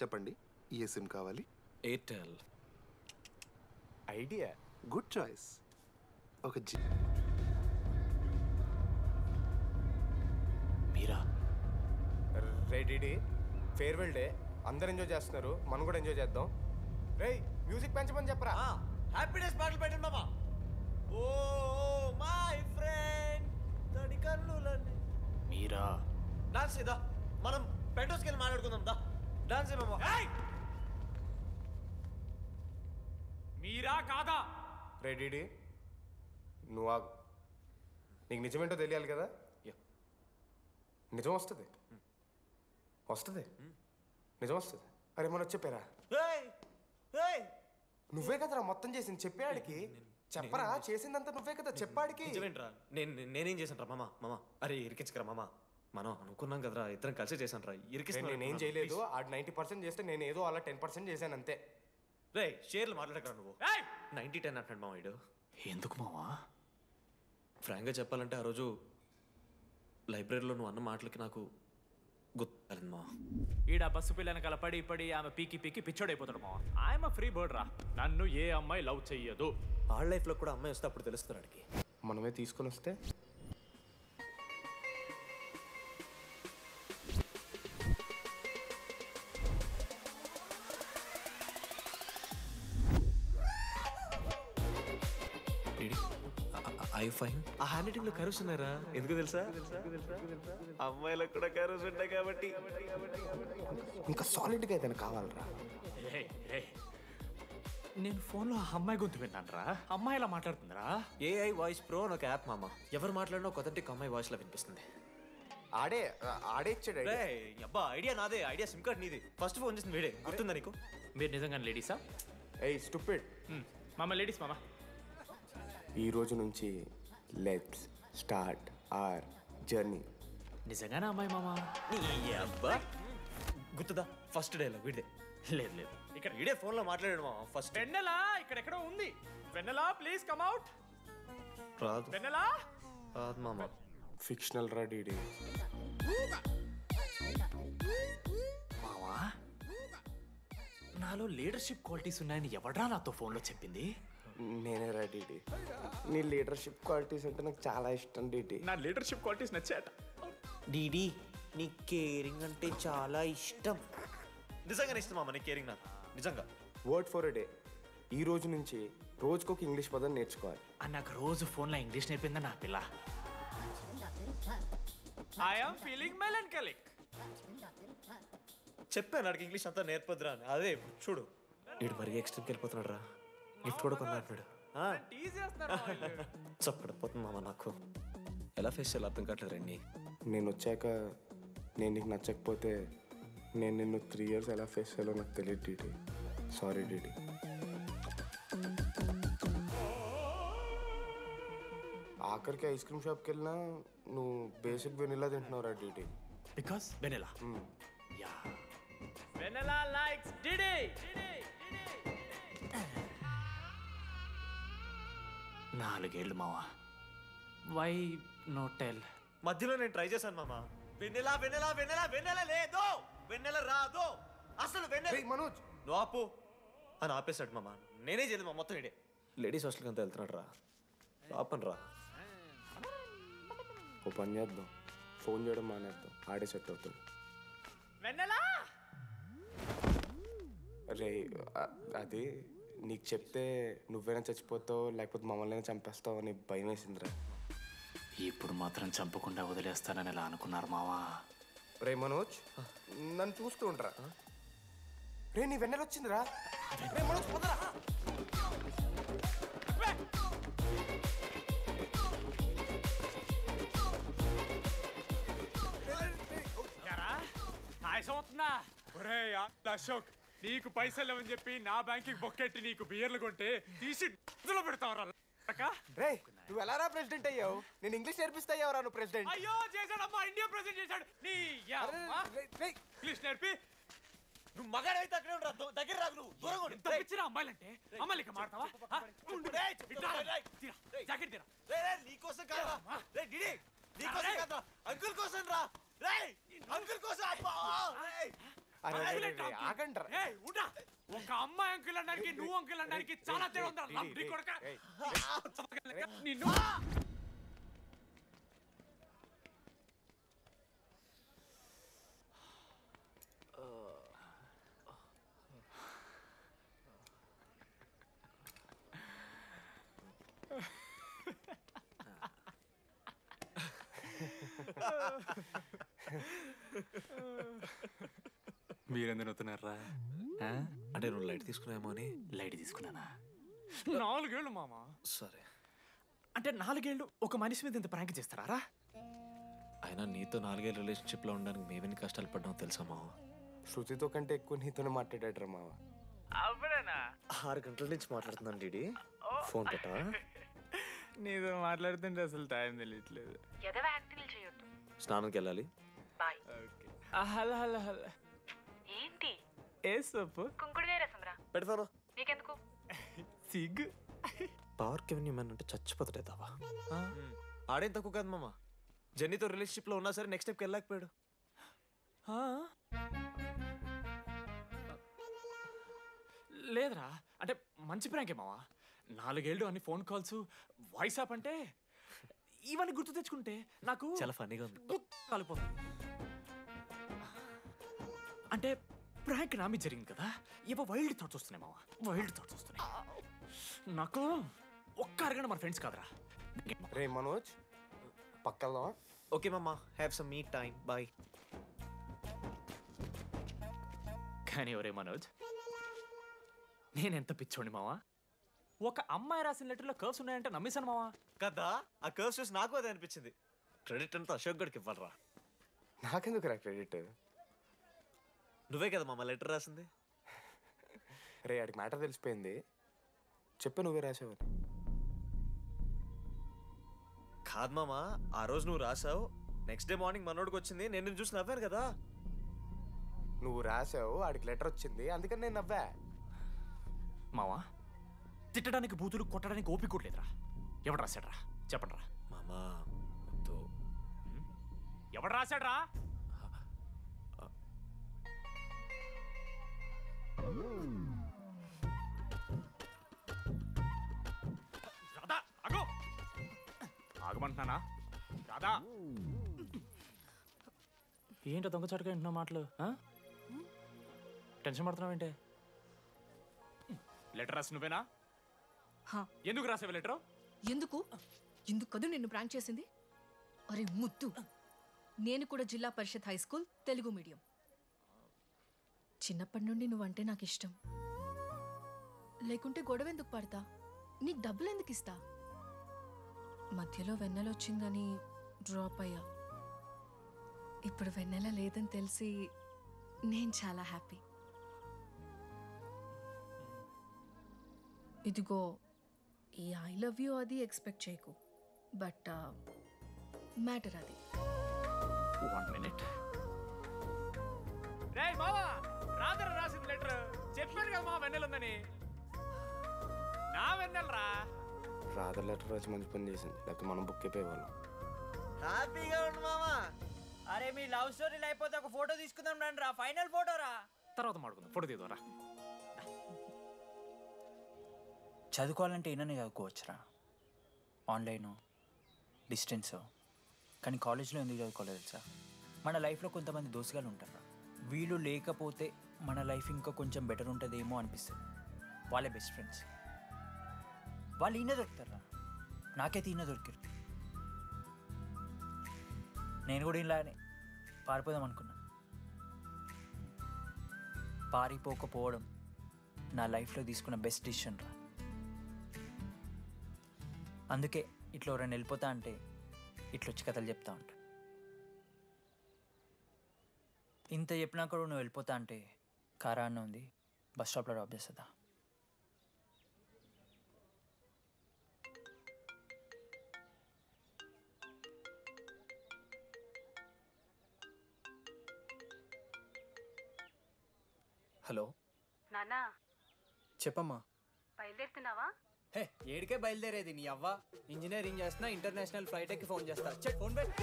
చెప్పండి, ఏ సిమ్ కావాలి? ఎయిర్టెల్. Idea, good choice. ఒక మీరా? రేడి ఫేర్వెల్ డే, అందరు ఎంజాయ్ చేస్తున్నారు, మనం కూడా ఎంజాయ్ చేద్దాం. రేయ్ మ్యూజిక్ పెంచమని చెప్పరా. హ్యాపీ డేస్ పాటలు పెట్టండి మామా. ఓ మై ఫ్రెండ్ తడి కన్నులన్నీ. మీరా? డాన్స్ ఇదా, మనం పెంటోస్కి వెళ్ళి మాట్లాడుకుందాం దా. డాన్స్ ఏమో. మీరా కాదా? రెడీ నువ్వు ఆగు. నీకు నిజమేంటో తెలియాలి కదా. నిజం వస్తుంది, వస్తుంది, నిజం వస్తుంది. అరే మనం చెప్పారా? నువ్వే కదరా మొత్తం చేసింది, చెప్పాడికి చెప్పరా. చేసిందంతా నువ్వే కదా, చెప్పాడికి. నిజమేంట్రా? నేనేం చేశాను రా మామా? మామా అరే ఇరికించకరా మామా. మనం అనుకున్నాం కదరా, ఇద్దరం కలిసి చేశాను రా. నేనేం చేయలేదు. ఆ 90% చేస్తే నేను ఏదో అలా 10% చేశాను అంతే. రే షేర్లు మాట్లాడకరా నువ్వు. 90-10 అంటాడు మామ వీడు. ఎందుకు మావా? ఫ్రాంక్గా చెప్పాలంటే ఆ రోజు లైబ్రరీలో నువ్వు అన్న మాటలకి నాకు గుర్తులేదు మావా. ఈడ బస్సు పిల్లని కలపడి పడి ఆమె పీకి పిచ్చోడైపోతాడు మావా. ఆయమ ఫ్రీ బర్డ్ రా. నన్ను ఏ అమ్మాయి లవ్ చెయ్యదు. ఆళ్ళ లైఫ్లో కూడా అమ్మాయి వస్తే అప్పుడు తెలుస్తుంది వాడికి. మనమే తీసుకొని వస్తే ఐ ఫైన్. ఆ హ్యాండ్ రైటింగ్ లో కరోస్ ఉన్నారా? ఎందుకు తెలుసా? అమ్మాయిలకు కూడా కరోస్ ఉంటాయి కాబట్టి. ఇంకా సాలిడ్గా ఏదైనా కావాలరా. నేను ఫోన్లో అమ్మాయి గొంతు విన్నాను రా. అమ్మాయి ఎలా మాట్లాడుతుందిరా? ఏఐ వాయిస్ ప్రో అని ఒక యాప్ మామ. ఎవరు మాట్లాడినా ఒక అథెంటిక్ అమ్మాయి వాయిస్ లో వినిపిస్తుంది. ఆడే ఇచ్చాడు. అబ్బా ఐడియా నాదే. ఐడియా సిమ్ కార్డ్ నీది. ఫస్ట్ ఫోన్ చేసింది వీడే. గుర్తుందా నీకు? మీరు నిజంగానే లేడీసా? ఏయ్ స్టూపిడ్. మామ లేడీస్ మామ. ఈ రోజు నుంచి లెట్స్ స్టార్ట్ అవర్ జర్నీ. నిజంగానే అమ్మాయి మామ? అబ్బా గుర్తుదా? ఫస్ట్ డేలో వీడే. లేదు ఇక్కడ వీడే ఫోన్ లో మాట్లాడాడు మామ. ఫస్ట్ వెన్నెలా ఇక్కడెక్కడో ఉంది. వెన్నెలా ప్లీజ్ కమ్ అవుట్. రాదు. వెన్నెలా రాదు మామ. ఫిక్షనల్ రా డీడీ. మావా నాలో లీడర్షిప్ క్వాలిటీస్ ఉన్నాయని ఎవడ్రా నాతో ఫోన్లో చెప్పింది? నేనే రా డీడీ. నీ లీడర్షిప్ క్వాలిటీస్ అంటే నాకు చాలా ఇష్టం డీడీ. నా లీడర్షిప్ క్వాలిటీస్ నచ్చాట. డీడీ నీ కేరింగ్ అంటే చాలా ఇష్టం. నిజంగానే ఇష్టం మామ నీ కేరింగ్ నాకు. నిజంగా. Word for a day. ఈ రోజు నుంచి రోజుకొక ఇంగ్లీష్ పదం నేర్చుకోవాలి. నాకు రోజు ఫోన్లో ఇంగ్లీష్ నేర్పిందా నా పిల్ల. I am feeling melancholic. చెప్పాను నాకు ఇంగ్లీష్ అంతా నేర్పొద్దురా అని. అదే చూడు వీడు మరీ ఎక్స్ట్రీమ్కి వెళ్ళిపోతున్నాడు రా. గిఫ్ట్ కూడా కొన్నాడు. చప్పడిపోతుంది మామ నాకు. ఎలా ఫేస్ చేయాలి అర్థం కావట్లేదు రండి. నేను వచ్చాక నేను నీకు నచ్చకపోతే నేను నిన్ను 3 years ఎలా ఫేస్ చేయాలో నాకు తెలియదు డీడీ. Sorry DD. ఆఖరికి ఐస్ క్రీమ్ షాప్కి వెళ్ళినా నువ్వు బేసిక్ వెనిలా తింటున్నావు రా DD. Because vanilla. Yeah vanilla likes DD. 4 ఏళ్ళు మావా. Why no tell. మధ్యలో నేను ట్రై చేశాను మామ. వెన్నెలా వెన్నెలా వెన్నెలా వెన్నెల లేదు, వెన్నెల రాదు, అసలు వెన్నెల. మనోజ్ నువ్వు ఆపు అని ఆపేశాడు మామ. నేనే చేయలేదు మా మొత్తం ఇడే. లేడీస్ హాస్టల్కి అంతా వెళ్తున్నాడు రా. ఆపను రా. ఓ పని చేద్దాం, ఫోన్ చేయడం మానేద్దాం, ఆడే సెట్ అవుతాడు. వెన్నెలా రే అది నీకు చెప్తే నువ్వైనా చచ్చిపోతావు లేకపోతే మమ్మల్ని చంపేస్తావు అని భయం వేసిందిరా. ఇప్పుడు మాత్రం చంపకుండా వదిలేస్తానని ఎలా అనుకున్నారు మావా? రే మనోజ్ నన్ను చూస్తూ ఉంటారా? రే నీ వెన్నెల వచ్చిందిరా. రే మనోజ్ పోదరా. ఒరే అశోక్, నీకు పైసలు లేవని చెప్పి నా బ్యాంకింగ్ బొక్కెట్టి నీకు బియర్లు కొంటే తీసి ఇందులో పెడతావరా? రే నువ్వు ఎలా రా ప్రెసిడెంట్ అయ్యావు? నేను ఇంగ్లీష్ నేర్పిస్తా అయ్యావరా నువ్వు ప్రెసిడెంట్? అయ్యో చేశాడమ్మా, ఇండియా ప్రెసిడెంట్ చేశాడు. నీ ఇంగ్లీష్ నేర్పి నువ్వు మగాడైతే అక్కడే ఉండరా, దగ్గర రాదు. నువ్వు దూరంగా ఉండు. తప్పించినా అమ్మాయిలంటే అమ్మాయిలకి మాడతావా? జాకెట్ తీరా. నీకోసం కాదా? రే డిడి నీకోసం కాదా? అంకుల్ కోసం రా. రే అంకుల్ కోసం. ఒక అమ్మాయి అంకుల్ అనడానికి నువ్వు అంకుల్ అనడానికి చాలా తేడా ఉందా? నిన్ను మీరెందుకు నవ్వుతున్నారా? అంటే నువ్వు లైట్ తీసుకున్నామో అని. లైట్ తీసుకున్నానా? 4 ఏళ్ళు మామ. సరే అంటే 4 ఏళ్ళు ఒక మనిషి మీద ఇంత ప్రాంక్ చేస్తారా? అయినా నీతో 4 ఏళ్ళ రిలేషన్షిప్లో ఉండడానికి మేమెన్ని కష్టాలు పడ్డామో తెలుసా మావ? శృతితో కంటే ఎక్కువ నీతోనే మాట్లాడాడు మావ. అవునా? 6 గంటల నుంచి మాట్లాడుతున్నాను డీడీ. ఫోన్ పెట్టా? నీతో మాట్లాడుతుంటే అసలు టైం తెలియట్లేదు. స్నానంకి వెళ్ళాలి. Hello hello hello. ఏంటి ఏ సొప్పు? కుంకుడుగాయ రసం రా. పెడతాను. నీకెందుకు? సిగ్గు. పవర్ కెవెన్ మ్యాన్ అంటే చచ్చిపోతాడే దావా. ఆడేం తక్కువ కాదు మామ. జెన్నీతో రిలేషన్షిప్లో ఉన్నా సరే నెక్స్ట్ స్టెప్కి వెళ్ళలేకపోయాడు. లేదురా, అంటే మంచి ప్రాంకే మావా. 4 ఏళ్ళు అన్ని ఫోన్ కాల్స్, వాయిస్ యాప్ అంటే ఇవన్నీ గుర్తు తెచ్చుకుంటే నాకు చాలా ఫన్నీగా ఉంది. కాలిపోతుంది. అంటే ప్రాంక్ నా మీద జరిగింది కదా, ఇవో వైల్డ్ థాట్స్ వస్తున్నాయి మావా, వైల్డ్ థాట్స్ వస్తున్నాయి. నాకు ఒక్క అరగంట మన ఫ్రెండ్స్ కాదురా. రే మనోజ్ పక్కలో. ఓకే మామ, have some me time. Bye. కానీ ఒరే మనోజ్, నేనెంత పిచ్చోండి మావా. ఒక అమ్మాయి రాసిన లెటర్లో కర్వ్స్ ఉన్నాయంటే నమ్మేశాను మావా. కదా, ఆ కర్వ్స్ చూసి నాకు అదే అనిపించింది. క్రెడిట్ అంతా అశోక్ గడికి ఇవ్వాలరా. నాకెందుకు రా క్రెడిట్? నువ్వే కదా మామ లెటర్ రాసింది. రే ఆడికి మ్యాటర్ తెలిసిపోయింది. చెప్పే నువ్వే రాసావు. కాదు మామ, ఆ రోజు నువ్వు రాసావు, నెక్స్ట్ డే మార్నింగ్ మనోడికి వచ్చింది, నేను నిన్ను చూసి నవ్వాను కదా. నువ్వు రాసావు, ఆడికి లెటర్ వచ్చింది, అందుకని నేను నవ్వా. మావా, తిట్టడానికి బూతులు కొట్టడానికి ఓపిక కూడా లేదురా. ఎవడు రాశాడ్రా చెప్పండి రా. మామా ఎవడు రాశాడ్రా? రాధా ఆగు. ఆగమంటున్నానా? రాధా ఏంటో దొంగచాటుగా వింటున్నావు మాటలు? టెన్షన్ పడుతున్నావు ఏంటే? లెటర్ రాసి నువ్వేనా? ఎందుకు రాసావు లెటర్? ఎందుకు కదూ నిన్ను ప్రాంక్ చేసింది? అరే ముద్దు, నేను కూడా జిల్లా Parishad high school Telugu medium. చిన్నప్పటి నుండి నువ్వంటే నాకు ఇష్టం. లేకుంటే గొడవ ఎందుకు పడతా? నీకు డబ్బులు ఎందుకు ఇస్తా? మధ్యలో వెన్నెల వచ్చిందని డ్రాప్ అయ్యా. ఇప్పుడు వెన్నెల లేదని తెలిసి నేను చాలా హ్యాపీ. ఇదిగో ఈ ఐ లవ్ యూ అది ఎక్స్పెక్ట్ చేయకు, బట్ మ్యాటర్ అది. 1 minute. రేయ్ మావా, రాధర రాసిన లెటర్ చెప్పాను కదా మా వెన్నెల ఉందని. నా వెన్నెలరా. రాధ లెటర్ రాసి మంచి పని చేసింది, లేకపోతే మనం బుక్ అయిపోయేవాళ్ళం. హ్యాపీగా ఉండు మామా. అరే మీ లవ్ స్టోరీ అయిపోతే ఒక ఫోటో తీసుకుందాం రండి రా, ఫైనల్ ఫోటో రా. తర్వాత మాడుకుందాం, ఫోటో తీద్దాం. చదువుకోవాలంటే ఏమైనా చదువుకోవచ్చురా, ఆన్లైను డిస్టెన్సో. కానీ కాలేజ్లో ఎందుకు చదువుకోలేదు తెలుసా? మన లైఫ్లో కొంతమంది దోస్తుగాలు ఉంటారు, వీళ్ళు లేకపోతే మన లైఫ్ ఇంకా కొంచెం బెటర్ ఉంటుందేమో అనిపిస్తుంది. వాళ్ళే బెస్ట్ ఫ్రెండ్స్. వాళ్ళు ఈయన దొరుకుతారా, నాకైతే ఈయన దొరికారు. నేను కూడా ఇలానే పారిపోదాం అనుకున్నా. పారిపోకపోవడం నా లైఫ్లో తీసుకున్న బెస్ట్ డిసిషన్ రా. అందుకే ఇట్లా ఎవరైనా వెళ్ళిపోతా అంటే ఇట్లొచ్చి కథలు చెప్తా ఉంటా. ఇంత చెప్పినా కూడా నువ్వు వెళ్ళిపోతా అంటే కారా అన్న ఉంది, బస్ స్టాప్లో డ్రాప్ చేస్తుందా? హలో నానా చెప్పమ్మా. బయలుదేరుతున్నావా? హే ఏడికే బయలుదేరేది నీ అవ్వ. ఇంజనీరింగ్ చేస్తున్నా, ఇంటర్నేషనల్ ఫ్లైట్ ఎక్కి ఫోన్ చేస్తా. చెక్ ఫోన్ పెట్.